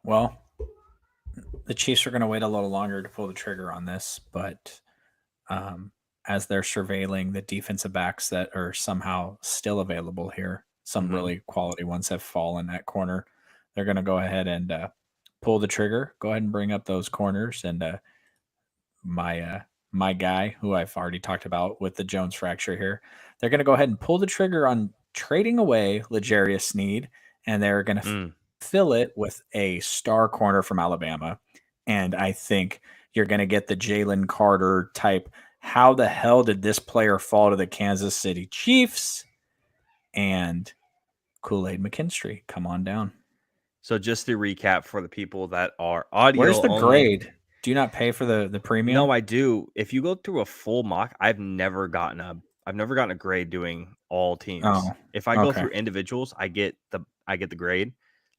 Well, the Chiefs are going to wait a little longer to pull the trigger on this, but as they're surveilling the defensive backs that are somehow still available here, some really quality ones have fallen at corner. They're going to go ahead and pull the trigger. Go ahead and bring up those corners. And my guy, who I've already talked about with the Jones fracture here, they're going to go ahead and pull the trigger on trading away L'Jarius Sneed, and they're going to fill it with a star corner from Alabama. And I think you're going to get the Jalen Carter type. How the hell did this player fall to the Kansas City Chiefs? And Kool-Aid McKinstry, come on down. So just to recap for the people that are audio Where's the only, grade? Do you not pay for the premium? No, I do. If you go through a full mock, I've never gotten a grade doing all teams. Oh, if I go through individuals, I get the grade.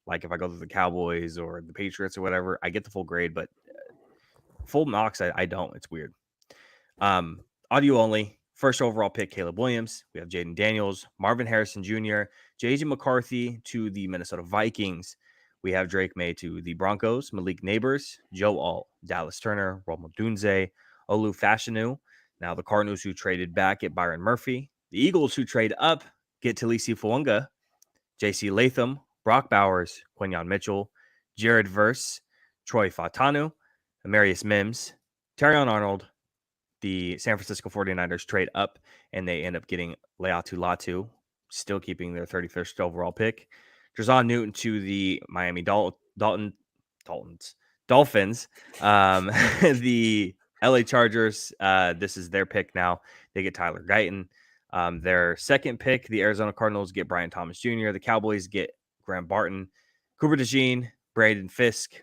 Like if I go through the Cowboys or the Patriots or whatever, I get the full grade, but full mocks I don't. It's weird. Audio only. First overall pick, Caleb Williams. We have Jaden Daniels, Marvin Harrison Jr., J.J. McCarthy to the Minnesota Vikings. We have Drake May to the Broncos, Malik Neighbors, Joe Alt, Dallas Turner, Rome Odunze, Olu Fashanu. Now the Cardinals who traded back get Byron Murphy. The Eagles who trade up get Talisi Fuunga, J.C. Latham, Brock Bowers, Quinyon Mitchell, Jared Verse, Troy Fautanu, Amarius Mims, Terrion Arnold. The San Francisco 49ers trade up, and they end up getting Laiatu Latu, still keeping their 31st overall pick. Drazon Newton to the Miami Dolphins. The LA Chargers, this is their pick now. They get Tyler Guyton. Their second pick, the Arizona Cardinals get Brian Thomas Jr. The Cowboys get Graham Barton. Cooper DeJean, Braden Fisk,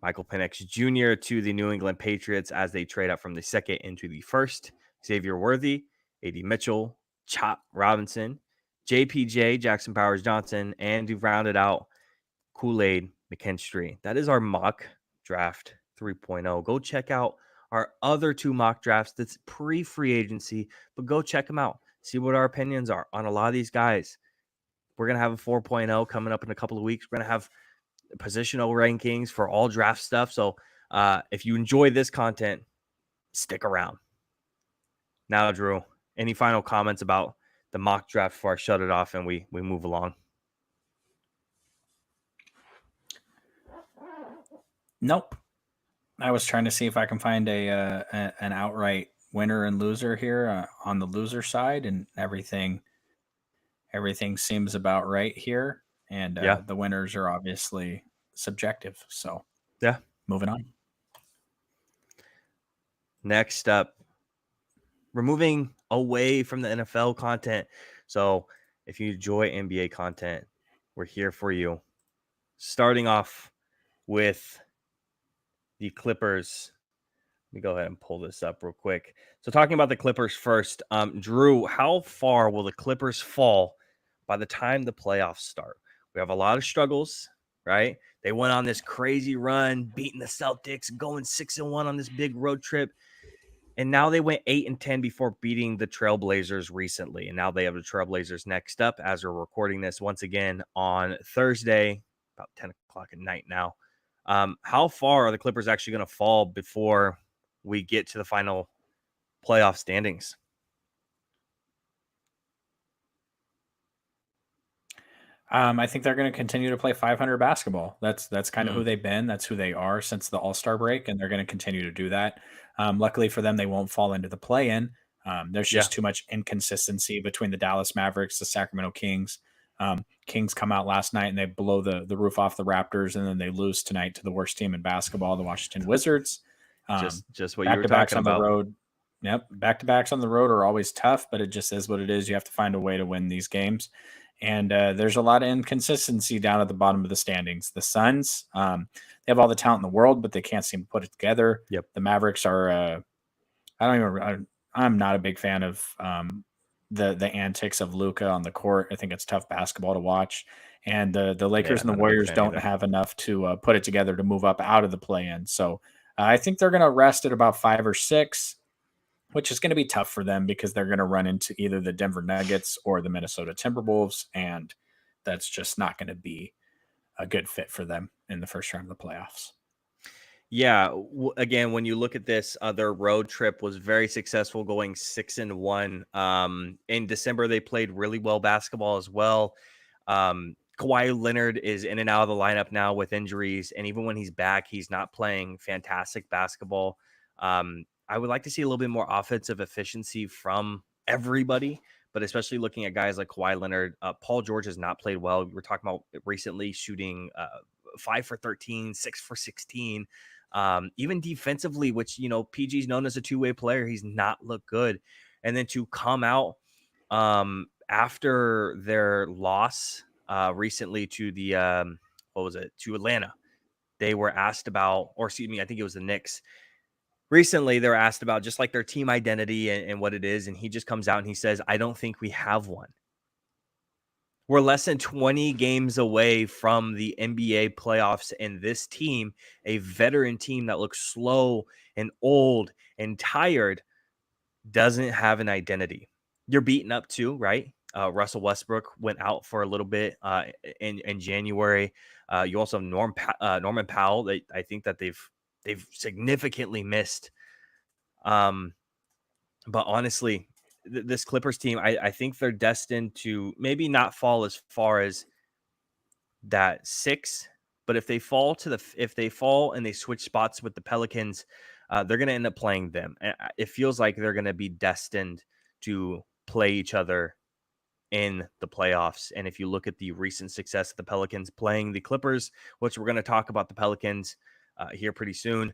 Michael Penix Jr. to the New England Patriots as they trade up from the second into the first. Xavier Worthy, AD Mitchell, Chop Robinson, JPJ, Jackson Powers Johnson, and to round it out, Kool-Aid McKinstry. That is our mock draft 3.0. Go check out our other 2 mock drafts that's pre-free agency, but go check them out. See what our opinions are on a lot of these guys. We're going to have a 4.0 coming up in a couple of weeks. We're going to have positional rankings for all draft stuff. So If you enjoy this content, stick around. Now, Drew, any final comments about the mock draft before I shut it off and we move along? Nope. I was trying to see if I can find an outright winner and loser here on the loser side, and everything seems about right here. And Yeah. the winners are obviously subjective. So Yeah. moving on. Next up, we're moving away from the NFL content. So if you enjoy NBA content, we're here for you. Starting off with the Clippers. Let me go ahead and pull this up real quick. So talking about the Clippers first, Drew, how far will the Clippers fall by the time the playoffs start? We have a lot of struggles, right? They went on this crazy run, beating the Celtics, going 6-1 on this big road trip. And now they went 8-10 before beating the Trailblazers recently. And now they have the Trailblazers next up as we're recording this once again on Thursday, about 10 o'clock at night now. How far are the Clippers actually going to fall before we get to the final playoff standings? I think they're going to continue to play 500 basketball. That's kind of who they've been. That's who they are since the All-Star break, and they're going to continue to do that. Luckily for them, they won't fall into the play-in. There's just too much inconsistency between the Dallas Mavericks, the Sacramento Kings. Kings come out last night and they blow the roof off the Raptors, and then they lose tonight to the worst team in basketball, the Washington Wizards. Just what you were talking about. On the road. Yep, back-to-backs on the road are always tough, but it just is what it is. You have to find a way to win these games. And there's a lot of inconsistency down at the bottom of the standings. The Suns, they have all the talent in the world, but they can't seem to put it together. Yep. The Mavericks are, I'm not a big fan of the antics of Luka on the court. I think it's tough basketball to watch. And the Lakers and the Warriors don't have enough to put it together to move up out of the play-in. So I think they're going to rest at about 5 or 6. Which is going to be tough for them because they're going to run into either the Denver Nuggets or the Minnesota Timberwolves, and that's just not going to be a good fit for them in the first round of the playoffs. Yeah, again, when you look at this, their road trip was very successful, going 6-1. In December, they played really well basketball as well. Kawhi Leonard is in and out of the lineup now with injuries, and even when he's back, he's not playing fantastic basketball. I would like to see a little bit more offensive efficiency from everybody, but especially looking at guys like Kawhi Leonard. Paul George has not played well. We were talking about recently shooting 5 for 13, 6 for 16. Even defensively, which, PG is known as a two-way player, he's not looked good. And then to come out after their loss recently to the, to Atlanta, they were asked about, or excuse me, I think it was the Knicks. Recently, they're asked about just like their team identity and what it is. And he just comes out and he says, I don't think we have one. We're less than 20 games away from the NBA playoffs. And this team, a veteran team that looks slow and old and tired, doesn't have an identity. You're beaten up too, right? Russell Westbrook went out for a little bit in January. You also have Norman Powell. I think that they've significantly missed. But honestly, this Clippers team, I think they're destined to maybe not fall as far as that 6, but if they fall and they switch spots with the Pelicans, they're going to end up playing them. It feels like they're going to be destined to play each other in the playoffs. And if you look at the recent success of the Pelicans playing the Clippers, which we're going to talk about the Pelicans here pretty soon,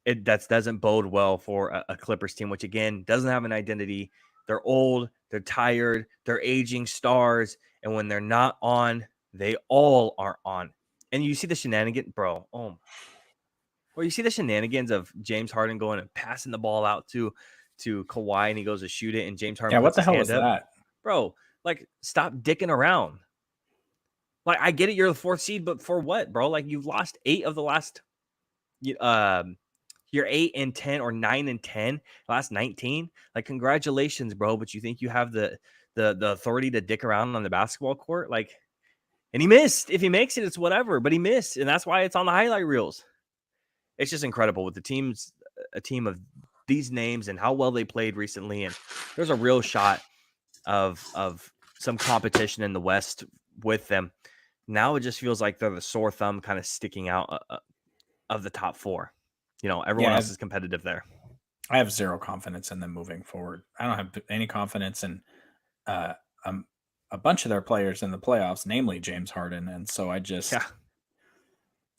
that doesn't bode well for a Clippers team, which again doesn't have an identity. They're old, they're tired, they're aging stars, and when they're not on, they all are on. And you see the shenanigans, bro. Well, you see the shenanigans of James Harden going and passing the ball out to Kawhi, and he goes to shoot it, and James Harden. Yeah, what the hell was that, bro? Like, stop dicking around. Like, I get it, you're the 4th seed, but for what, bro? Like, you've lost 8 of the last. You're 8-10 or 9-10, last 19. Like, congratulations, bro. But you think you have the authority to dick around on the basketball court? Like, and he missed. If he makes it, it's whatever. But he missed, and that's why it's on the highlight reels. it's just incredible with a team of these names and how well they played recently. And there's a real shot of some competition in the West with them. Now it just feels like they're the sore thumb kind of sticking out of the top four. Everyone else is competitive there. I have zero confidence in them moving forward. I don't have any confidence in a bunch of their players in the playoffs, namely James Harden. And so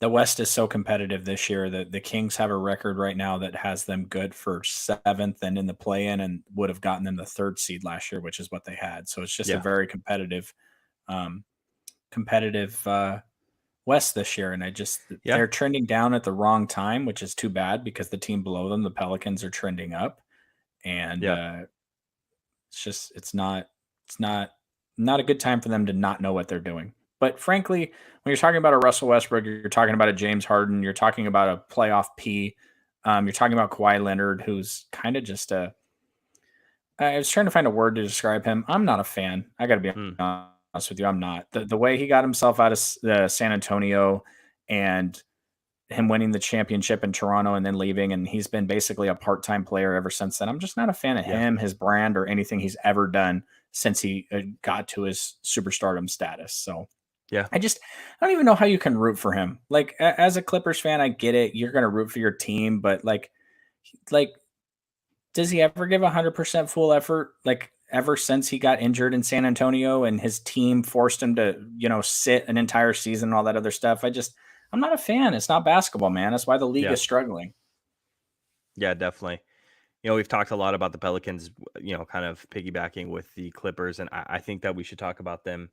the West is so competitive this year that the Kings have a record right now that has them good for 7th and in the play-in, and would have gotten them the 3rd seed last year, which is what they had. So it's just a very competitive West this year. And they're trending down at the wrong time, which is too bad because the team below them, the Pelicans, are trending up. And it's not a good time for them to not know what they're doing. But frankly, when you're talking about a Russell Westbrook, you're talking about a James Harden, you're talking about a playoff P, you're talking about Kawhi Leonard, who's kind of just I was trying to find a word to describe him. I'm not a fan. I got to be honest with you. I'm not. The way he got himself out of San Antonio and him winning the championship in Toronto and then leaving, and he's been basically a part-time player ever since then. I'm just not a fan of him, his brand, or anything he's ever done since he got to his superstardom status. So I don't even know how you can root for him. Like, as a Clippers fan, I get it. You're going to root for your team, but like, does he ever give 100% full effort? Like, ever since he got injured in San Antonio and his team forced him to, sit an entire season and all that other stuff. I'm not a fan. It's not basketball, man. That's why the league is struggling. Yeah, definitely. We've talked a lot about the Pelicans, kind of piggybacking with the Clippers, and I think that we should talk about them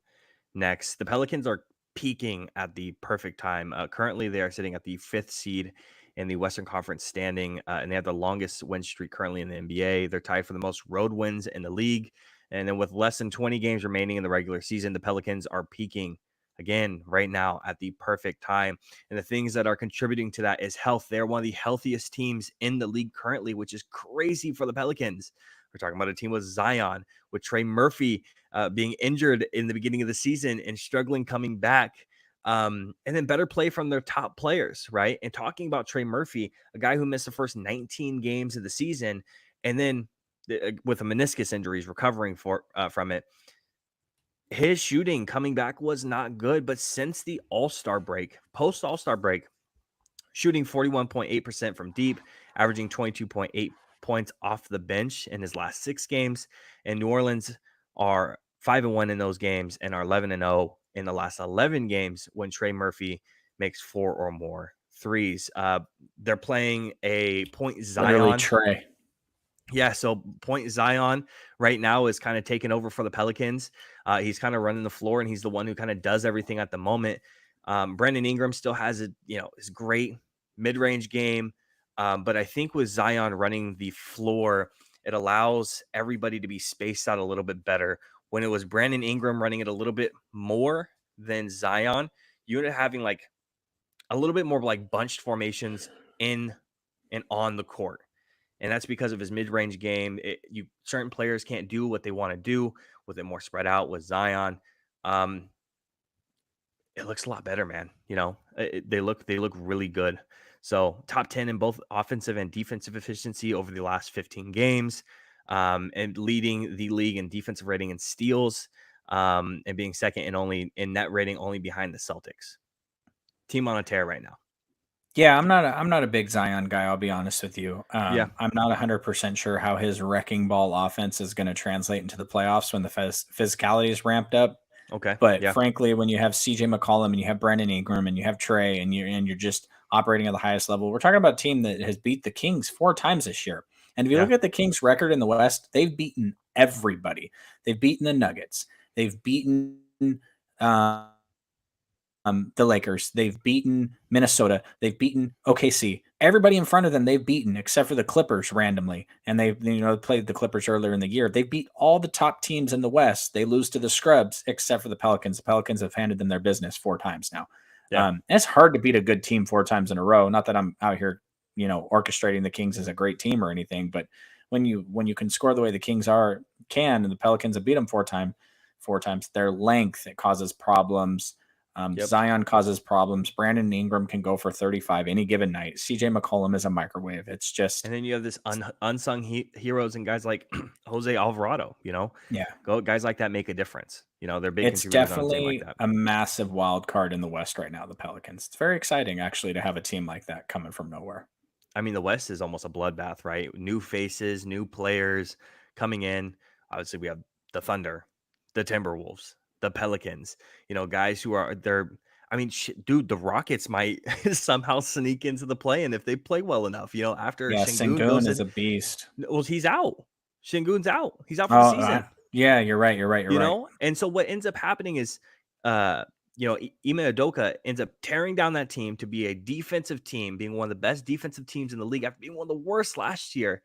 next. The Pelicans are peaking at the perfect time. Currently, they are sitting at the 5th seed in the Western Conference standing, and they have the longest win streak currently in the NBA. They're tied for the most road wins in the league. And then with less than 20 games remaining in the regular season, the Pelicans are peaking again right now at the perfect time. And the things that are contributing to that is health. They're one of the healthiest teams in the league currently, which is crazy for the Pelicans. We're talking about a team with Zion, with Trey Murphy being injured in the beginning of the season and struggling coming back. And then better play from their top players, right? And talking about Trey Murphy, a guy who missed the first 19 games of the season, and then with a meniscus injuries recovering from it, his shooting coming back was not good. But since the All-Star break, post All-Star break, shooting 41.8% from deep, averaging 22.8 points off the bench in his last 6 games. And New Orleans are 5-1 in those games and are 11-0 in the last 11 games when Trey Murphy makes 4 or more threes. They're playing a point Zion. Literally Trey. Yeah, so point Zion right now is kind of taking over for the Pelicans. He's kind of running the floor, and he's the one who kind of does everything at the moment. Brandon Ingram still has his great mid-range game, but I think with Zion running the floor, it allows everybody to be spaced out a little bit better. When it was Brandon Ingram running it a little bit more than Zion, you ended up having like a little bit more like bunched formations in and on the court. And that's because of his mid-range game. Certain players can't do what they want to do with it more spread out with Zion. It looks a lot better, man. They look really good. So top 10 in both offensive and defensive efficiency over the last 15 games, and leading the league in defensive rating and steals, and being second in net rating, only behind the Celtics. Team on a tear right now. Yeah, I'm not a big Zion guy. I'll be honest with you. I'm not 100% sure how his wrecking ball offense is going to translate into the playoffs when the physicality is ramped up. Okay, but frankly, when you have CJ McCollum and you have Brandon Ingram and you have Trey and you're just operating at the highest level, we're talking about a team that has beat the Kings 4 times this year. And if you look at the Kings' record in the West, they've beaten everybody. They've beaten the Nuggets. They've beaten the Lakers. They've beaten Minnesota. They've beaten OKC. Everybody in front of them they've beaten except for the Clippers randomly. And they played the Clippers earlier in the year. They beat all the top teams in the West. They lose to the scrubs except for the Pelicans. The Pelicans have handed them their business 4 times now. And it's hard to beat a good team 4 times in a row. Not that I'm out here, orchestrating the Kings as a great team or anything, but when you can score the way the Kings and the Pelicans have beat them 4 times, their length, it causes problems. Yep. Zion causes problems. Brandon Ingram can go for 35 any given night. CJ McCollum is a microwave. It's just, And then you have this unsung heroes and guys like Jose Alvarado, yeah, guys like that make a difference. They're big it's contributors on a team like definitely that. a massive wild card in the West right now, the Pelicans. It's very exciting, actually, to have a team like that coming from nowhere. I mean, the West is almost a bloodbath, right? New faces, new players coming in. Obviously, we have the Thunder, the Timberwolves, the Pelicans, guys who are there. I mean, dude, the Rockets might somehow sneak into the play, and if they play well enough, after Yeah, Şengün goes Sengun is in, a beast. well, he's out. Şengün's out. He's out for the Oh, season. yeah, you're right. You're right. And so what ends up happening is, Ime Udoka ends up tearing down that team to be a defensive team, being one of the best defensive teams in the league after being one of the worst last year.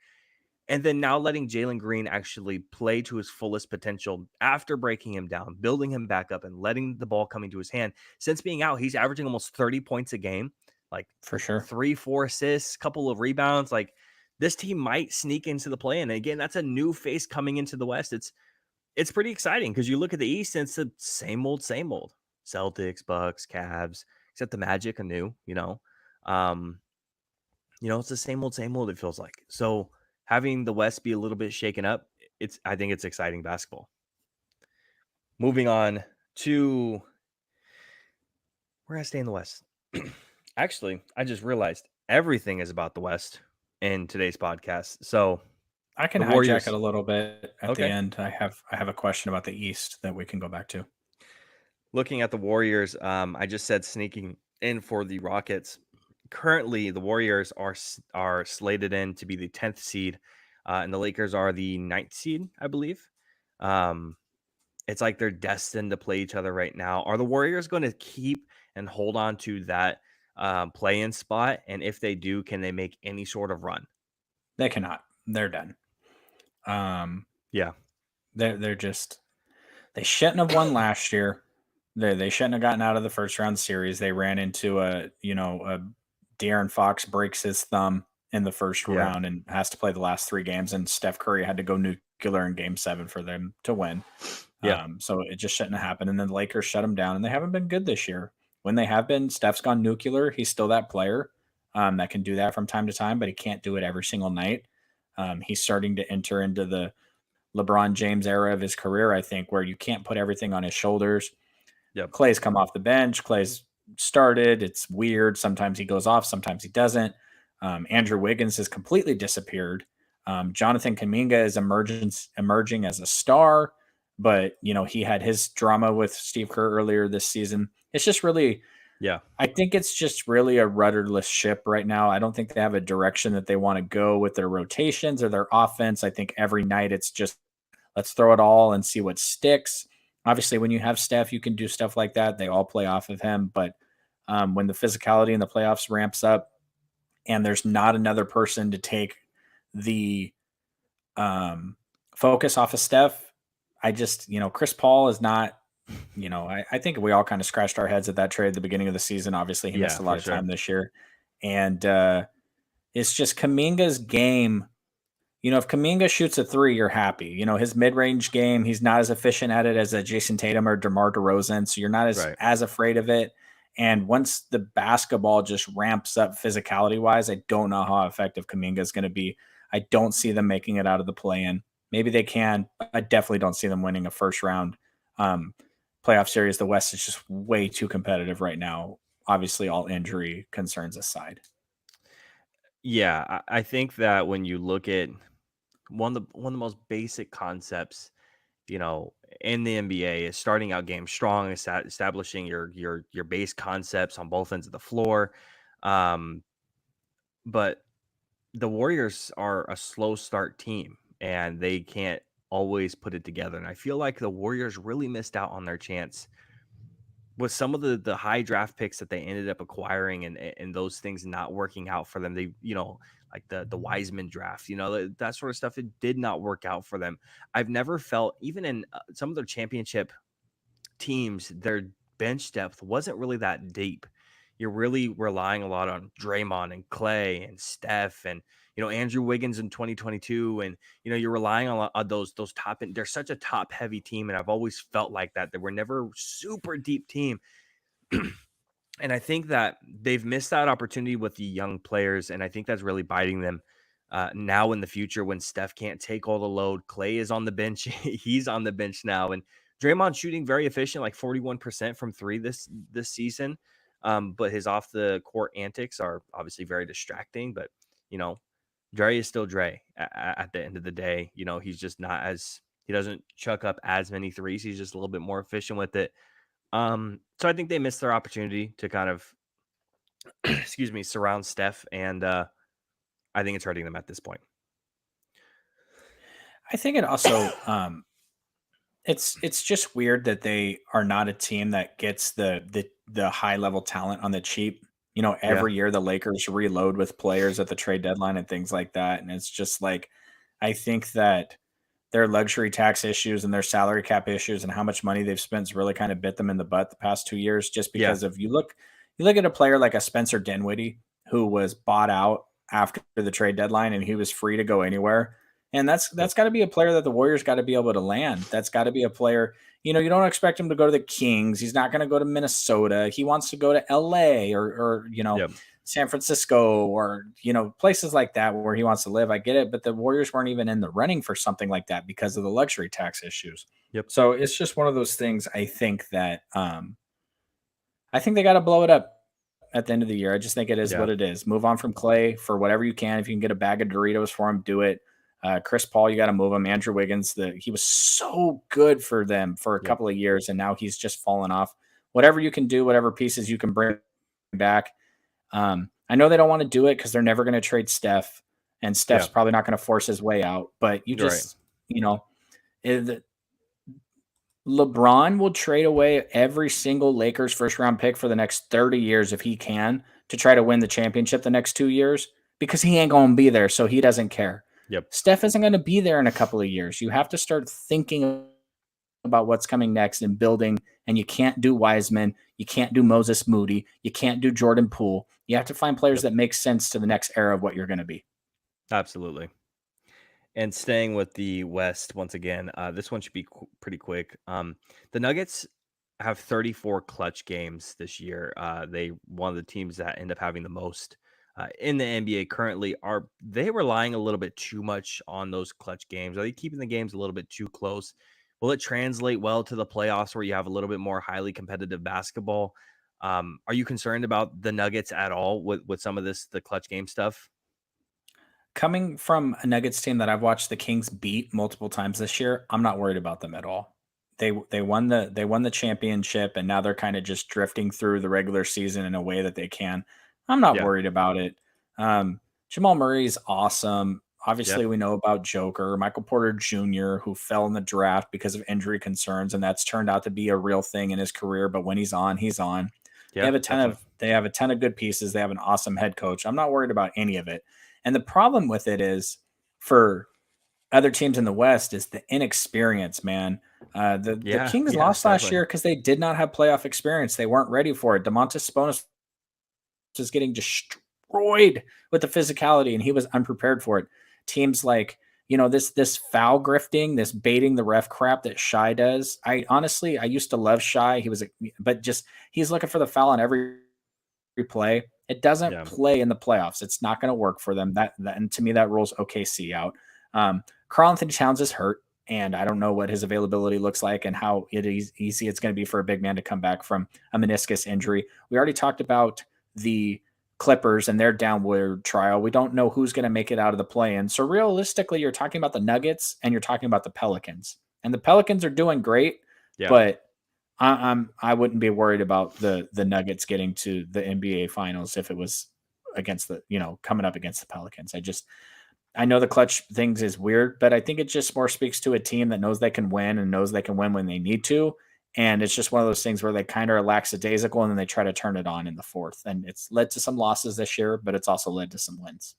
And then now letting Jalen Green actually play to his fullest potential after breaking him down, building him back up, and letting the ball come into his hand. Since being out, he's averaging almost 30 points a game, like For sure. 3-4 assists, couple of rebounds. Like, this team might sneak into the play. And again, that's a new face coming into the West. It's pretty exciting because you look at the East and it's the same old. Celtics, Bucks, Cavs, except the Magic are new, it's the same old, it feels like. So having the West be a little bit shaken up, I think it's exciting basketball. Moving on to, we're going to stay in the West. Actually, I just realized everything is about the West in today's podcast. So I can hijack it a little bit at the end. I have a question about the East that we can go back to. Looking at the Warriors, I just said sneaking in for the Rockets. Currently, the Warriors are slated in to be the 10th seed, and the Lakers are the 9th seed, I believe. It's like they're destined to play each other right now. Are the Warriors going to keep and hold on to that play-in spot? And if they do, can they make any sort of run? They cannot. They're done. Yeah. They're just, they shouldn't have won last year. They shouldn't have gotten out of the first round series. They ran into a De'Aaron Fox breaks his thumb in the first round and has to play the last 3 games. And Steph Curry had to go nuclear in game 7 for them to win. Yeah. So it just shouldn't have happened. And then the Lakers shut them down and they haven't been good this year. When they have been, Steph's gone nuclear. He's still that player that can do that from time to time, but he can't do it every single night. He's starting to enter into the LeBron James era of his career, I think, where you can't put everything on his shoulders. Yep. Clay's come off the bench. Clay's started. It's weird. Sometimes he goes off. Sometimes he doesn't. Andrew Wiggins has completely disappeared. Jonathan Kuminga is emerging as a star, but he had his drama with Steve Kerr earlier this season. It's just really, I think it's just really a rudderless ship right now. I don't think they have a direction that they want to go with their rotations or their offense. I think every night it's just, let's throw it all and see what sticks. Obviously, when you have Steph, you can do stuff like that. They all play off of him. But when the physicality in the playoffs ramps up and there's not another person to take the focus off of Steph, I just, Chris Paul is not, I think we all kind of scratched our heads at that trade at the beginning of the season. Obviously, he missed a lot of time this year. And it's just Kuminga's game. If Kuminga shoots a 3, you're happy. His mid-range game, he's not as efficient at it as a Jason Tatum or DeMar DeRozan, so you're not as afraid of it. And once the basketball just ramps up physicality-wise, I don't know how effective Kuminga is going to be. I don't see them making it out of the play-in. Maybe they can. I definitely don't see them winning a first-round playoff series. The West is just way too competitive right now, obviously all injury concerns aside. Yeah, I think that when you look at one of the most basic concepts, in the NBA is starting out game strong, establishing your base concepts on both ends of the floor. But the Warriors are a slow start team and they can't always put it together. And I feel like the Warriors really missed out on their chance with some of the high draft picks that they ended up acquiring and those things not working out for them. They, like the Wiseman draft, that sort of stuff, it did not work out for them. I've never felt, even in some of their championship teams, their bench depth wasn't really that deep. You're really relying a lot on Draymond and Clay and Steph and, Andrew Wiggins in 2022. And, you're relying on those top, and they're such a top heavy team. And I've always felt like that. They were never a super deep team. And I think that they've missed that opportunity with the young players, and I think that's really biting them now in the future when Steph can't take all the load. Clay is on the bench; he's on the bench now, and Draymond shooting very efficient, like 41% from three this season. But his off the court antics are obviously very distracting. But you know, Dre is still Dre at the end of the day. You know, he's just not as he doesn't chuck up as many threes. He's just a little bit more efficient with it. So I think they missed their opportunity to kind of, excuse me, surround Steph, and I think it's hurting them at this point. I think it also it's just weird that they are not a team that gets the high level talent on the cheap. You know, Yeah, every year the Lakers reload with players at the trade deadline and things like that, and it's just like I think that their luxury tax issues and their salary cap issues and how much money they've spent has really kind of bit them in the butt the past 2 years. Just yeah, because of you look at a player like a Spencer Dinwiddie who was bought out after the trade deadline and he was free to go anywhere. And yep, that's got to be a player that the Warriors got to be able to land. That's got to be a player. You know, you don't expect him to go to the Kings. He's not going to go to Minnesota. He wants to go to LA or yep, San Francisco or places like that where he wants to live. I get it, but the Warriors weren't even in the running for something like that because of the luxury tax issues. yep, So it's just one of those things. I think they got to blow it up at the end of the year. I just think it is yeah, what it is. Move on from Clay for whatever you can. If you can get a bag of Doritos for him, do it. Chris Paul, you got to move him. Andrew Wiggins, he was so good for them for a yep, couple of years, and now he's just fallen off. Whatever you can do, whatever pieces you can bring back. I know they don't want to do it because they're never going to trade Steph, and yeah. Steph's probably not going to force his way out. But you You're right. just, LeBron will trade away every single Lakers first round pick for the next 30 years if he can to try to win the championship the next 2 years because he ain't going to be there. So he doesn't care. Yep, Steph isn't going to be there in a couple of years. You have to start thinking about what's coming next and building. And you can't do Wiseman. You can't do Moses Moody. You can't do Jordan Poole. You have to find players yep, that make sense to the next era of what you're going to be. absolutely. And staying with the West once again, this one should be pretty quick. The Nuggets have 34 clutch games this year. They one of the teams that end up having the most in the NBA currently. Are they relying a little bit too much on those clutch games? Are they keeping the games a little bit too close? Will it translate well to the playoffs where you have a little bit more highly competitive basketball? Are you concerned about the Nuggets at all with some of the clutch game stuff? Coming from a Nuggets team that I've watched the Kings beat multiple times this year, I'm not worried about them at all. They won the championship and now they're kind of just drifting through the regular season in a way that they can. I'm not Yeah, worried about it. Jamal Murray is awesome. yeah, Obviously, we know about Joker, Michael Porter Jr., who fell in the draft because of injury concerns, and that's turned out to be a real thing in his career. But when he's on, he's on. They yeah, have a ton definitely. of they have a ton of good pieces. They have an awesome head coach. I'm not worried about any of it. And the problem with it is for other teams in the West is the inexperience, man. The Yeah, Kings yeah, lost last definitely. year because they did not have playoff experience. They weren't ready for it. Domantas Sabonis was getting destroyed with the physicality, and he was unprepared for it. Teams like this foul grifting, this baiting the ref crap that Shy does. I used to love Shy. But just he's looking for the foul on every play. It doesn't Yeah. play in the playoffs. It's not going to work for them. And to me, that rules OKC out. Karl Anthony Towns is hurt, and I don't know what his availability looks like and how easy it's going to be for a big man to come back from a meniscus injury. We already talked about the Clippers and their downward trial. We don't know who's going to make it out of the play-in. So realistically, you're talking about the Nuggets and you're talking about the Pelicans. And the Pelicans are doing great, Yeah. but I wouldn't be worried about the Nuggets getting to the NBA finals if it was against coming up against the Pelicans. I know the clutch things is weird, but I think it just more speaks to a team that knows they can win and knows they can win when they need to. And it's just one of those things where they kind of are lackadaisical and then they try to turn it on in the fourth. And it's led to some losses this year, but it's also led to some wins.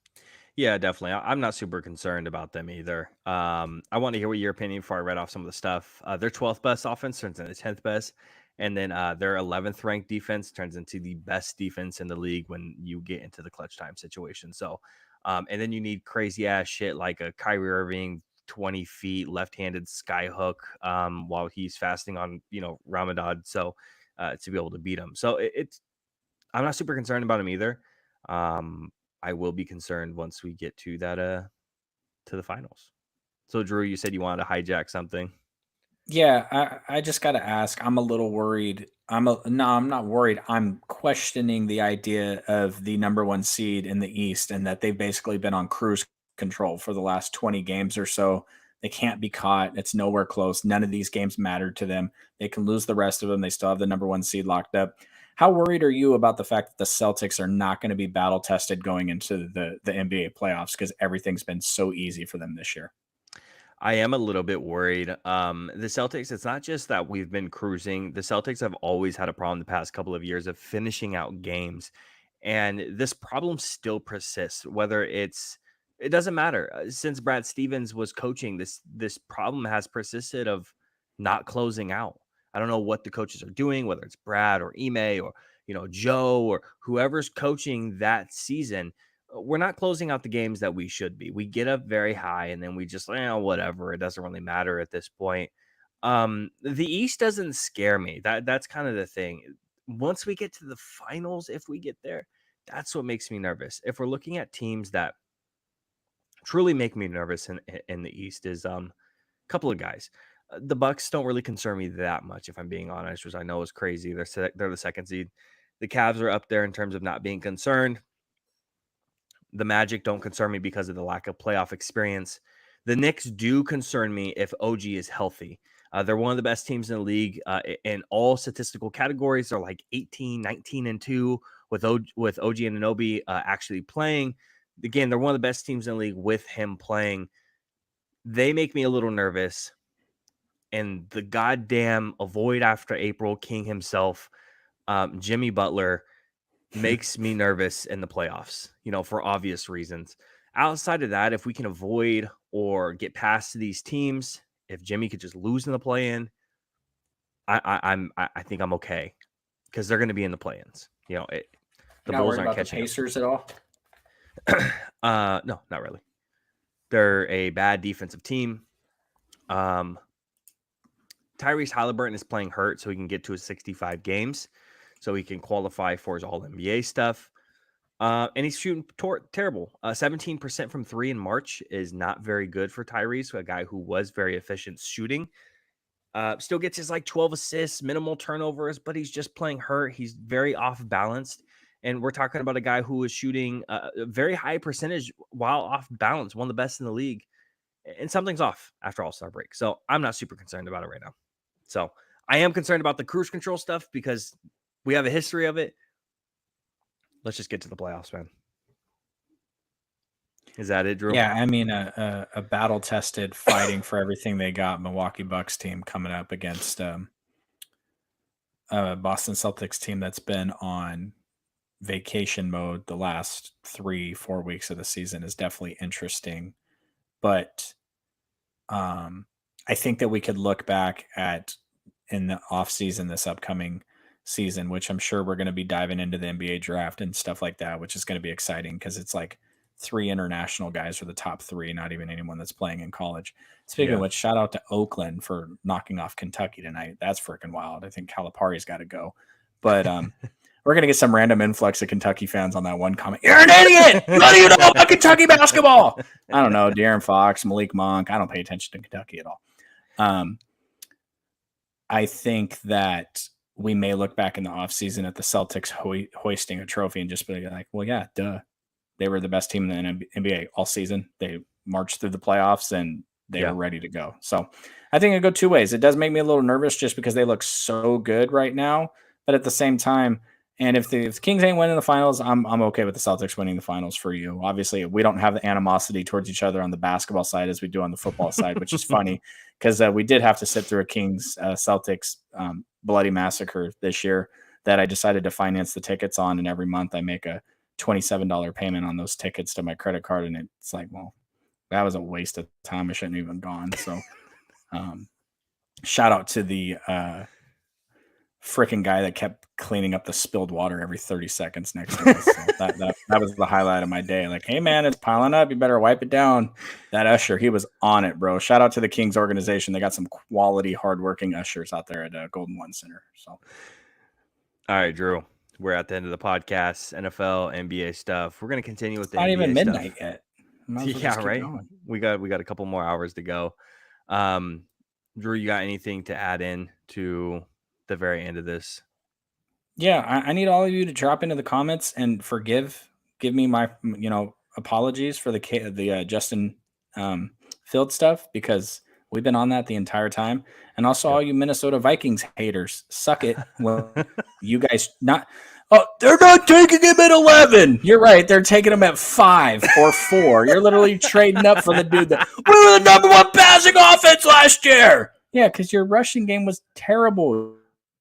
Yeah, definitely. I'm not super concerned about them either. I want to hear what your opinion before I read off some of the stuff. Their 12th best offense turns into 10th best, and then their 11th ranked defense turns into the best defense in the league when you get into the clutch time situation. So, and then you need crazy ass shit like a Kyrie Irving 20 feet left-handed sky hook while he's fasting on Ramadan. So to be able to beat them. So I'm not super concerned about them either. I will be concerned once we get to that to the finals. So Drew, you said you wanted to hijack something. Yeah, I just got to ask. I'm a little worried. No, I'm not worried. I'm questioning the idea of the number one seed in the East and that they've basically been on cruise control for the last 20 games or so. They can't be caught. It's nowhere close. None of these games matter to them. They can lose the rest of them. They still have the number one seed locked up. How worried are you about the fact that the Celtics are not going to be battle tested going into the NBA playoffs because everything's been so easy for them this year? I am a little bit worried. The Celtics, it's not just that we've been cruising. The Celtics have always had a problem the past couple of years of finishing out games. And this problem still persists, it doesn't matter. Since Brad Stevens was coaching, this problem has persisted of not closing out. I don't know what the coaches are doing, whether it's Brad or Ime or Joe or whoever's coaching that season. We're not closing out the games that we should be. We get up very high and then we just, whatever. It doesn't really matter at this point. The East doesn't scare me. That's kind of the thing. Once we get to the finals, if we get there, that's what makes me nervous. If we're looking at teams that truly make me nervous in the East, is a couple of guys. The Bucks don't really concern me that much, if I'm being honest, which I know is crazy. They're the second seed. The Cavs are up there in terms of not being concerned. The Magic don't concern me because of the lack of playoff experience. The Knicks do concern me if OG is healthy. They're one of the best teams in the league in all statistical categories. They're like 18, 19, and 2 with OG Anunoby actually playing. Again, they're one of the best teams in the league with him playing. They make me a little nervous. And the goddamn avoid after April king himself, Jimmy Butler, makes me nervous in the playoffs, for obvious reasons. Outside of that, if we can avoid or get past these teams, if Jimmy could just lose in the play-in, I think I'm okay because they're going to be in the play-ins. The Bulls aren't catching the Pacers at all. No, not really. They're a bad defensive team. Tyrese Halliburton is playing hurt, so he can get to his 65 games, so he can qualify for his All-NBA stuff. And he's shooting terrible. 17% from 3 in March is not very good for Tyrese, a guy who was very efficient shooting. Still gets his 12 assists, minimal turnovers, but he's just playing hurt. He's very off balanced. And we're talking about a guy who is shooting a very high percentage while off balance, one of the best in the league. And something's off after All-Star break. So I'm not super concerned about it right now. So I am concerned about the cruise control stuff because we have a history of it. Let's just get to the playoffs, man. Is that it, Drew? Yeah, I mean, a battle-tested, fighting for everything they got Milwaukee Bucks team coming up against a Boston Celtics team that's been on vacation mode the last 3-4 weeks of the season is definitely interesting. But I think that we could look back at in the offseason this upcoming season, which I'm sure we're going to be diving into the NBA draft and stuff like that, which is going to be exciting because it's like 3 international guys for the top 3, not even anyone that's playing in college. Speaking of which, shout out to Oakland for knocking off Kentucky tonight. That's freaking wild. I think Calipari's got to go. But we're going to get some random influx of Kentucky fans on that one comment. You're an idiot! What do you know about Kentucky basketball? I don't know. De'Aaron Fox, Malik Monk. I don't pay attention to Kentucky at all. I think that we may look back in the offseason at the Celtics hoisting a trophy and just be like, well, yeah, duh. They were the best team in the NBA all season. They marched through the playoffs and they were ready to go. So I think it go 2 ways. It does make me a little nervous just because they look so good right now. But at the same time, and if the Kings ain't winning the finals, I'm okay with the Celtics winning the finals for you. Obviously, we don't have the animosity towards each other on the basketball side as we do on the football side, which is funny because we did have to sit through a Kings Celtics bloody massacre this year that I decided to finance the tickets on. And every month I make a $27 payment on those tickets to my credit card. And it's like, well, that was a waste of time. I shouldn't have even gone. So shout out to the freaking guy that kept cleaning up the spilled water every 30 seconds next to us. So that was the highlight of my day. Like, hey man, it's piling up. You better wipe it down. That usher, he was on it, bro. Shout out to the Kings organization. They got some quality, hardworking ushers out there at Golden One Center. So All right, Drew. We're at the end of the podcast. NFL, NBA stuff. We're gonna continue with It's the not even NBA midnight stuff. yet. Might as well Yeah, just keep right. going. We got a couple more hours to go. Drew, you got anything to add in to the very end of this? Yeah, I need all of you to drop into the comments and give me my apologies for the Justin Field stuff, because we've been on that the entire time. And also all you Minnesota Vikings haters, suck it. Well, you guys they're not taking him at 11. You're right. They're taking him at 5 or 4. You're literally trading up for the dude that we were the number 1 passing offense last year. Yeah, because your rushing game was terrible.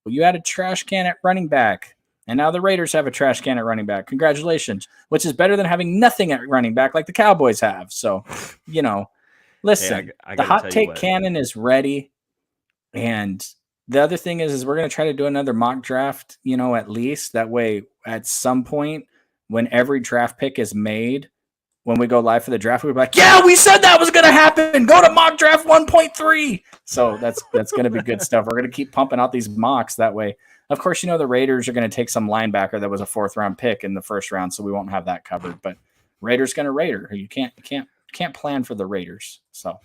You had a trash can at running back, and now the Raiders have a trash can at running back. Congratulations, which is better than having nothing at running back like the Cowboys have. So, listen, I the gotta hot tell you take what. cannon is ready. And the other thing is we're going to try to do another mock draft, at least. That way, at some point, when every draft pick is made, when we go live for the draft, we'll be like, yeah, we said that was going to happen. Go to mock draft 1.3. So that's going to be good stuff. We're going to keep pumping out these mocks that way. Of course, the Raiders are going to take some linebacker that was a 4th round pick in the first round, so we won't have that covered. But Raiders going to Raider. You can't plan for the Raiders. So,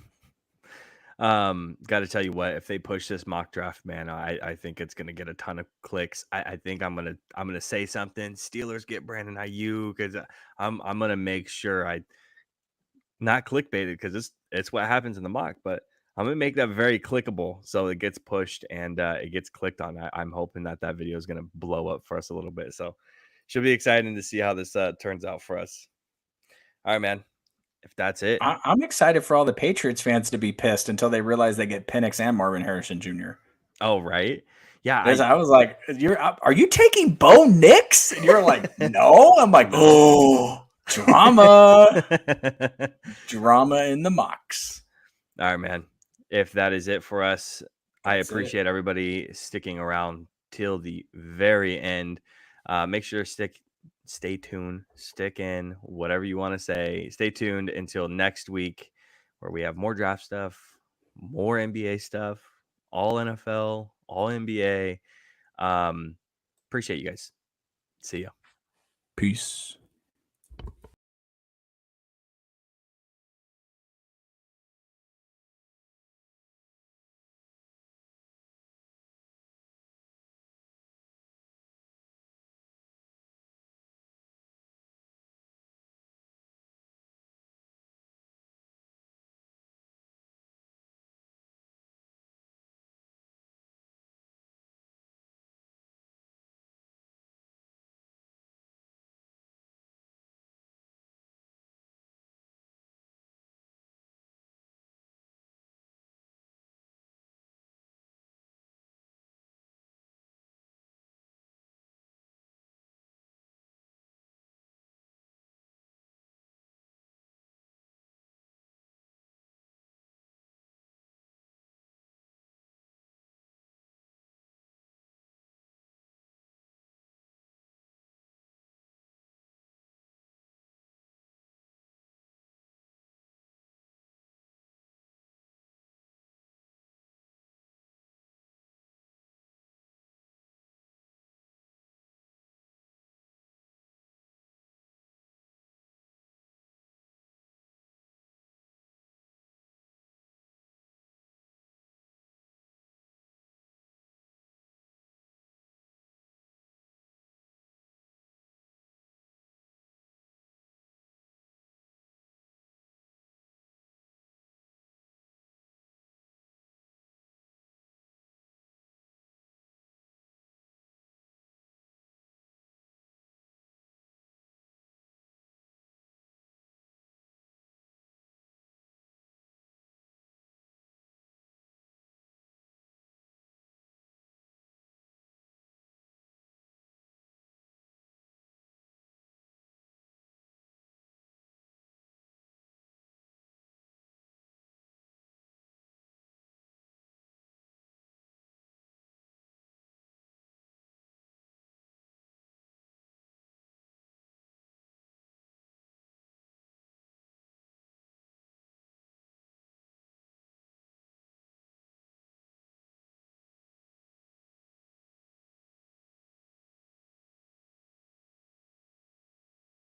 got to tell you what, if they push this mock draft, man, I think it's gonna get a ton of clicks. I think I'm gonna say something. Steelers get Brandon Ayuk, because I'm gonna make sure I not clickbaited, because it's what happens in the mock, but I'm gonna make that very clickable so it gets pushed and it gets clicked on. I'm hoping that video is gonna blow up for us a little bit. So should be exciting to see how this turns out for us. All right, man. If that's it, I'm excited for all the Patriots fans to be pissed until they realize they get Penix and Marvin Harrison Jr. Oh, right. Yeah. I was like, are you taking Bo Nix? And you're like, no. I'm like, oh, drama. Drama in the mocks. All right, man. If that is it for us, I appreciate everybody sticking around till the very end. Make sure to stay tuned, stick in, whatever you want to say. Stay tuned until next week, where we have more draft stuff, more NBA stuff, all NFL, all NBA. Appreciate you guys. See ya. Peace.